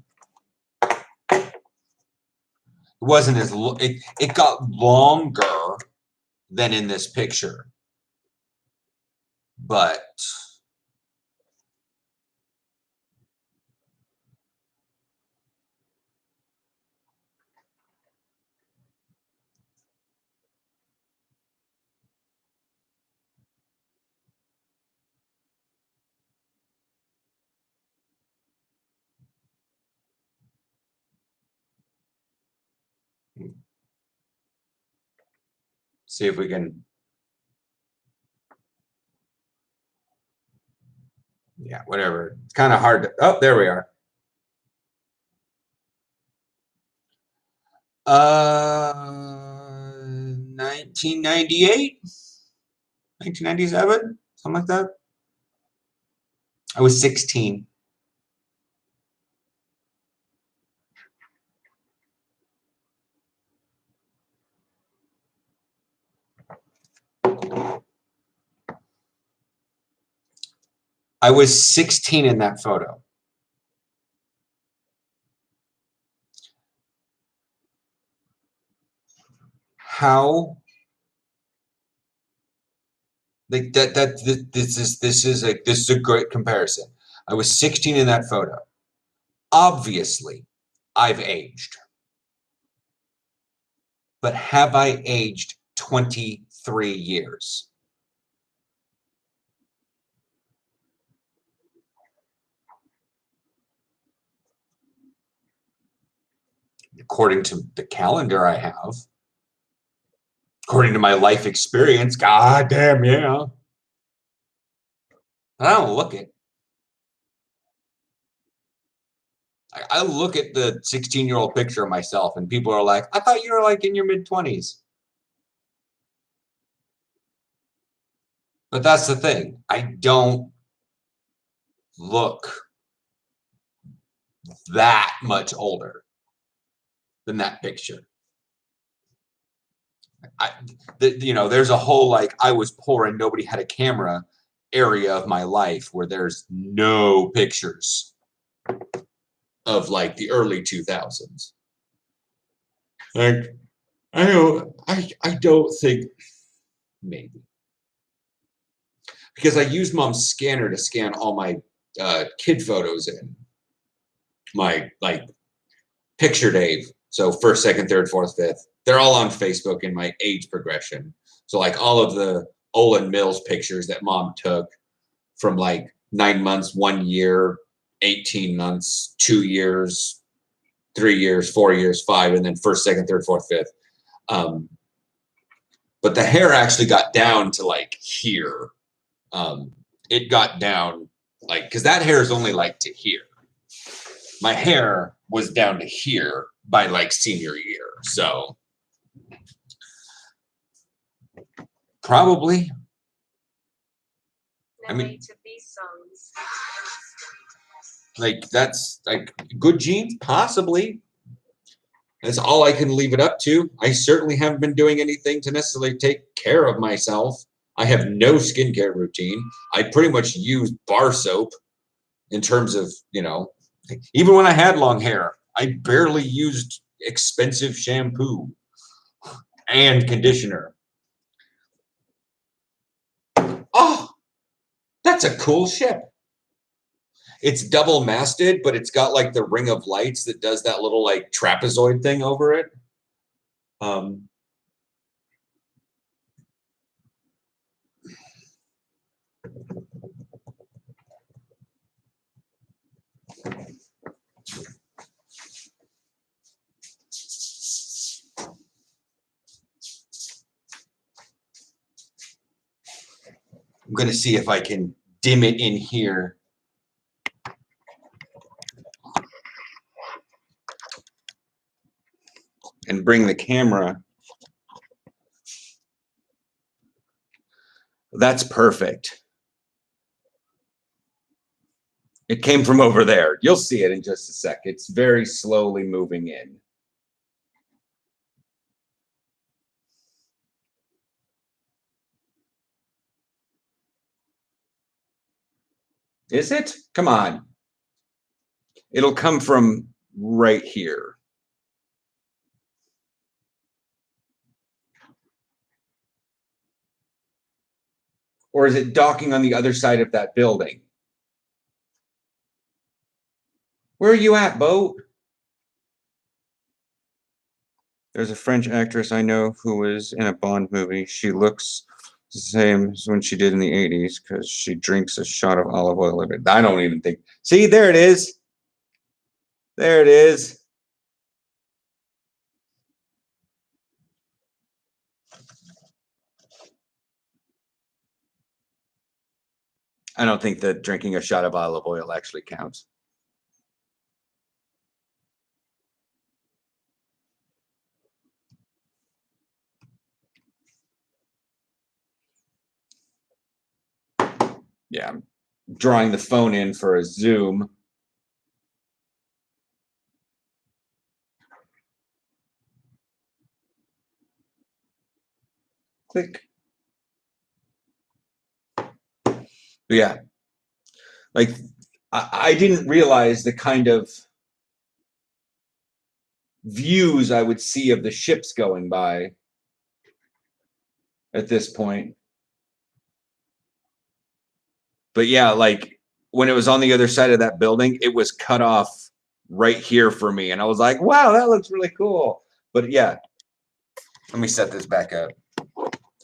It wasn't as it got longer than in this picture, but see if we can. Yeah, whatever. It's kind of hard to. Oh, there we are. 1998, 1997, something like that. I was 16. I was 16 in that photo. How? Like this is a great comparison. I was 16 in that photo. Obviously, I've aged. But have I aged 23 years? According to the calendar I have, according to my life experience, god damn, yeah. I don't look it. I look at the 16-year-old picture of myself and people are like, I thought you were like in your mid-20s. But that's the thing. I don't look that much older than that picture. There's a whole like I was poor and nobody had a camera area of my life where there's no pictures of like the early 2000s. Like I don't think maybe because I used mom's scanner to scan all my kid photos in my like picture Dave. So 1st, 2nd, 3rd, 4th, 5th. They're all on Facebook in my age progression. So like all of the Olin Mills pictures that mom took from like 9 months, 1 year, 18 months, 2 years, 3 years, 4 years, 5, and then 1st, 2nd, 3rd, 4th, 5th. But the hair actually got down to like here. It got down like, because that hair is only like to here. My hair was down to here by like senior year. So Probably. No I mean- weight of these songs. Like, that's like good genes, possibly. That's all I can leave it up to. I certainly haven't been doing anything to necessarily take care of myself. I have no skincare routine. I pretty much use bar soap in terms of, you know, even when I had long hair, I barely used expensive shampoo and conditioner. Oh, that's a cool ship. It's double masted, but it's got like the ring of lights that does that little like trapezoid thing over it. I'm going to see if I can dim it in here. And bring the camera. That's perfect. It came from over there. You'll see it in just a sec. It's very slowly moving in. Is it? Come on. It'll come from right here. Or is it docking on the other side of that building? Where are you at, boat? There's a French actress I know who was in a Bond movie. She looks the same as when she did in the 80s because she drinks a shot of olive oil every day. I don't even think. See, there it is. There it is. I don't think that drinking a shot of olive oil actually counts. Yeah, I'm drawing the phone in for a zoom. Click. Yeah, like I didn't realize the kind of views I would see of the ships going by at this point. But yeah, like when it was on the other side of that building, it was cut off right here for me. And I was like, wow, that looks really cool. But yeah, let me set this back up.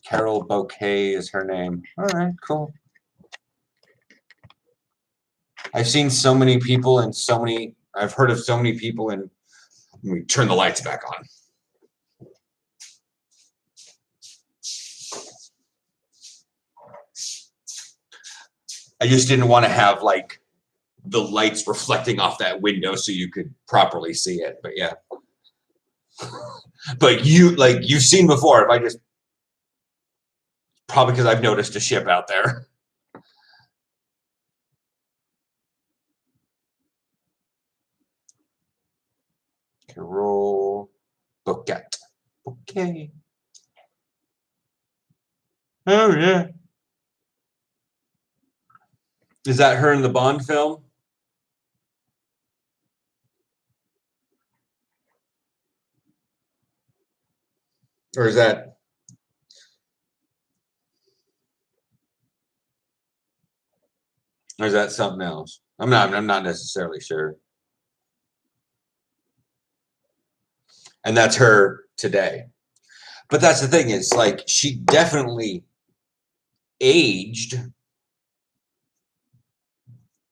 Carol Bouquet is her name. All right, cool. I've seen so many people and I've heard of so many people and let me turn the lights back on. I just didn't want to have like the lights reflecting off that window so you could properly see it. But yeah. But you've seen before, if I just probably because I've noticed a ship out there. Carol Bouquet. Okay. Oh yeah. Is that her in the Bond film? Or is that something else? I'm not necessarily sure. And that's her today. But that's the thing is like she definitely aged,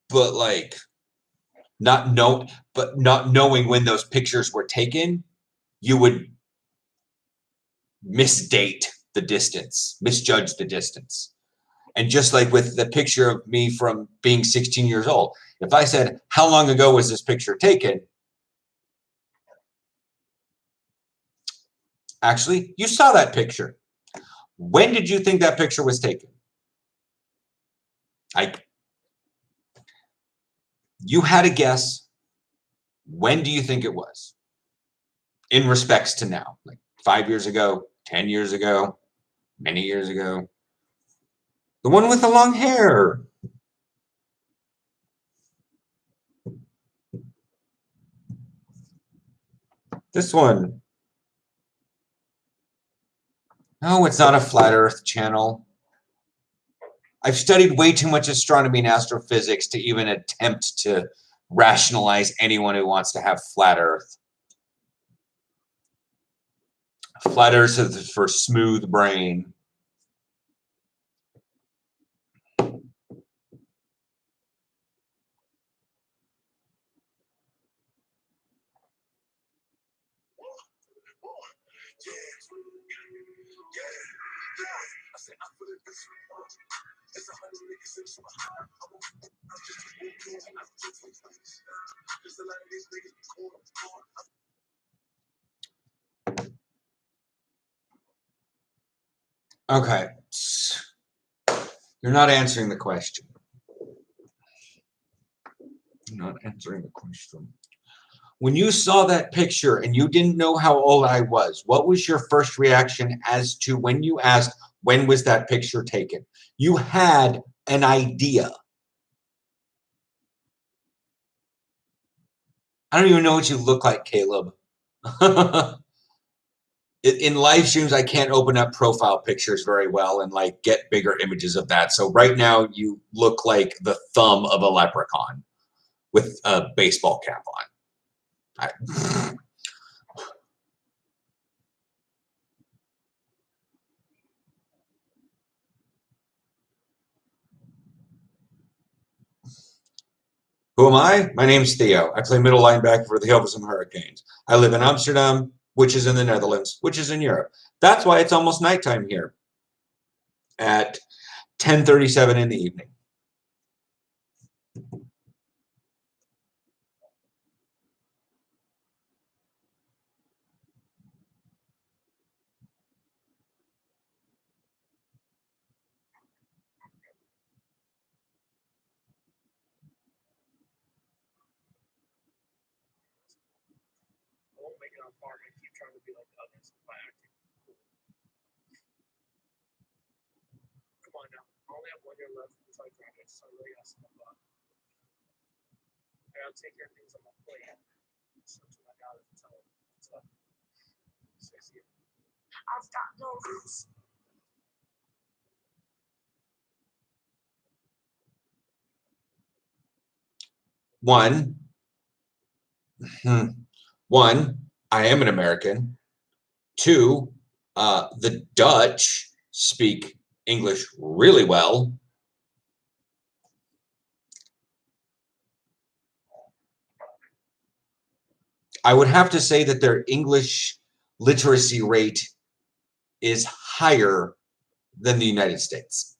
but like not knowing when those pictures were taken, you would misdate the distance, misjudge the distance. And just like with the picture of me from being 16 years old, if I said, how long ago was this picture taken? Actually, you saw that picture. When did you think that picture was taken? You had a guess. When do you think it was? In respects to now, like 5 years ago, 10 years ago, many years ago. The one with the long hair. This one. No, it's not a flat Earth channel. I've studied way too much astronomy and astrophysics to even attempt to rationalize anyone who wants to have flat Earth. Flat Earth is for smooth brain. Okay. You're not answering the question. You're not answering the question. When you saw that picture and you didn't know how old I was, what was your first reaction as to when you asked, when was that picture taken? You had an idea. I don't even know what you look like, Caleb. In live streams, I can't open up profile pictures very well and like get bigger images of that. So right now you look like the thumb of a leprechaun with a baseball cap on. Who am I? My name's Theo. I play middle linebacker for the Hilversum Hurricanes. I live in Amsterdam, which is in the Netherlands, which is in Europe. That's why it's almost nighttime here at 10:37 in the evening. I won't make it on farm and keep trying to be like others by acting cool. Come on now. I only have 1 year left until I graduate, so I really gotta step up. I gotta take care of things on my plate. So to my daughter to tell her what's up. SISU. I've got no rules. One, I am an American. Two, the Dutch speak English really well. I would have to say that their English literacy rate is higher than the United States.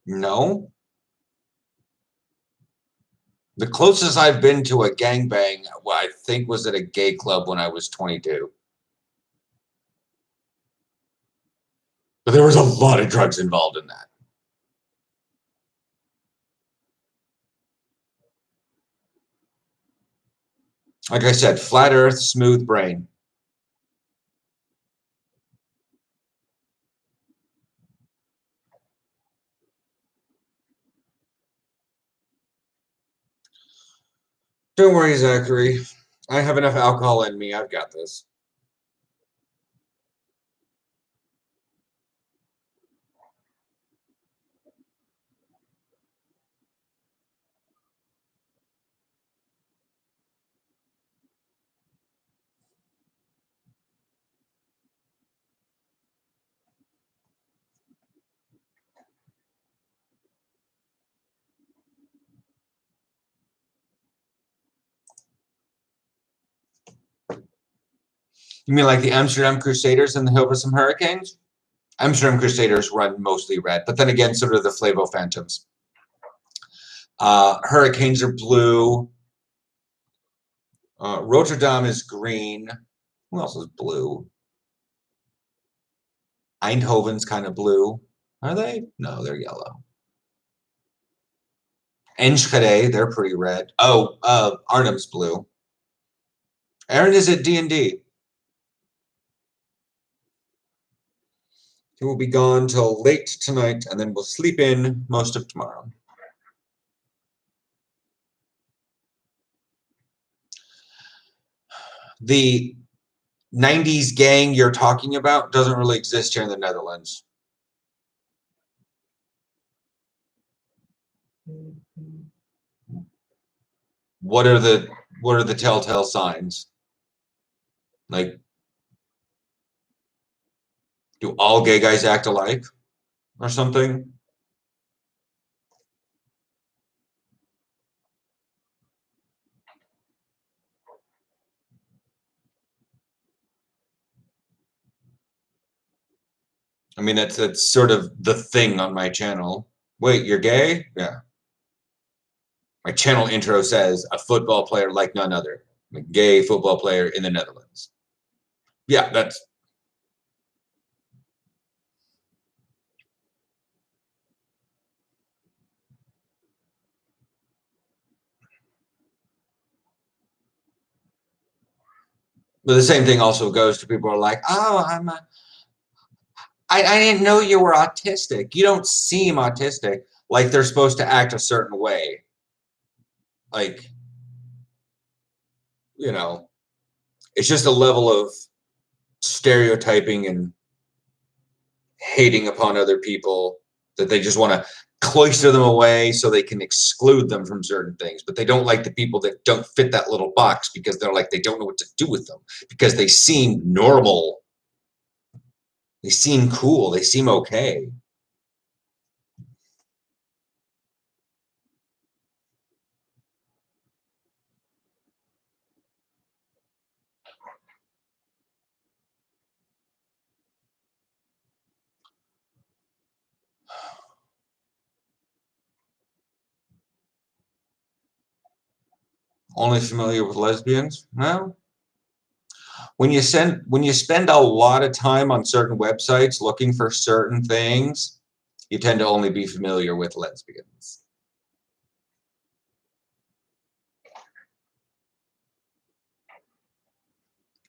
No. The closest I've been to a gangbang, well, I think, was at a gay club when I was 22. But there was a lot of drugs involved in that. Like I said, flat earth, smooth brain. Don't worry, Zachary. I have enough alcohol in me. I've got this. You mean like the Amsterdam Crusaders and the Hilversum Hurricanes? Amsterdam Crusaders run mostly red, but then again, so do the Flavo Phantoms. Hurricanes are blue. Rotterdam is green. Who else is blue? Eindhoven's kind of blue. Are they? No, they're yellow. Enschede, they're pretty red. Oh, Arnhem's blue. Aaron is at D&D. He will be gone till late tonight, and then we'll sleep in most of tomorrow. The 90s gang you're talking about doesn't really exist here in the Netherlands. What are the telltale signs? Like, do all gay guys act alike or something? I mean, that's sort of the thing on my channel. Wait, you're gay? Yeah. My channel intro says a football player like none other. A gay football player in the Netherlands. Yeah, that's. But the same thing also goes to people who are like, oh, I didn't know you were autistic. You don't seem autistic. Like they're supposed to act a certain way. Like, you know, it's just a level of stereotyping and hating upon other people that they just want to cloister them away so they can exclude them from certain things. But they don't like the people that don't fit that little box because they're like, they don't know what to do with them because they seem normal. They seem cool. They seem okay. Only familiar with lesbians? Well, when you spend a lot of time on certain websites looking for certain things, you tend to only be familiar with lesbians.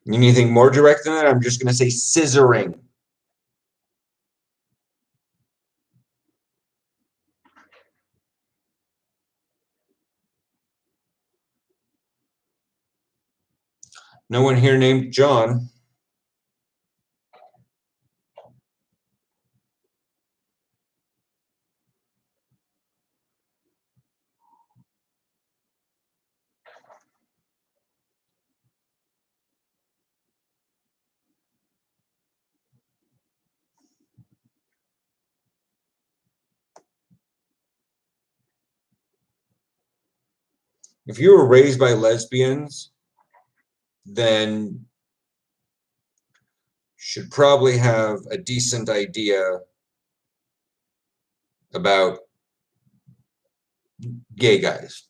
Anything more direct than that? I'm just going to say scissoring. No one here named John. If you were raised by lesbians, then should probably have a decent idea about gay guys.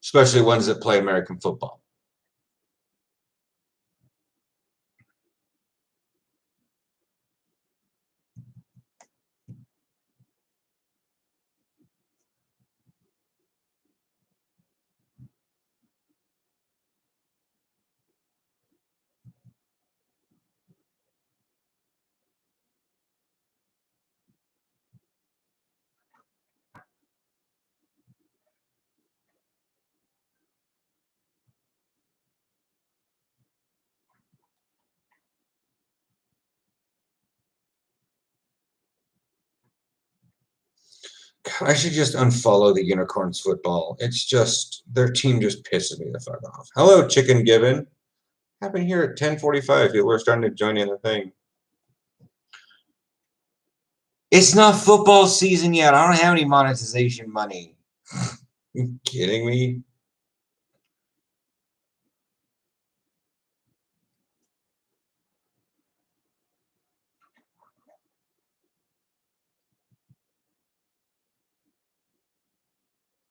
Especially ones that play American football. I should just unfollow the Unicorns football. It's just, their team just pisses me the fuck off. Hello, Chicken Gibbon. Happened here at 10:45. People are starting to join in the thing. It's not football season yet. I don't have any monetization money. You kidding me?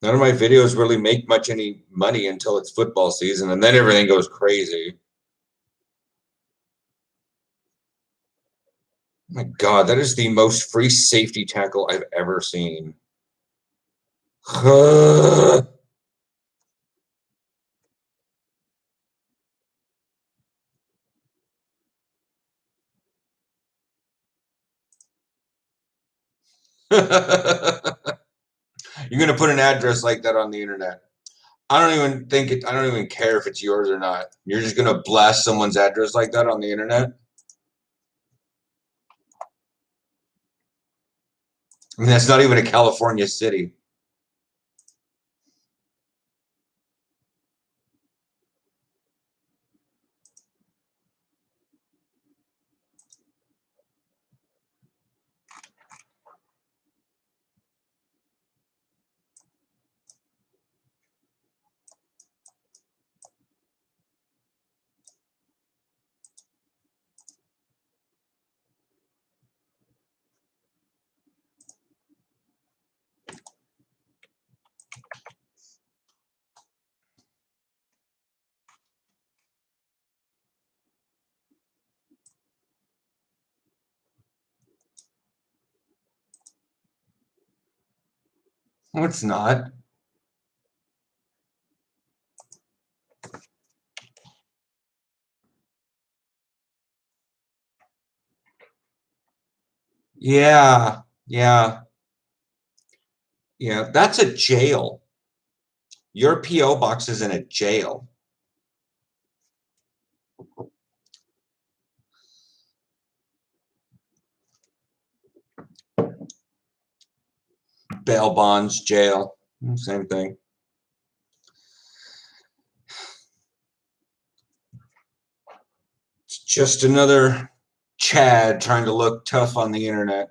None of my videos really make much any money until it's football season, and then everything goes crazy. Oh my God, that is the most free safety tackle I've ever seen. You're gonna put an address like that on the internet. I don't even think it. I don't even care if it's yours or not. You're just gonna blast someone's address like that on the internet. I mean, that's not even a California city. No, it's not. Yeah, yeah, yeah. That's a jail. Your PO box is in a jail. Bail bonds, jail, same thing. It's just another Chad trying to look tough on the internet.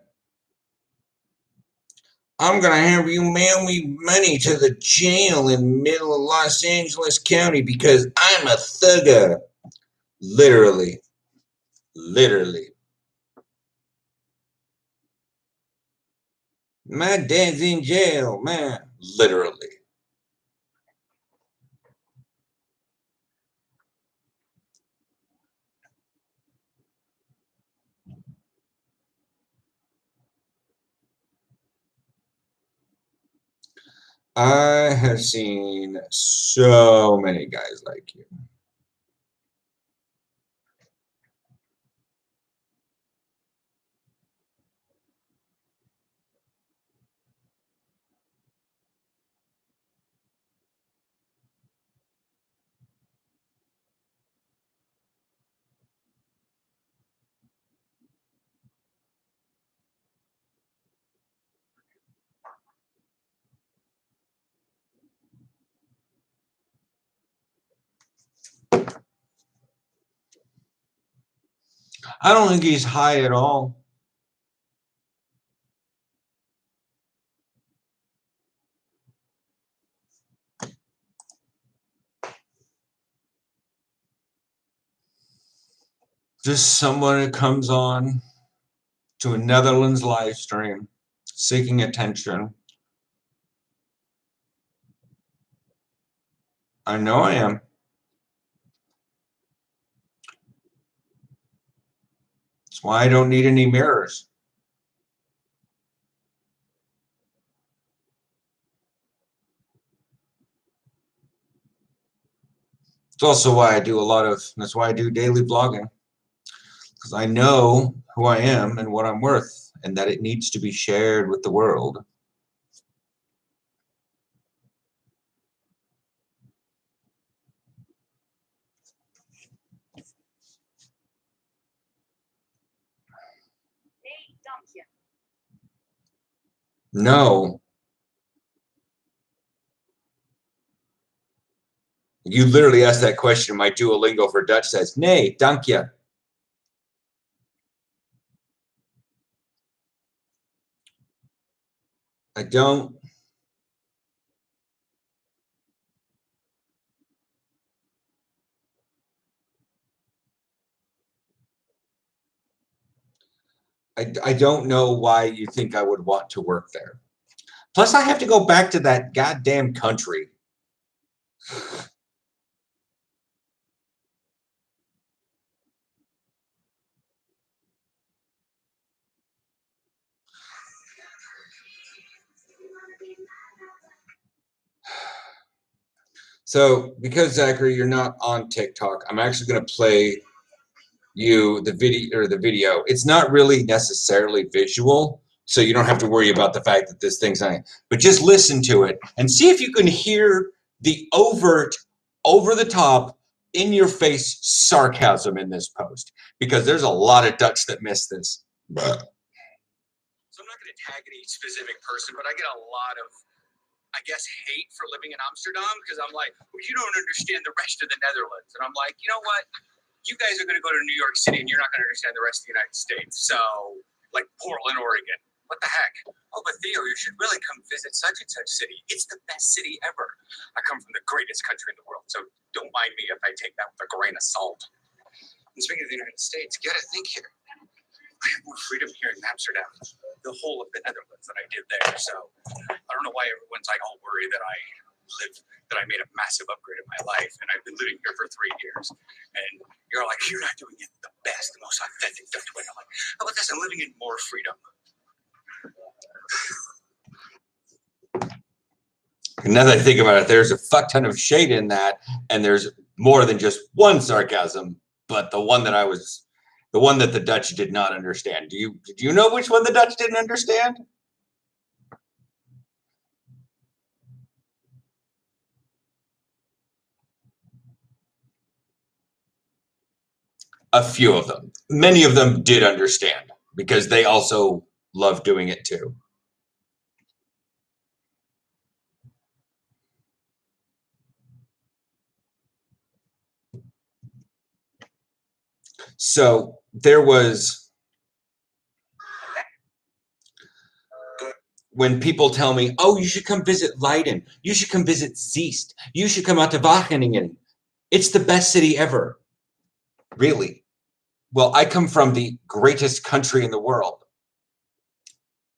I'm gonna have you mail me money to the jail in middle of Los Angeles County because I'm a thugger. Literally. Literally. My dad's in jail, man. Literally. I have seen so many guys like you. I don't think he's high at all. Just someone who comes on to a Netherlands live stream seeking attention. I know I am. That's why I don't need any mirrors. It's also why I do a lot of, that's why I do daily vlogging. Because I know who I am and what I'm worth, and that it needs to be shared with the world. No. You literally asked that question. My Duolingo for Dutch says, "Nee, dank je." I don't. I don't know why you think I would want to work there. Plus, I have to go back to that goddamn country. So, because Zachary, you're not on TikTok, I'm actually going to play you the video. It's not really necessarily visual, so you don't have to worry about the fact that this thing's on it. But just listen to it and see if you can hear the overt, over the top, in your face sarcasm in this post, because there's a lot of Dutch that miss this. So I'm not going to tag any specific person, but I get a lot of, I guess, hate for living in Amsterdam because I'm like, well, you don't understand the rest of the Netherlands. And I'm like, you know what? You guys are going to go to New York City and you're not going to understand the rest of the United States. So, like Portland, Oregon. What the heck? Oh, but Theo, you should really come visit such and such city. It's the best city ever. I come from the greatest country in the world, so don't mind me if I take that with a grain of salt. And speaking of the United States, you got to think here. I have more freedom here in Amsterdam, the whole of the Netherlands that I did there. So I don't know why everyone's like all worried that I made a massive upgrade in my life, and I've been living here for 3 years. And you're like, you're not doing it the best, the most authentic Dutch way. I'm like, how about this? I'm living in more freedom. And now that I think about it, there's a fuck ton of shade in that, and there's more than just one sarcasm, but the one that the Dutch did not understand. Did you know which one the Dutch didn't understand? A few of them. Many of them did understand because they also love doing it too. So there was, when people tell me, oh, you should come visit Leiden, you should come visit Zeist, you should come out to Wageningen. It's the best city ever. Really? Well, I come from the greatest country in the world.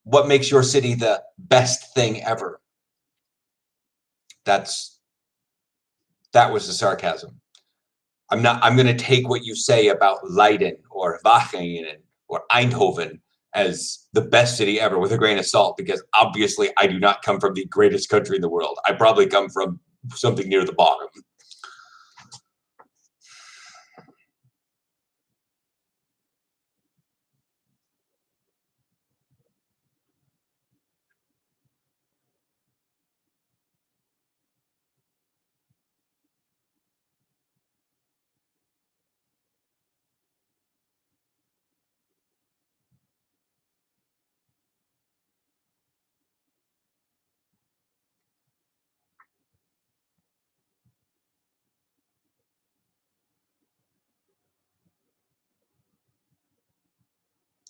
What makes your city the best thing ever? That was the sarcasm. I'm going to take what you say about Leiden or Wageningen or Eindhoven as the best city ever with a grain of salt, because obviously I do not come from the greatest country in the world. I probably come from something near the bottom.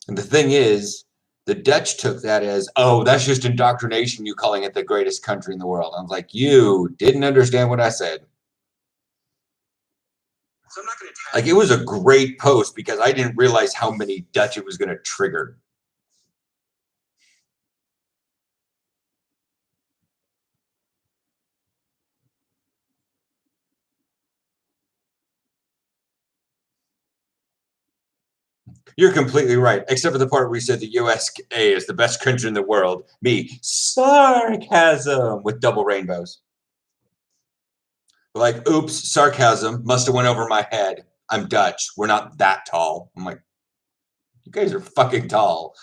And the thing is, the Dutch took that as, oh, that's just indoctrination, you calling it the greatest country in the world. I was like, you didn't understand what I said. So I'm not going to like, it was a great post because I didn't realize how many Dutch it was going to trigger. You're completely right, except for the part where you said the USA is the best country in the world. Me, sarcasm with double rainbows. Like, oops, sarcasm must have went over my head. I'm Dutch. We're not that tall. I'm like, you guys are fucking tall.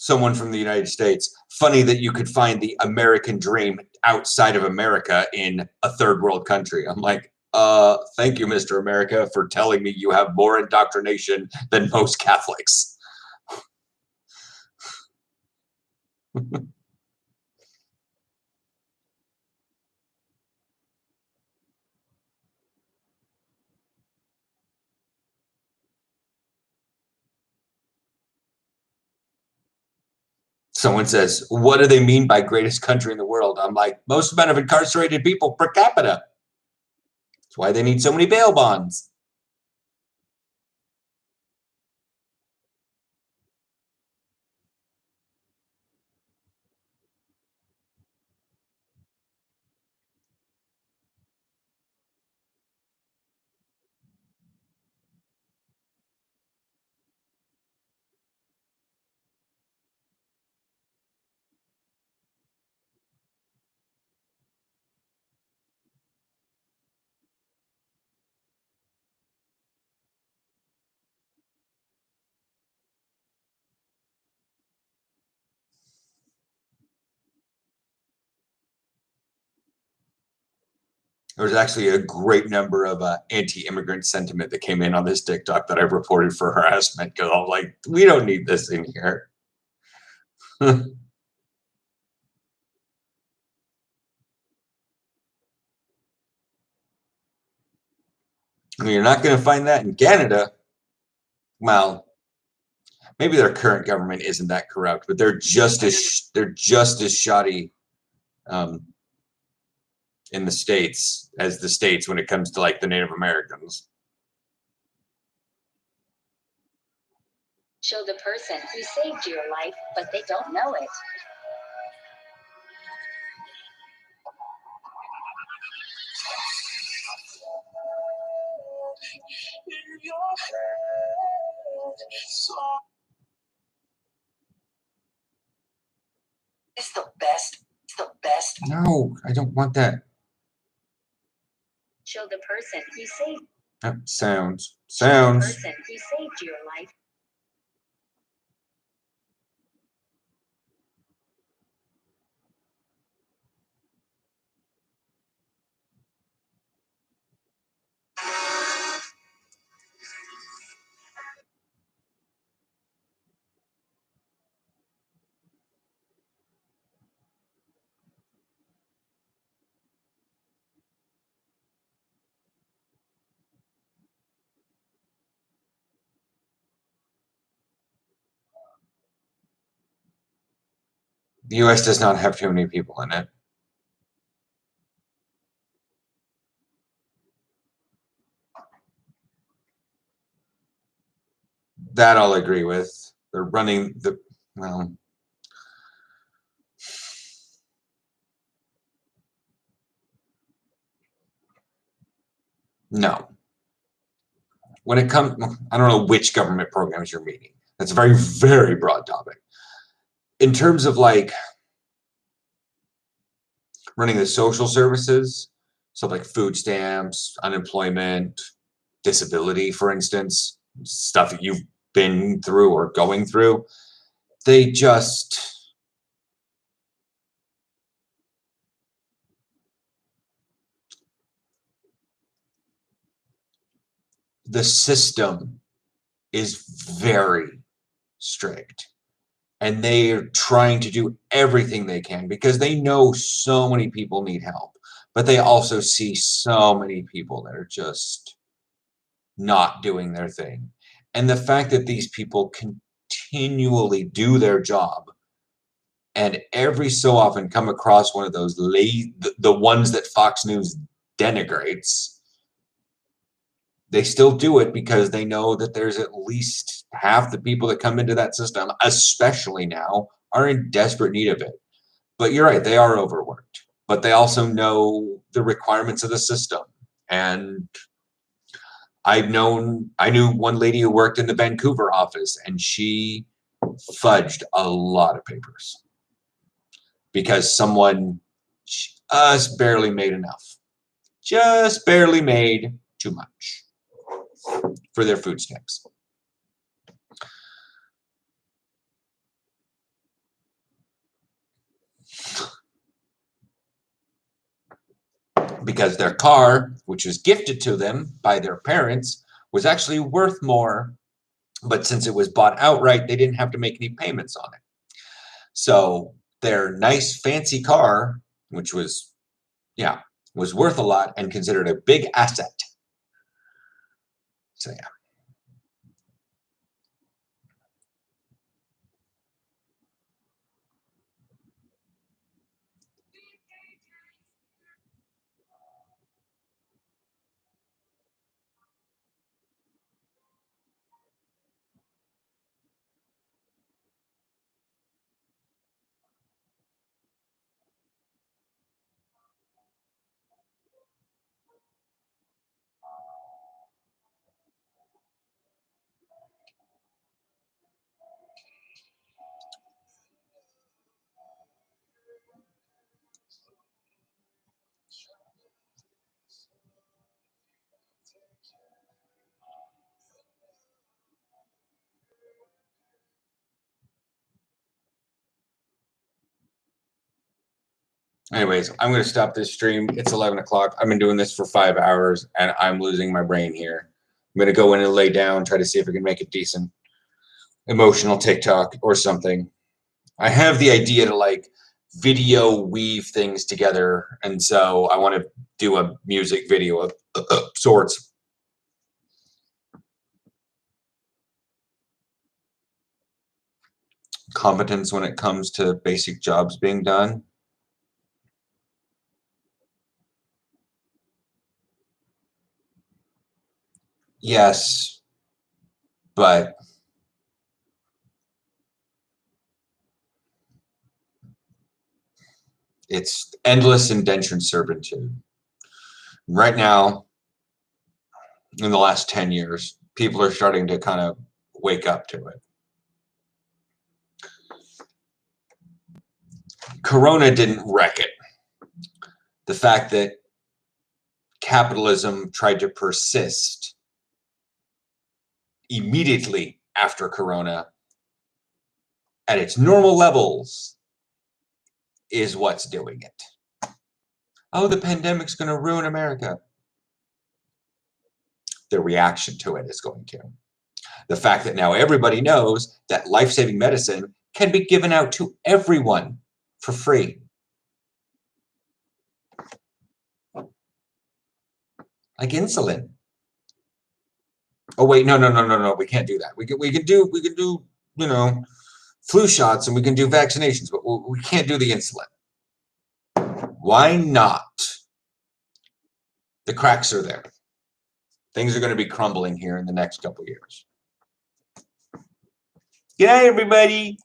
someone from the United States, funny that you could find the American dream outside of America in a third world country. I'm like, thank you, Mr. America, for telling me you have more indoctrination than most Catholics. Someone says, what do they mean by greatest country in the world? I'm like, most amount of incarcerated people per capita. That's why they need so many bail bonds. There was actually a great number of anti-immigrant sentiment that came in on this TikTok that I reported for harassment because I'm like, we don't need this in here. You're not going to find that in Canada. Well, maybe their current government isn't that corrupt, but they're just as shoddy in the States as the States when it comes to like the Native Americans. Show the person who saved your life, but they don't know it. It's the best. It's the best. No, I don't want that. Show the person who saved. Sounds. Show the person who saved your life. The U.S. does not have too many people in it. That I'll agree with. They're running the, well, no. When it comes, I don't know which government programs you're meeting. That's a very, very broad topic. In terms of like running the social services, so like food stamps, unemployment, disability, for instance, stuff that you've been through or going through, they just, the system is very strict. And they are trying to do everything they can because they know so many people need help. But they also see so many people that are just not doing their thing. And the fact that these people continually do their job and every so often come across one of those the ones that Fox News denigrates, they still do it because they know that there's at least half the people that come into that system, especially now, are in desperate need of it. But you're right, they are overworked. But they also know the requirements of the system. And I knew one lady who worked in the Vancouver office, and she fudged a lot of papers because someone just barely made enough. Just barely made too much for their food stamps. because their car, which was gifted to them by their parents, was actually worth more. But since it was bought outright, they didn't have to make any payments on it. So their nice, fancy car, which was, was worth a lot and considered a big asset. So, yeah. Anyways, I'm going to stop this stream. It's 11 o'clock. I've been doing this for 5 hours, and I'm losing my brain here. I'm going to go in and lay down, try to see if I can make a decent emotional TikTok or something. I have the idea to, like, video weave things together, and so I want to do a music video of sorts. Competence when it comes to basic jobs being done. Yes, but it's endless indentured servitude. Right now, in the last 10 years, people are starting to kind of wake up to it. Corona didn't wreck it. The fact that capitalism tried to persist immediately after Corona at its normal levels is what's doing it. Oh, the pandemic's going to ruin America. The reaction to it is going to. The fact that now everybody knows that life-saving medicine can be given out to everyone for free. Like insulin. Oh wait, no. We can't do that. We can do flu shots and we can do vaccinations, but we can't do the insulin. Why not? The cracks are there. Things are going to be crumbling here in the next couple of years. Good night, everybody.